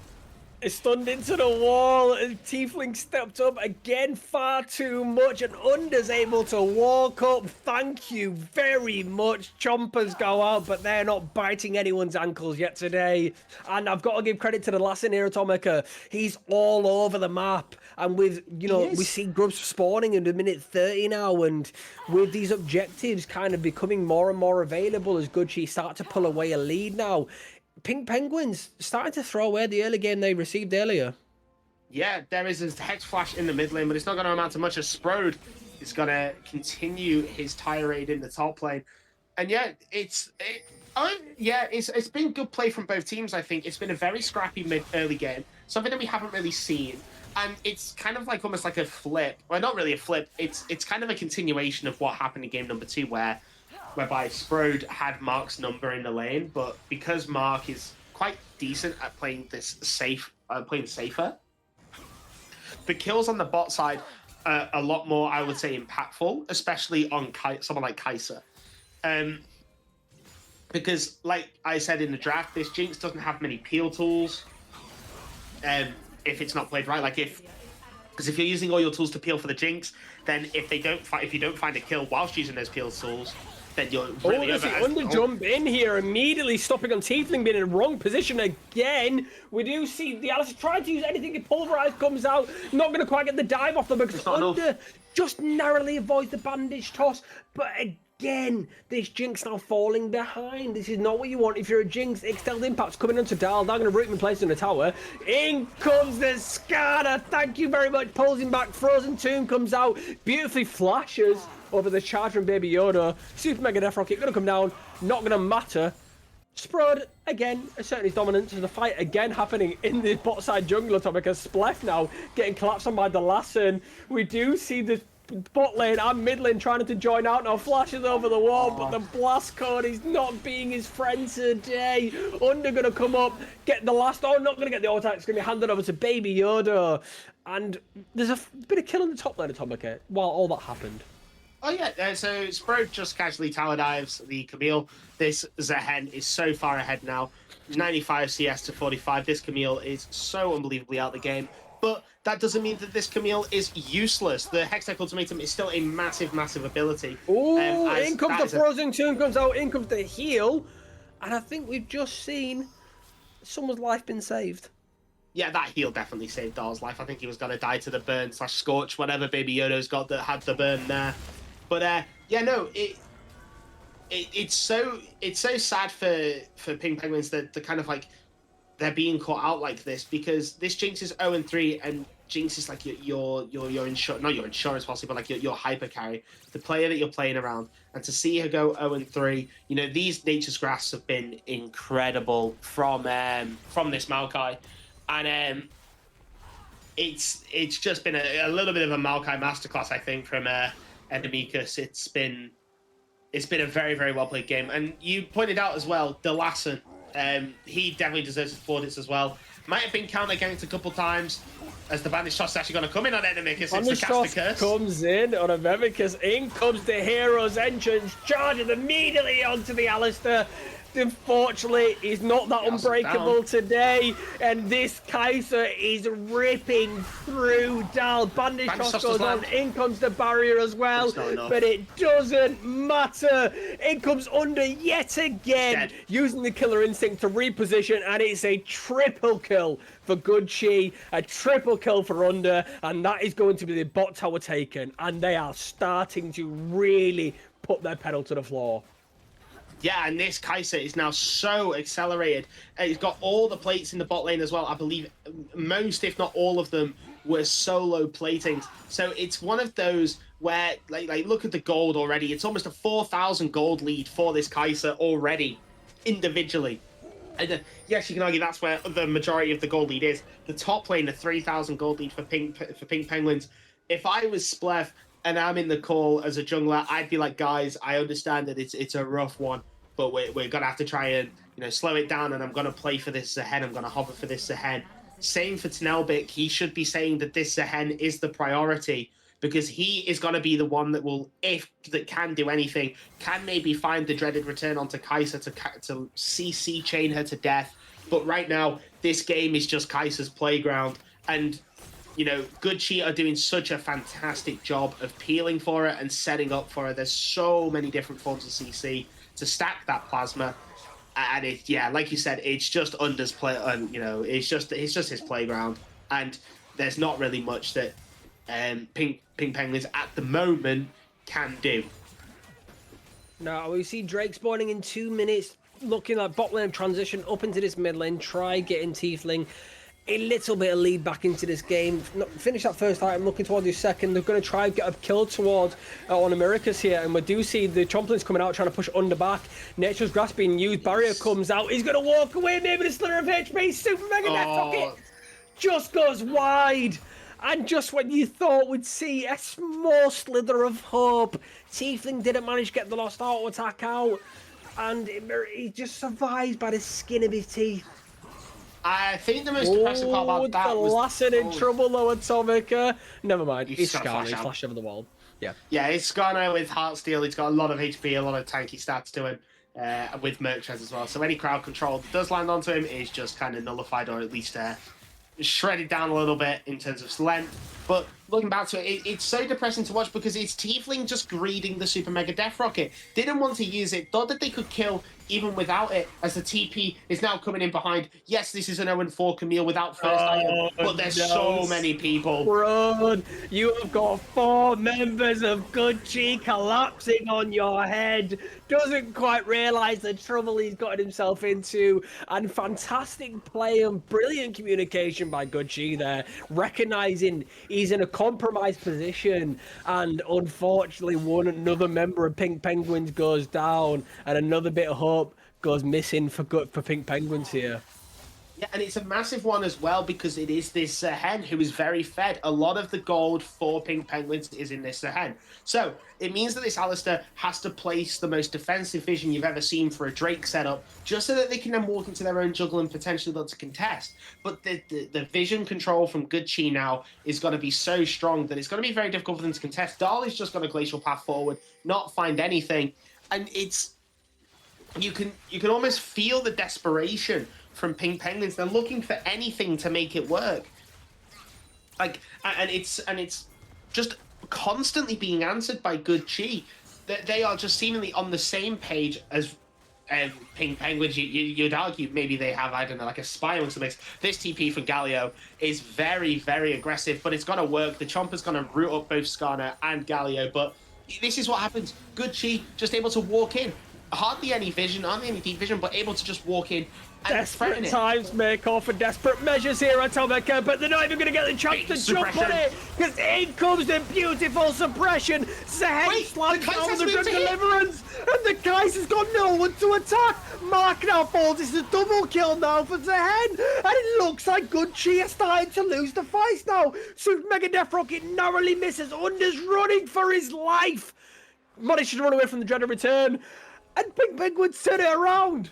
It's stunned into the wall, and Tiefling stepped up again far too much, and Under's able to walk up. Thank you very much. Chompers go out, but they're not biting anyone's ankles yet today. And I've got to give credit to the last in here, Atomica. He's all over the map. And with, we see grubs spawning in the minute 30 now, and with these objectives kind of becoming more and more available as Gucci start to pull away a lead now, Pink Penguins starting to throw away the early game they received earlier. Yeah, there is a Hex Flash in the mid lane, but it's not going to amount to much, as Sprode is going to continue his tirade in the top lane. And yeah, it's been good play from both teams, I think. It's been a very scrappy early game, something that we haven't really seen. And it's kind of like almost like a flip. Well, not really a flip. It's kind of a continuation of what happened in game number 2, whereby Sprode had Mark's number in the lane, but because Mark is quite decent at playing this playing safer, the kills on the bot side are a lot more, I would say, impactful, especially on someone like Kai'Sa. Because, like I said in the draft, this Jinx doesn't have many peel tools. If it's not played right, because if you're using all your tools to peel for the Jinx, then if you don't find a kill whilst using those peel tools, then you're really over. Under jump in here, immediately stopping on Tiefling being in the wrong position again. We do see the Alice trying to use anything. If Pulverize comes out, not going to quite get the dive off them, because Under just narrowly avoids the bandage toss. But again, this Jinx now falling behind. This is not what you want if you're a Jinx. Extended Impact's coming onto Dahl. They're going to root him in place in the tower. In comes the Skarner. Thank you very much. Pulls him back. Frozen Tomb comes out. Beautifully flashes over the charge from Baby Yoda. Super Mega Death Rocket going to come down. Not going to matter. Sprode, again, asserting his dominance. There's a fight again happening in the bot side jungle topic, as Splech now getting collapsed on by Dalasan. We do see the bot lane and mid lane trying to join out now. Flashes over the wall, but the blast code is not being his friend today. Under going to come up, get the last. Not going to get the auto attack. It's going to be handed over to Baby Yoda. And there's a bit of kill in the top lane, Atomica, while all that happened. Oh yeah, so Spro just casually tower dives the Camille. This Zehen is so far ahead now. 95 CS to 45. This Camille is so unbelievably out of the game. But that doesn't mean that this Camille is useless. The Hextech Ultimatum is still a massive, massive ability. Oh, in comes the Frozen Tomb, comes out, in comes the heal. And I think we've just seen someone's life been saved. Yeah, that heal definitely saved Dahl's life. I think he was going to die to the burn / scorch, whatever Baby Yoda's got that had the burn there. But yeah, no, it's so sad for Pink Penguins that the kind of like they're being caught out like this, because this Jinx is 0-3 and Jinx is like your not your insurance policy, but like your hyper carry, the player that you're playing around. And to see her go 0-3, you know, these Nature's Grasps have been incredible from this Maokai, and it's just been a little bit of a Maokai masterclass, I think, from Endemicus. It's been a very, very well played game. And you pointed out as well, Delassen, he definitely deserves his plaudits as well. Might have been counter ganked a couple times, as the Bandage Toss is actually going to come in on Endemicus. It's the Cast the Curse. Comes in on Endemicus. In comes the Hero's Entrance, charging immediately onto the Alistair. Unfortunately, he's not that unbreakable today, and this Kaiser is ripping through Dal. Bandage Toss goes on, in comes the barrier as well, but it doesn't matter. It comes under yet again, using the Killer Instinct to reposition, and it's a triple kill for Good Chi, a triple kill for Under, and that is going to be the bot tower taken, and they are starting to really put their pedal to the floor. Yeah, and this Kaiser is now so accelerated. He's got all the plates in the bot lane as well. I believe most, if not all of them, were solo platings. So it's one of those where, like look at the gold already. It's almost a 4,000 gold lead for this Kaiser already, individually. And yes, you can argue that's where the majority of the gold lead is. The top lane, the 3,000 gold lead for Pink Penguins. If I was Splef and I'm in the call as a jungler, I'd be like, guys, I understand that it's a rough one, but we're gonna have to try and, you know, slow it down, and I'm gonna play for this Zehen. I'm gonna hover for this Zehen. Same for Tnelbik. He should be saying that this Zehen is the priority, because he is gonna be the one that will, that can do anything, can maybe find the dreaded return onto Kaiser to CC chain her to death. But right now, this game is just Kaiser's playground, and you know, Good Chi are doing such a fantastic job of peeling for her and setting up for her. There's so many different forms of CC to stack that plasma, and it, yeah, like you said, it's just Under's play. You know, it's just his playground, and there's not really much that Pink Penguins at the moment can do. Now we see Drake spawning in 2 minutes, looking like bot lane transition up into this mid lane, try getting Tiefling a little bit of lead back into this game. Finish that first item, looking towards his second. They're going to try and get a kill towards on Americas here, and we do see the Chomplins coming out trying to push Under back. Nature's Grasp being used, barrier comes out, he's going to walk away, maybe the slither of HP, super mega death rocket just goes wide. And just when you thought we'd see a small slither of hope, Tiefling didn't manage to get the lost auto attack out, and he just survives by the skin of his teeth. I think the most depressing part about that was Lassen in trouble though, Atomica. Never mind, he's Skarner, he flashed over the wall. Yeah, it's Skarner with Heartsteel. He's got a lot of HP, a lot of tanky stats to him, with Merchrez as well. So any crowd control that does land onto him is just kind of nullified, or at least shredded down a little bit in terms of length. But looking back to it, it's so depressing to watch, because it's Tiefling just greeding the Super Mega Death Rocket. Didn't want to use it, thought that they could kill even without it, as the TP is now coming in behind. Yes, this is an 0-4 Camille without first item, but there's so many people. Run! You have got 4 members of Good Chi collapsing on your head. Doesn't quite realise the trouble he's gotten himself into. And fantastic play and brilliant communication by Good Chi there, recognising he's in a compromised position, and unfortunately another member of Pink Penguins goes down, and another bit of hope goes missing for Pink Penguins here. Yeah, and it's a massive one as well because it is this hen who is very fed. A lot of the gold for Pink Penguins is in this hen. So it means that this Alistair has to place the most defensive vision you've ever seen for a Drake setup, just so that they can then walk into their own jungle and potentially look to contest. But the vision control from Good Chi now is going to be so strong that it's going to be very difficult for them to contest. Dahl is just going to glacial path forward, not find anything. And it's you can almost feel the desperation from Pink Penguins. They're looking for anything to make it work. Like, and it's just constantly being answered by Good Chi. That they are just seemingly on the same page as Pink Penguins. You'd argue maybe they have, I don't know, like a spy or something. This TP from Galio is very, very aggressive, but it's going to work. The Chomper's going to root up both Skarner and Galio, but this is what happens. Good Chi just able to walk in. Hardly any vision, hardly any deep vision, but able to just walk in and Desperate times may call for desperate measures here, Atomica, but they're not even going to get the chance to jump on it, because in comes the beautiful suppression. Zed slams down the Grim Deliverance, and the Kai's has got no one to attack. Mark now falls. It's a double kill now for Zed, and it looks like Good Chi is starting to lose the fight now. Super Mega Death Rocket narrowly misses. Under's running for his life. Money should run away from the dreaded return. And Pink Penguins turn it around.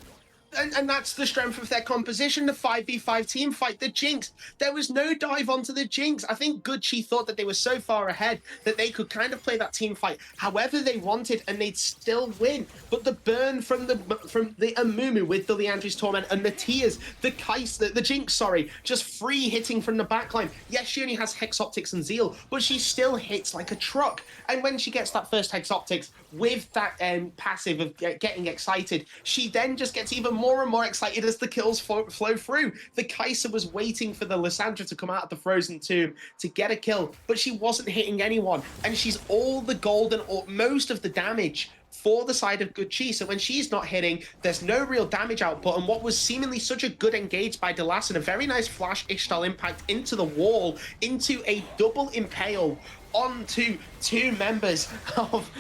And that's the strength of their composition, the 5v5 team fight, the Jinx. There was no dive onto the Jinx. I think Good Chi thought that they were so far ahead that they could kind of play that team fight however they wanted and they'd still win. But the burn from the Amumu with the Leandri's Torment and the Tears, the Kais, the Jinx, sorry, just free hitting from the backline. Yes, she only has Hex Optics and Zeal, but she still hits like a truck. And when she gets that first Hex Optics with that passive of getting excited, she then just gets even more and more excited as the kills flow through. The Kai'Sa was waiting for the Lysandra to come out of the frozen tomb to get a kill, but she wasn't hitting anyone, and she's all the gold and most of the damage for the side of Good Chi. So when she's not hitting, there's no real damage output, and what was seemingly such a good engage by Delas and a very nice flash Ishtal impact into the wall, into a double impale onto two members of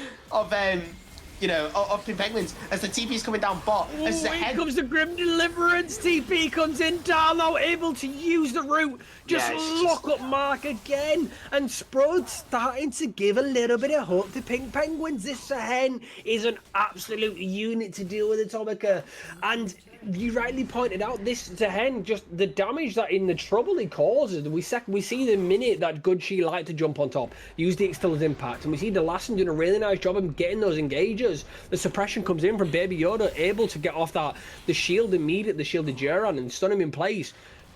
Pink Penguins as the TP's coming down bot. As Here comes the Grim Deliverance. TP comes in. Dahl now able to use the route. Just lock up Mark again. And Sprod's starting to give a little bit of hope to Pink Penguins. This Sahen is an absolute unit to deal with, Atomica. And you rightly pointed out, this Zahen, just the damage that in the trouble he causes. We see the minute that Good Chi like to jump on top, use the Extilled Impact, and we see the Lassen doing a really nice job of getting those engagers. The suppression comes in from Baby Yoda, able to get off the shield immediate, the shielded Duran, and stun him in place.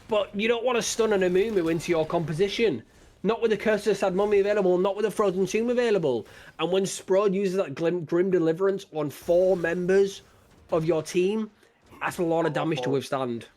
But you don't want to stun an Amumu into your composition. Not with the Curse of the Sad Mummy available, not with the Frozen Tomb available. And when Sprod uses that Grim Deliverance on 4 members of your team, that's a lot of damage to withstand.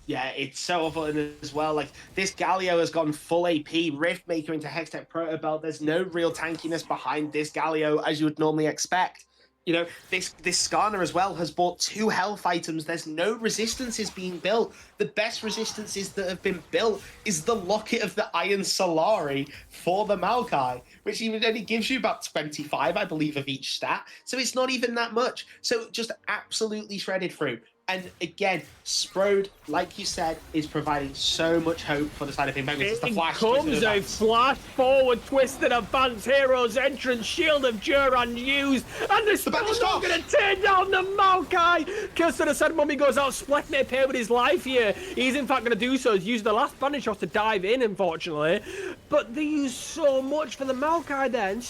Yeah, it's so awful as well. Like, this Galio has gone full AP, Rift Maker into Hextech Proto Belt. There's no real tankiness behind this Galio as you would normally expect. You know, this Skarner as well has bought 2 health items. There's no resistances being built. The best resistances that have been built is the Locket of the Iron Solari for the Maokai, which even only gives you about 25, I believe, of each stat. So it's not even that much. So just absolutely shredded through. And again, Sprode, like you said, is providing so much hope for the side of Pink Penguins. It's the flash. Comes a flash forward, twisted advance heroes entrance, shield of Duran used, and they're still not going to tear down the Maokai. Curse of the Sad Mummy goes out, Split may pay with his life here. He's in fact going to do so. He's used the last bandage shot to dive in, unfortunately. But they use so much for the Maokai then.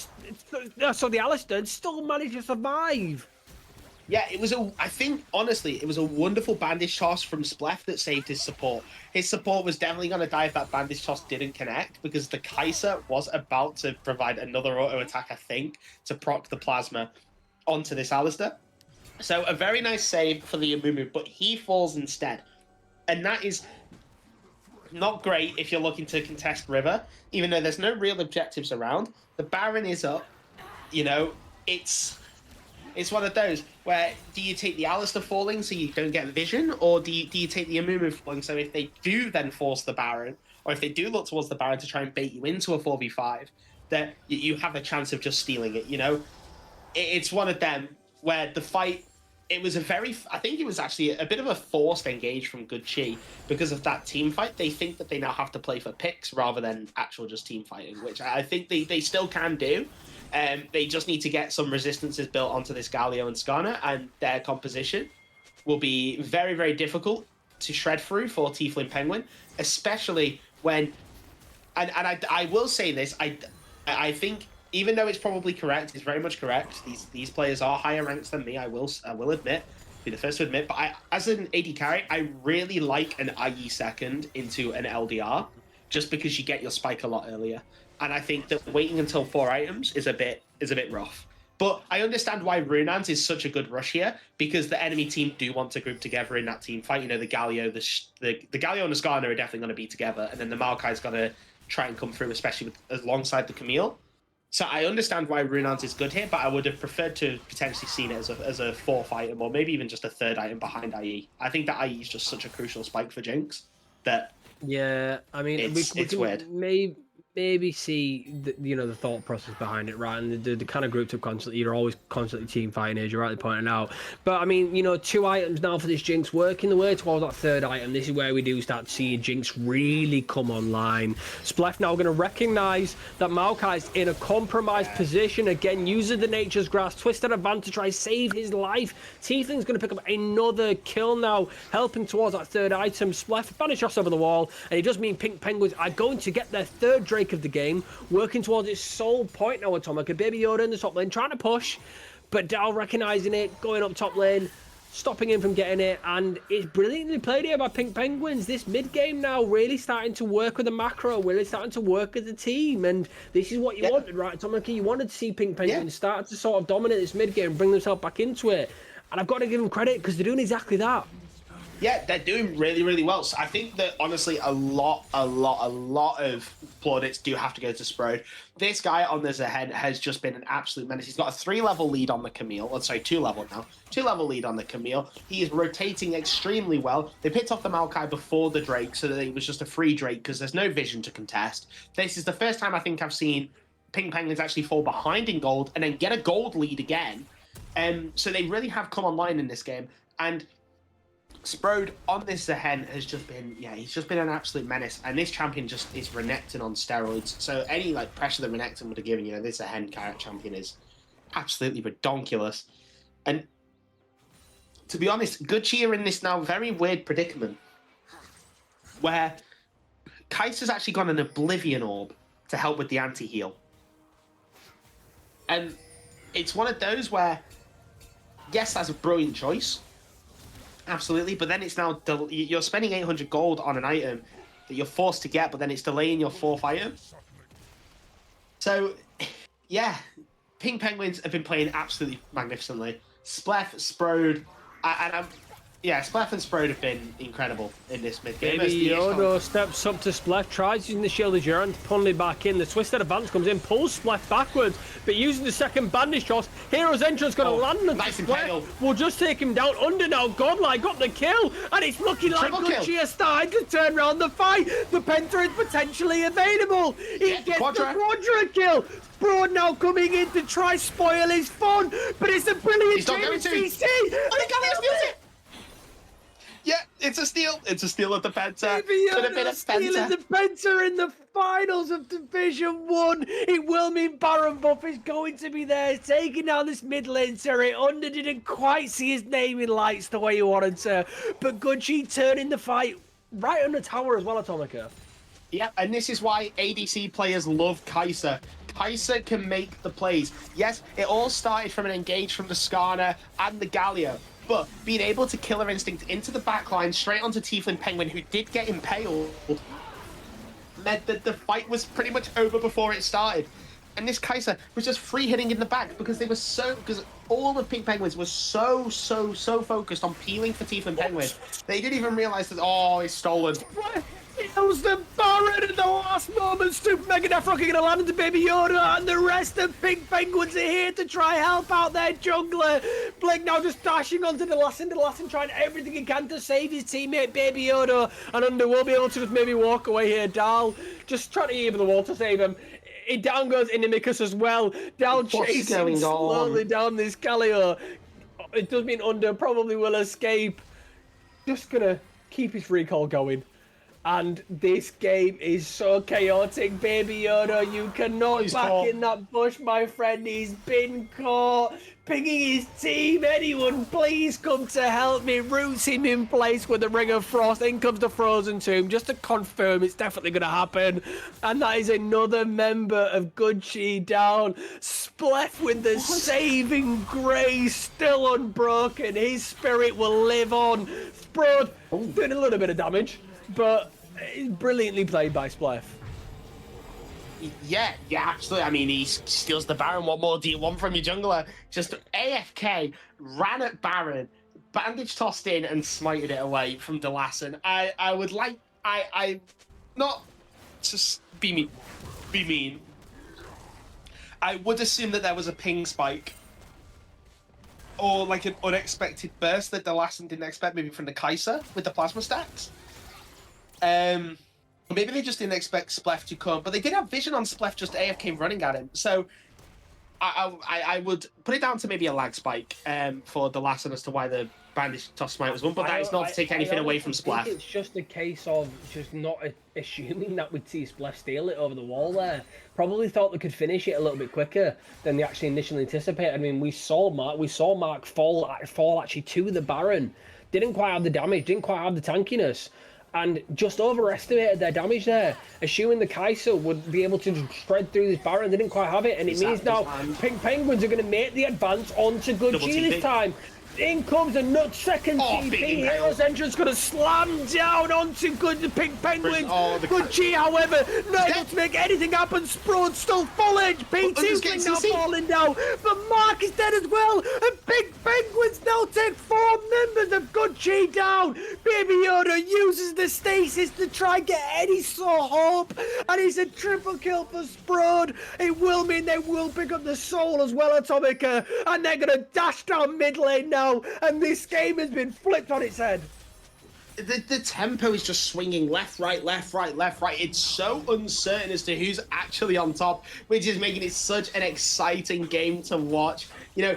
So the Alistair still managed to survive. Yeah, I think, honestly, it was a wonderful bandage toss from Splef that saved his support. His support was definitely going to die if that bandage toss didn't connect, because the Kai'Sa was about to provide another auto attack, I think, to proc the plasma onto this Alistair. So a very nice save for the Amumu, but he falls instead. And that is not great if you're looking to contest River, even though there's no real objectives around. The Baron is up. You know, it's one of those where, do you take the Alistair falling so you don't get vision, or do you take the Amumu falling so if they do then force the Baron, or if they do look towards the Baron to try and bait you into a 4v5, that you have a chance of just stealing it, you know? It's one of them where the fight, it was I think it was actually a bit of a forced engage from Good Chi because of that team fight. They think that they now have to play for picks rather than actual just team fighting, which I think they still can do. They just need to get some resistances built onto this Galio and Skarner, and their composition will be very, very difficult to shred through for Tiefling Penguin, especially when, and I will say this, I think even though it's probably correct, it's very much correct. These players are higher ranks than me. I will admit, be the first to admit. But as an AD carry, I really like an IE second into an LDR, just because you get your spike a lot earlier. And I think that waiting until 4 items is a bit rough. But I understand why Runans is such a good rush here, because the enemy team do want to group together in that team fight. You know, the Galio, the Galio and the Skarner are definitely going to be together, and then the Maokai's going to try and come through, especially alongside the Camille. So I understand why Runans is good here, but I would have preferred to potentially seen it as a 4th item, or maybe even just a 3rd item behind IE. I think that IE is just such a crucial spike for Jinx that I mean, we it's can weird. maybe see the thought process behind it, right? And the kind of groups of constantly, you're always constantly team fighting, as you're rightly pointing out. But I mean, 2 items now for this Jinx, working the way towards that 3rd item. This is where we do start to see Jinx really come online. Splef now going to recognize that Maokai's in a compromised position again, uses the Nature's Grasp, twisted advantage to try save his life. Tiefling's going to pick up another kill now, helping towards that 3rd item. Splef banish us over the wall, and it does mean Pink Penguins are going to get their 3rd Drake of the game, working towards its sole point now. Atomica, Baby Yoda in the top lane, trying to push, but Dal recognizing it, going up top lane, stopping him from getting it, and it's brilliantly played here by Pink Penguins. This mid game now really starting to work with the macro, really starting to work as a team, and this is what you wanted, right, Atomica? You wanted to see Pink Penguins start to sort of dominate this mid game, bring themselves back into it, and I've got to give them credit because they're doing exactly that. Yeah, they're doing really, really well. So I think that honestly, a lot of plaudits do have to go to Sprode. This guy on this ahead has just been an absolute menace. He's got a 3-level lead on the Camille. Oh, sorry, 2-level now. 2-level lead on the Camille. He is rotating extremely well. They picked off the Maokai before the Drake, so that it was just a free Drake because there's no vision to contest. This is the first time I think I've seen Pink Penguins actually fall behind in gold and then get a gold lead again. So they really have come online in this game. And Sprode on this Zehen has just been, he's just been an absolute menace. And this champion just is Renekton on steroids. So any pressure that Renekton would have given, this Zehen champion is absolutely redonkulous. And to be honest, Good Chi are in this now very weird predicament where Kaiser's actually got an Oblivion Orb to help with the anti-heal. And it's one of those where, yes, that's a brilliant choice. Absolutely, but then it's now you're spending 800 gold on an item that you're forced to get, but then it's delaying your 4th item. So, yeah, Pink Penguins have been playing absolutely magnificently. Splef, Sprode, Splef and Sprode have been incredible in this mid game. Baby Yoda steps up to Splef, tries using the Shield of Jurand to pull it back in. The Twisted Advance comes in, pulls Splef backwards, but using the second bandage toss, Hero's Entrance going to land on nice Splef. We'll just take him down under now. Godlike got the kill, and it's looking like Good Chi starting to turn around the fight. The Penta is potentially available. He gets the Quadra kill. Sprode now coming in to try spoil his fun, but it's a brilliant game of CC. Yeah, it's a steal. It's a steal of the Penta. Stealing the Penta in the finals of Division 1. It will mean Baron Buff is going to be there, taking down this mid lane turret. Under didn't quite see his name in lights the way he wanted to, but Good Chi turning the fight right on the tower as well, Atomica. Yeah, and this is why ADC players love Kaiser. Kaiser can make the plays. Yes, it all started from an engage from the Skarner and the Galio. But being able to Killer Instinct into the backline, straight onto Tiefling Penguin, who did get impaled, meant that the fight was pretty much over before it started. And this Kaiser was just free hitting in the back because because all of Pink Penguins was so focused on peeling for Tiefling Penguin. They didn't even realize that, it's stolen. Kills the Baron at the last moment. Super Mega Death Rocket going to land into Baby Yoda, and the rest of Pink Penguins are here to try help out their jungler. Blake now just dashing onto the last and trying everything he can to save his teammate Baby Yoda, and Under will be able to just maybe walk away here. Dal just trying to even the wall to save him. It down goes Inimicus as well. Dal chasing slowly down this Galio. It does mean Under probably will escape. Just gonna keep his recall going. And this game is so chaotic, Baby Yoda. You cannot back in that bush, my friend. He's been caught. Pinging his team. Anyone, please come to help me. Roots him in place with the Ring of Frost. In comes the Frozen Tomb, just to confirm it's definitely going to happen. And that is another member of Good Chi down. Splef with the saving grace, still unbroken. His spirit will live on. Sprod doing a little bit of damage, but brilliantly played by Splef. Yeah, absolutely. I mean, he steals the Baron. What more do you want from your jungler? Just AFK, ran at Baron, bandage tossed in and smited it away from Delassen. I would like, I not to be mean. I would assume that there was a ping spike or like an unexpected burst that Delassen didn't expect, maybe from the Kai'Sa with the plasma stacks. Maybe they just didn't expect Splef to come, but they did have vision on Splef just AFK running at him. So I would put it down to maybe a lag spike for the Delassen as to why the bandage toss smite was won, but that is not to take anything away from Splef. It's just a case of just not assuming that we'd see Splef steal it over the wall there. Probably thought they could finish it a little bit quicker than they actually initially anticipated. I mean, we saw Mark fall actually to the Baron. Didn't quite have the damage, didn't quite have the tankiness, and just overestimated their damage there, assuming the Kai'Sa would be able to shred through this Baron. They didn't quite have it, and it means now Pink Penguins are going to make the advance onto Good Chi this time. In comes a nut second TP. Hero's Entrance going to slam down onto Pink Penguins. Good Chi, however, not able to make anything happen. Sprod still full edge. P2 now falling down. But Mark is dead as well. And Pink Penguins now take 4 members of Good Chi down. Baby Yoda uses the stasis to try and get any sort of hope. And it's a triple kill for Sprod. It will mean they will pick up the soul as well, Atomica. And they're going to dash down mid lane now. And this game has been flipped on its head. The tempo is just swinging left, right, left, right, left, right. It's so uncertain as to who's actually on top, which is making it such an exciting game to watch. You know,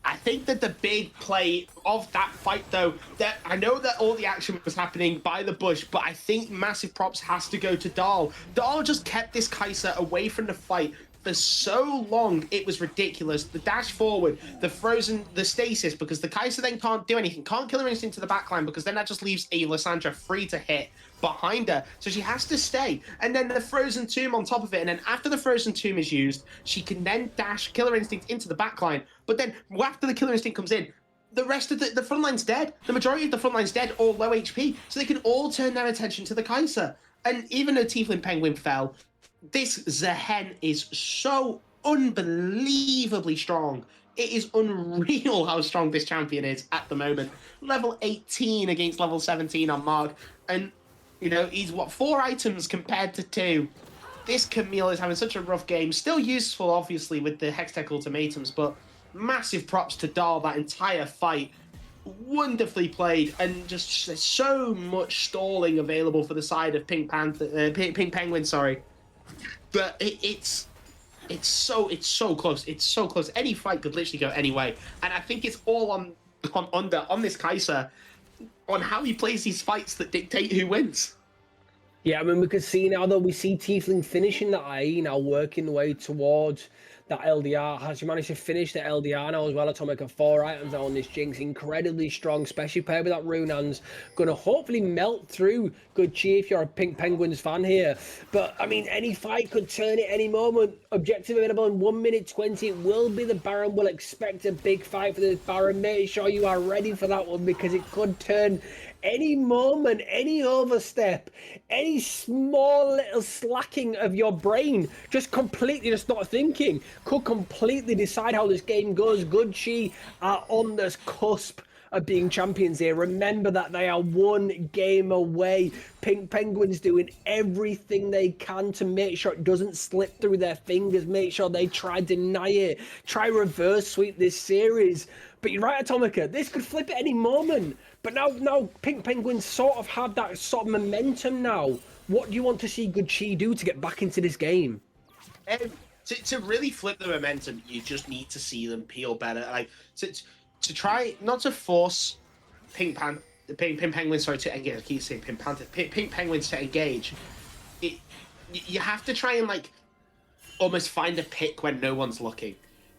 I think that the big play of that fight, though, that I know that all the action was happening by the bush, but I think massive props has to go to Dahl. Dahl just kept this Kai'Sa away from the fight for so long, it was ridiculous. The dash forward, the frozen, the stasis, because the Kai'Sa then can't do anything, can't kill her instinct to the backline, because then that just leaves a Lissandra free to hit behind her. So she has to stay. And then the frozen tomb on top of it. And then after the frozen tomb is used, she can then dash killer instinct into the backline. But then after the killer instinct comes in, the rest of the front line's dead. The majority of the front line's dead or low HP. So they can all turn their attention to the Kai'Sa. And even though Tiefling Penguin fell, this Zehen is so unbelievably strong. It is unreal how strong this champion is at the moment. Level 18 against level 17 on Mark. And, you know, he's, 4 items compared to 2. This Camille is having such a rough game. Still useful, obviously, with the Hextech ultimatums, but massive props to Dahl that entire fight. Wonderfully played, and just so much stalling available for the side of Pink Penguin, sorry. But it's so close. It's so close. Any fight could literally go any way. And I think it's all on this Kai'Sa, on how he plays these fights that dictate who wins. Yeah, I mean, we can see now, though, we see Tiefling finishing that IE now, working the way towards that LDR. Has he managed to finish the LDR now as well? Atomica 4 items on this Jinx. Incredibly strong, especially paired with that Rune Hands. Going to hopefully melt through Good Chi if you're a Pink Penguins fan here. But, I mean, any fight could turn at any moment. Objective available in 1 minute 20. It will be the Baron. We'll expect a big fight for this Baron. Make sure you are ready for that one, because it could turn any moment, any overstep, any small little slacking of your brain, just completely just not thinking, could completely decide how this game goes. Good Chi are on this cusp of being champions here. Remember that they are 1 game away. Pink Penguins doing everything they can to make sure it doesn't slip through their fingers, make sure they try deny it, try reverse sweep this series. But you're right, Atomica, this could flip at any moment. But now Pink Penguins sort of have that sort of momentum now. What do you want to see Good Chi do to get back into this game? To really flip the momentum, you just need to see them peel better. Like to try not to force Pink Penguins, sorry, to engage. I keep saying Pink Panther, Pink Penguins to engage. You have to try and like almost find a pick when no one's looking,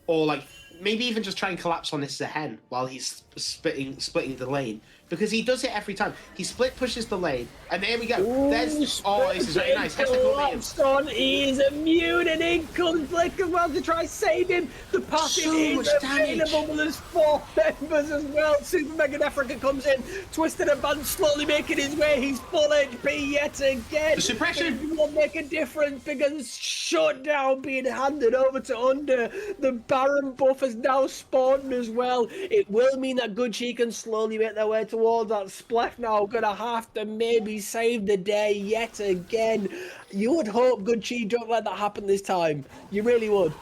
or like maybe even just try and collapse on this Zehen while he's splitting the lane, because he does it every time. He split pushes the lane, and there we go. There's this is very nice. Collapsed on. He is immune, and in comes Blake as well to try save him. The passive is available. There's 4 members as well. Super Mega Africa comes in, Twisted Advance slowly making his way. He's full HP yet again. The suppression it won't make a difference because shutdown being handed over to Under. The Baron buff has now spawned as well. It will mean that Gucci can slowly make their way towards that Splef now. Gonna have to maybe save the day yet again. You would hope Gucci don't let that happen this time. You really would.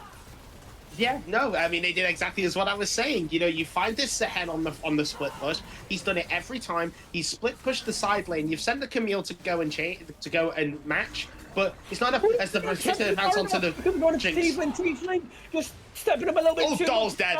Yeah, no, I mean they did exactly as what I was saying. You know, you find this Zehen on the split push. He's done it every time. He's split pushed the side lane. You've sent the Camille to go and match, but it's not as the Twisted advance onto the Jinx. Tiefling, just stepping up a little bit. Oh, Doll's dead.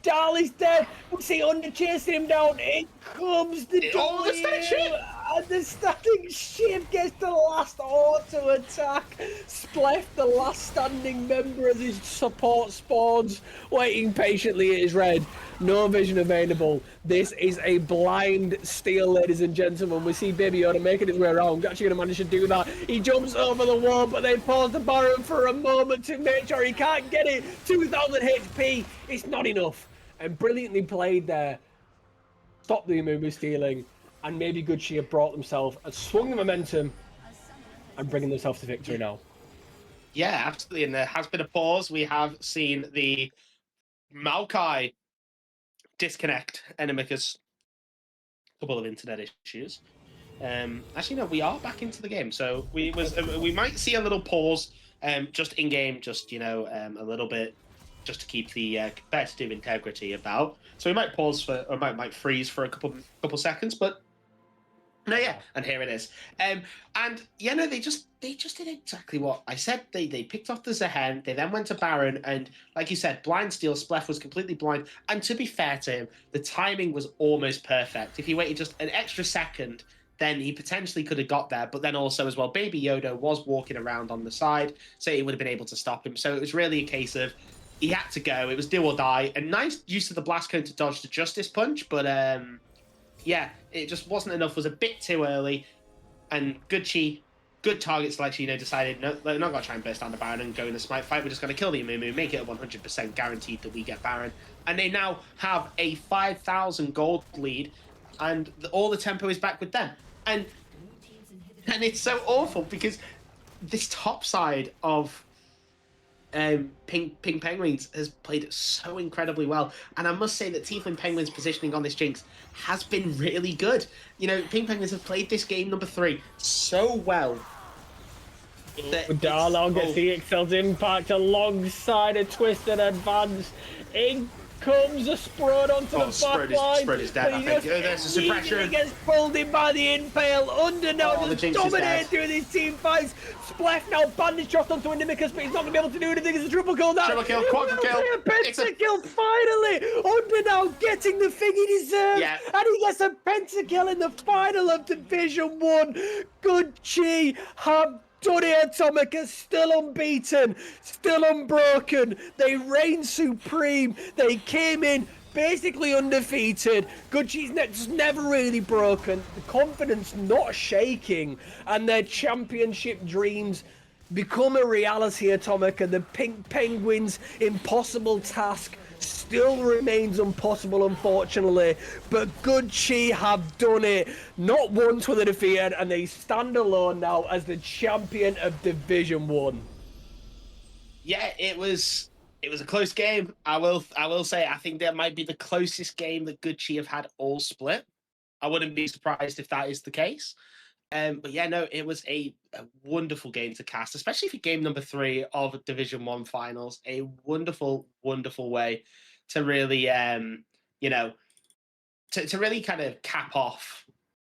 Darley's dead. We see Under chasing him down. In comes the the static shift. And the static shift gets the last auto attack. Splef, the last standing member as his support spawns, waiting patiently at his red. No vision available. This is a blind steal, ladies and gentlemen. We see Baby Yoda making his way around. Actually going to manage to do that. He jumps over the wall, but they pause the Baron for a moment to make sure he can't get it. 2,000 HP. It's not enough. And brilliantly played there. Stop the Amumu stealing. And maybe Gucci have brought themselves and swung the momentum and bringing themselves to victory now. Yeah, absolutely. And there has been a pause. We have seen the Maokai disconnect Enemicus. A couple of internet issues. Actually, no, we are back into the game. So we might see a little pause just in game, just, you know, a little bit just to keep the competitive integrity about. So we might pause for, or might freeze for a couple seconds, but no, yeah, and here it is. And yeah, no, they just did exactly what I said. They picked off the Zehen, they then went to Baron, and like you said, blind steal. Splef was completely blind, and to be fair to him, the timing was almost perfect. If he waited just an extra second, then he potentially could have got there. But then also as well, Baby Yoda was walking around on the side, so he would have been able to stop him. So it was really a case of he had to go. It was do or die. A nice use of the blast cone to dodge the Justice Punch, but yeah, it just wasn't enough. Was a bit too early, and Gucci, good target selection, you know, decided no, they're not going to try and burst down the Baron and go in a smite fight. We're just going to kill the Amumu, make it a 100% guaranteed that we get Baron, and they now have a 5,000 gold lead, and all the tempo is back with them. And it's so awful because this top side of Pink Penguins has played so incredibly well, and I must say that Tiefling Penguins' positioning on this Jinx has been really good. You know, Pink Penguins have played this game number 3 so well. Darlow gets the Excel's impact alongside a Twisted Advance. In comes a Sprode onto the back line. Sprode is dead, I think. There's a suppression. He gets pulled in by the impale. Under now just dominating through these team fights. Splef now bandaged dropped onto Inimicus, but he's not going to be able to do anything. It's a triple kill now. Triple kill, quadruple kill. A pentakill finally. Under now getting the thing he deserves. Yeah. And he gets a pentakill in the final of Division 1. Gucci have done it. Atomica still unbeaten, still unbroken. They reign supreme. They came in basically undefeated. Gucci's just never really broken. The confidence not shaking, and their championship dreams become a reality. Atomica, the Pink Penguins' impossible task still remains impossible, unfortunately, but Gucci have done it. Not once were they defeated, and they stand alone now as the champion of Division 1. Yeah, it was a close game. I will say I think that might be the closest game that Gucci have had all split. I wouldn't be surprised if that is the case. But yeah, no, it was a wonderful game to cast, especially for game number 3 of Division 1 finals. A wonderful, wonderful way to really, you know, to really kind of cap off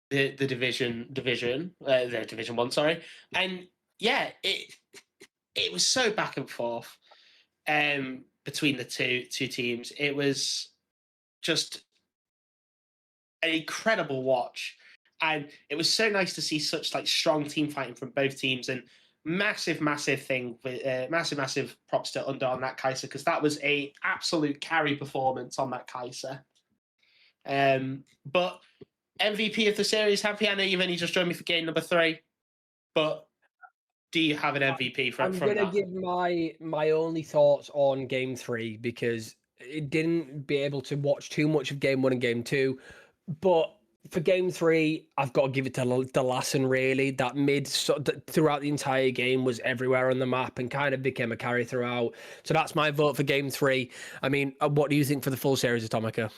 the Division 1, sorry. And yeah, it was so back and forth between the two teams. It was just an incredible watch. And it was so nice to see such like strong team fighting from both teams, and massive thing with massive props to Under on that Kai'Sa, because that was a absolute carry performance on that Kai'Sa. But MVP of the series, happy? I know you've only just joined me for game number 3, but do you have an MVP from I'm gonna that? give my only thoughts on game 3 because it didn't be able to watch too much of game 1 and game 2, but for game 3, I've got to give it to Delassen, really. That mid throughout the entire game was everywhere on the map and kind of became a carry throughout. So that's my vote for game 3. I mean, what do you think for the full series, Atomica?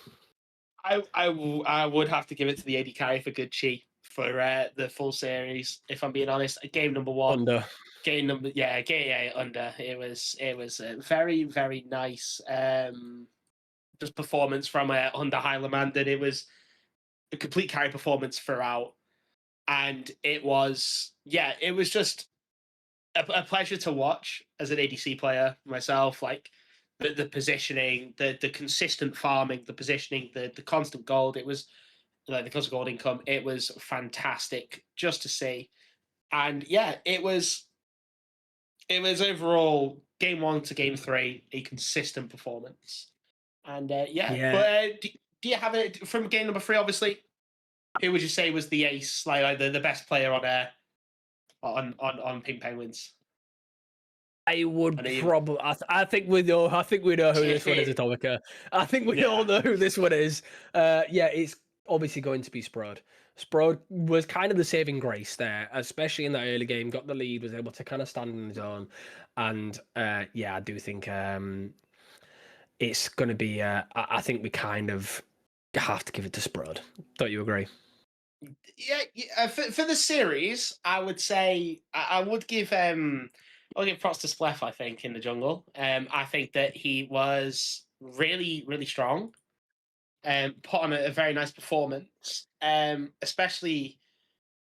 I would have to give it to the AD carry for Good Chi for the full series, if I'm being honest. Game number 1. Under. Game Under. It was a very nice just performance from Under Highlander. It was a complete carry performance throughout, and it was just a pleasure to watch as an ADC player myself. Like the positioning, the consistent farming, the positioning, the constant gold. It was like the constant gold income. It was fantastic just to see, and yeah, it was overall game 1 to game 3 a consistent performance, and But do you have it from game number 3? Obviously, who would you say was the ace, like the best player on Pink Penguins? I would probably. I think we know. I think we know who this one is, Atomica. I think we all know who this one is. It's obviously going to be Sprod. Sprod was kind of the saving grace there, especially in that early game. Got the lead, was able to kind of stand on his own, and I do think it's going to be. I think we kind of have to give it to Sprod. Don't you agree? Yeah. For the series, I would say I would give I'll give props to Splef, I think, in the jungle. I think that he was really strong and put on a very nice performance, especially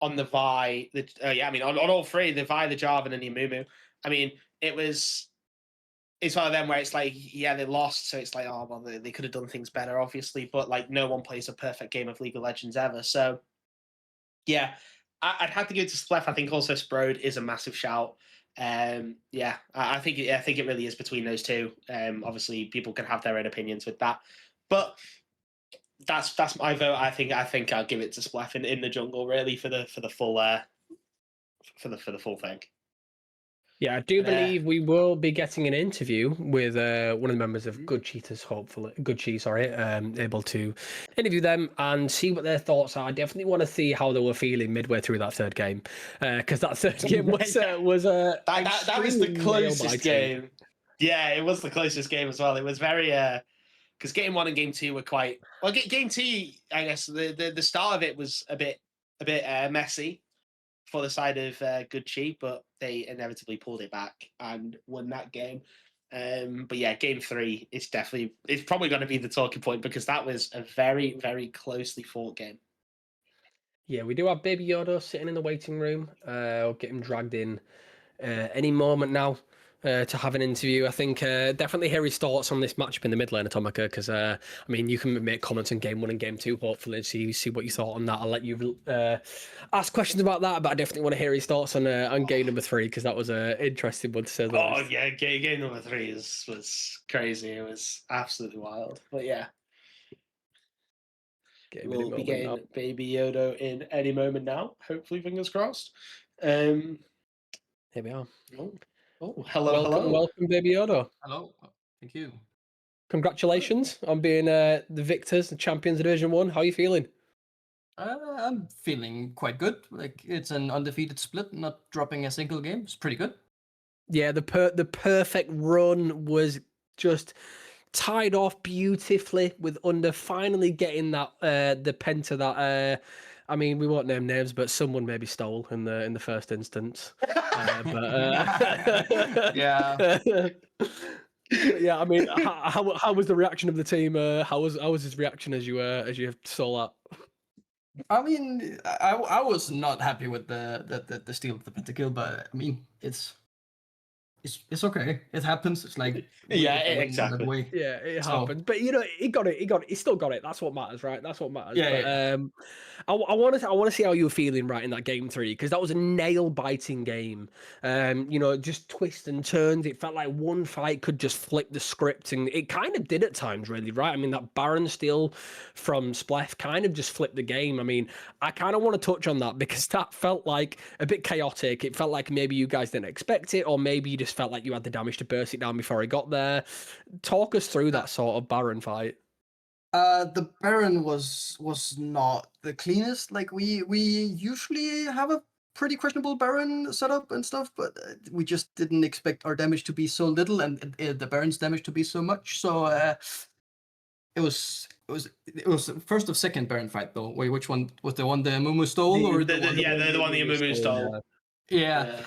on the Vi. On all 3, the Vi, the Jarvan, and the Amumu. I mean, it's one of them where it's like, yeah, they lost, so it's like, oh, well, they could have done things better, obviously, but like no one plays a perfect game of League of Legends ever. So, yeah, I'd have to go to Splef. I think also Sprode is a massive shout. I think it really is between those two. Obviously, people can have their own opinions with that, but that's my vote. I think I'll give it to Splef in the jungle, really, for the full for the full thing. Yeah, I do believe we will be getting an interview with one of the members of Good Cheaters, able to interview them and see what their thoughts are. I definitely want to see how they were feeling midway through that third game, because that third game was that was the closest game. Yeah, it was the closest game as well. It was very because game 1 and game 2 were quite well. Game 2, I guess the start of it was a bit messy for the side of Good Chi, but they inevitably pulled it back and won that game. But yeah, game 3 it's probably going to be the talking point, because that was a very closely fought game. Yeah, we do have Baby Yoda sitting in the waiting room. We'll get him dragged in any moment now to have an interview. I think definitely hear his thoughts on this matchup in the mid lane, Atomica, because you can make comments on game 1 and game 2, hopefully, see what you thought on that. I'll let you ask questions about that, but I definitely want to hear his thoughts on game number 3, because that was an interesting one to say. Yeah, game number 3 was crazy. It was absolutely wild. But yeah, we'll be getting Baby Yoda in any moment now. Hopefully, fingers crossed. Here we are. Oh, hello. Welcome, Baby Yoda. Hello, thank you. Congratulations on being the victors, the champions of Division 1. How are you feeling? I'm feeling quite good. Like, it's an undefeated split, not dropping a single game. It's pretty good. Yeah, the perfect run was just tied off beautifully, with Under finally getting that the penta that we won't name names, but someone maybe stole in the first instance. Yeah. Yeah, I mean, how was the reaction of the team? How was his reaction as you saw that? I mean, I was not happy with the steal of the pentakill, but I mean, it's it's okay. It happens. It's like Yeah, it went exactly. that way. Yeah, it So- happened. But you know, he got it. He got it. He still got it. That's what matters, right? That's what matters. Yeah, But I want to see how you were feeling right in that game 3, because that was a nail biting game. You know, just twists and turns. It felt like one fight could just flip the script, and it kind of did at times, really, right? I mean, that Baron steal from Spleth kind of just flipped the game. I mean, I kind of want to touch on that because that felt like a bit chaotic. It felt like maybe you guys didn't expect it, or maybe you just felt like you had the damage to burst it down before he got there. Talk us through that sort of Baron fight. The Baron was not the cleanest. Like we usually have a pretty questionable Baron setup and stuff, but we just didn't expect our damage to be so little and the Baron's damage to be so much. So it was first of second Baron fight though. Wait, which one was the one the Mumu stole or the one? The one the Amumu stole. Yeah.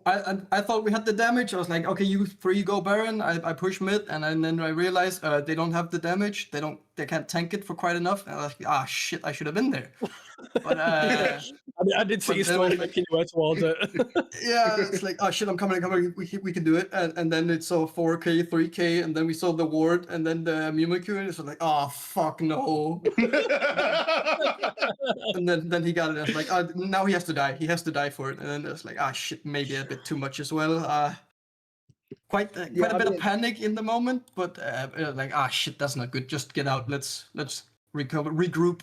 I thought we had the damage. I was like, okay, you free go Baron. I push mid, and then I realized they don't have the damage. They can't tank it for quite enough. And I was like, shit, I should have been there. But I did see you then still I- making your way towards it. yeah, it's like, oh shit, I'm coming. We can do it. And then it saw 4K, 3K, and then we saw the ward, and then the Mimikyu, and it's like, oh fuck no. And then he got it. I was like, now he has to die. He has to die for it. And then it's like, shit, maybe a bit too much as well. Quite a bit of panic in the moment, but like, shit, that's not good. Just get out. Let's recover, regroup.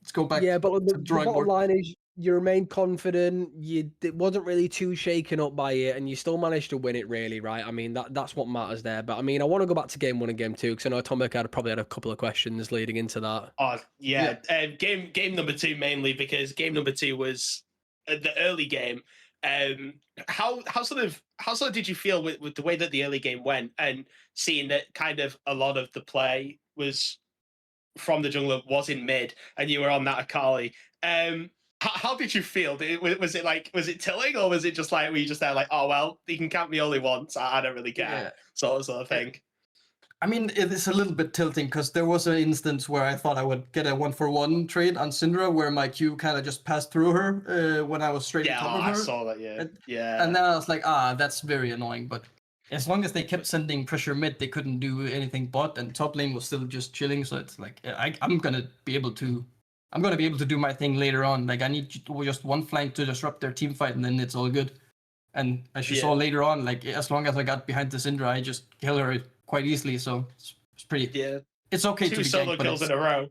Let's go back. Yeah, but the drawing bottom board. line is you remained confident. It wasn't really too shaken up by it, and you still managed to win it. Really, right? I mean, that's what matters there. But I mean, I want to go back to game 1 and game 2 because I know Tomek probably had a couple of questions leading into that. Oh yeah, game number 2 mainly because game number 2 was the early game. How sort of did you feel with the way that the early game went and seeing that kind of a lot of the play was from the jungler was in mid and you were on that Akali? How did you feel? Was it tilling or was it just like, were you just there like, oh well, you can count me only once, I don't really care, sort of thing? I mean, it is a little bit tilting because there was an instance where I thought I would get a 1-for-1 trade on Syndra where my Q kind of just passed through her when I was straight on top of her. I saw that, yeah. And then I was like, that's very annoying. But as long as they kept sending pressure mid, they couldn't do anything bot, and top lane was still just chilling. So it's like, I'm gonna be able to do my thing later on. Like I need just one flank to disrupt their team fight, and then it's all good. And as you saw later on, like as long as I got behind the Syndra, I just kill her quite easily. So it's pretty. Yeah. It's okay 2 to be solo ganked, kills in a row.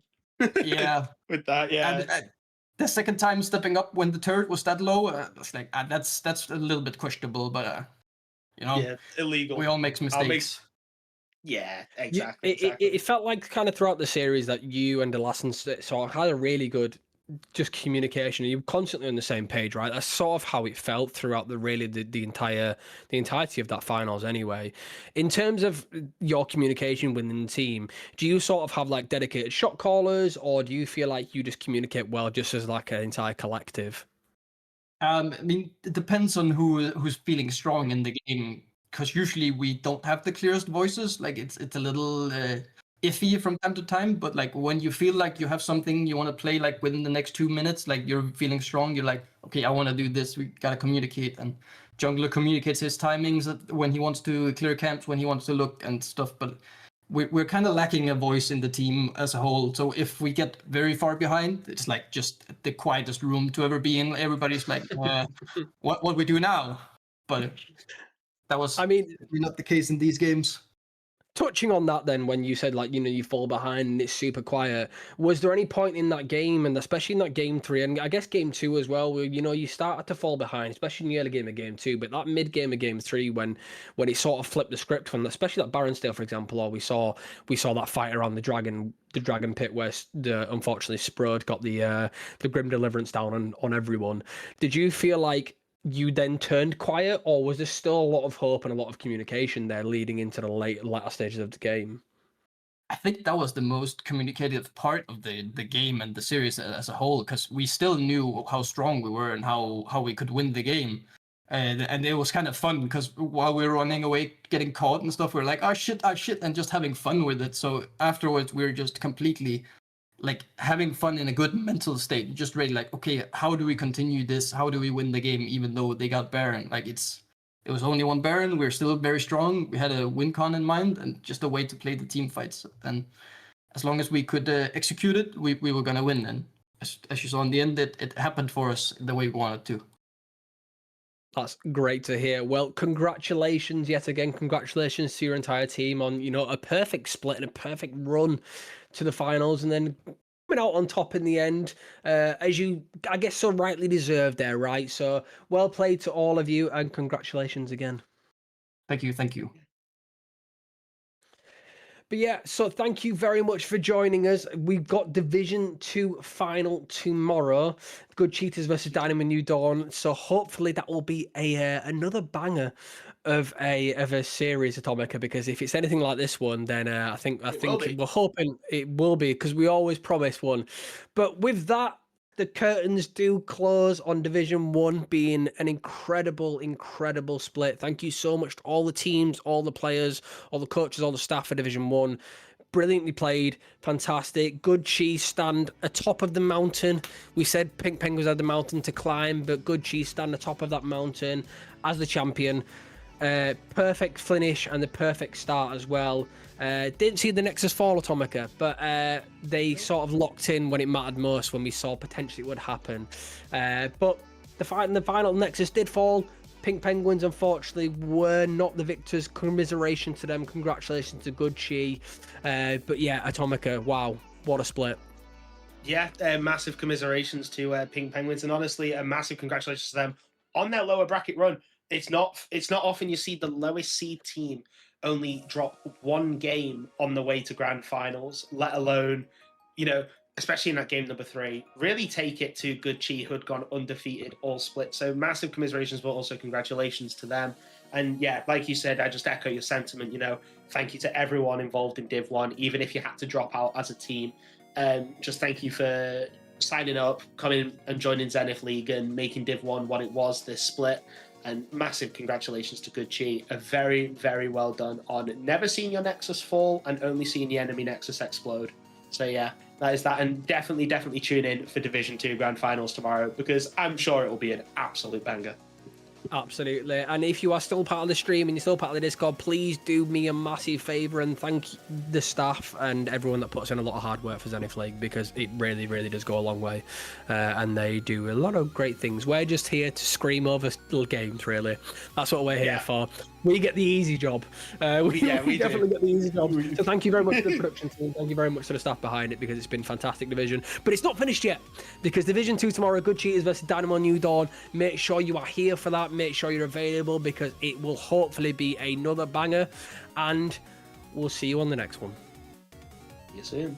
Yeah. With that, yeah. And, the second time stepping up when the turret was that low, it's like that's a little bit questionable, but illegal. we all make mistakes. Yeah, exactly. It felt like kind of throughout the series that you and the Lassen sort of had a really good just communication. You were constantly on the same page, right? That's sort of how it felt throughout the entirety of that finals anyway. In terms of your communication within the team, do you sort of have like dedicated shot callers, or do you feel like you just communicate well just as like an entire collective? I mean, it depends on who's feeling strong in the game, because usually we don't have the clearest voices. Like it's a little iffy from time to time, but like when you feel like you have something you want to play like within the next 2 minutes, like you're feeling strong, you're like, okay, I want to do this, we gotta communicate. And jungler communicates his timings when he wants to clear camps, when he wants to look and stuff, but we're kind of lacking a voice in the team as a whole. So if we get very far behind, it's like just the quietest room to ever be in. Everybody's like, what we do now? But that was not the case in these games. Touching on that then, when you said like, you fall behind and it's super quiet, was there any point in that game, and especially in that game 3 and I guess game 2 as well, where you started to fall behind, especially in the early game of game 2, but that mid game of game 3 when it sort of flipped the script from especially that Baron steal, for example, or we saw that fight around the dragon pit where unfortunately Sprode got the Grim Deliverance down on everyone. Did you feel like you then turned quiet, or was there still a lot of hope and a lot of communication there leading into the latter stages of the game? I think that was the most communicative part of the game and the series as a whole, because we still knew how strong we were and how we could win the game. And it was kind of fun because while we were running away, getting caught and stuff, we were like, oh shit, and just having fun with it. So afterwards, we were just completely like having fun in a good mental state, just ready like, okay, how do we continue this? How do we win the game even though they got Baron? Like it It was only one Baron. We're still very strong. We had a win con in mind and just a way to play the team fights. And as long as we could execute it, we were going to win. And as you saw in the end, it happened for us the way we wanted to. That's great to hear. Well, congratulations yet again. Congratulations to your entire team on, a perfect split and a perfect run to the finals, and then coming out on top in the end, as you, I guess, so rightly deserved there, right? So well played to all of you, and congratulations again. Thank you. But yeah, so thank you very much for joining us. We've got Division 2 final tomorrow. Good Cheaters versus Dynamo New Dawn. So hopefully that will be another banger of a series, Atomica, because if it's anything like this one, then I think we're hoping it will be, because we always promise one. But with that, the curtains do close on Division 1, being an incredible split. Thank you so much to all the teams, all the players, all the coaches, all the staff for Division 1. Brilliantly played, fantastic. Good cheese stand atop of the mountain. We said Pink Penguins had the mountain to climb, but good cheese stand atop of that mountain as the champion. Perfect finish and the perfect start as well. Didn't see the Nexus fall, Atomica, but they sort of locked in when it mattered most, when we saw potentially it would happen. But the final Nexus did fall. Pink Penguins, unfortunately, were not the victors. Commiseration to them. Congratulations to Good Chi. But yeah, Atomica, wow, what a split. Yeah, massive commiserations to Pink Penguins, and honestly, a massive congratulations to them on their lower bracket run. It's not often you see the lowest seed team only drop one game on the way to grand finals, let alone, especially in that game number 3, really take it to Good Chi, who had gone undefeated all split. So massive commiserations, but also congratulations to them. And yeah, like you said, I just echo your sentiment, thank you to everyone involved in Div 1, even if you had to drop out as a team. Just thank you for signing up, coming and joining Zenith League and making Div 1 what it was this split. And massive congratulations to Good Chi. A very, very well done on never seeing your Nexus fall and only seeing the enemy Nexus explode. So yeah, that is that. And definitely tune in for Division 2 Grand Finals tomorrow, because I'm sure it will be an absolute banger. Absolutely. And if you are still part of the stream and you're still part of the Discord, please do me a massive favour and thank the staff and everyone that puts in a lot of hard work for Zenith League, because it really, really does go a long way. And they do a lot of great things. We're just here to scream over little games, really. That's what we're here for. We get the easy job. We definitely get the easy job. So thank you very much to the production team. Thank you very much to the staff behind it, because it's been fantastic division. But it's not finished yet, because Division 2 tomorrow, Good Cheaters versus Dynamo New Dawn. Make sure you are here for that. Make sure you're available, because it will hopefully be another banger. And we'll see you on the next one. See you soon.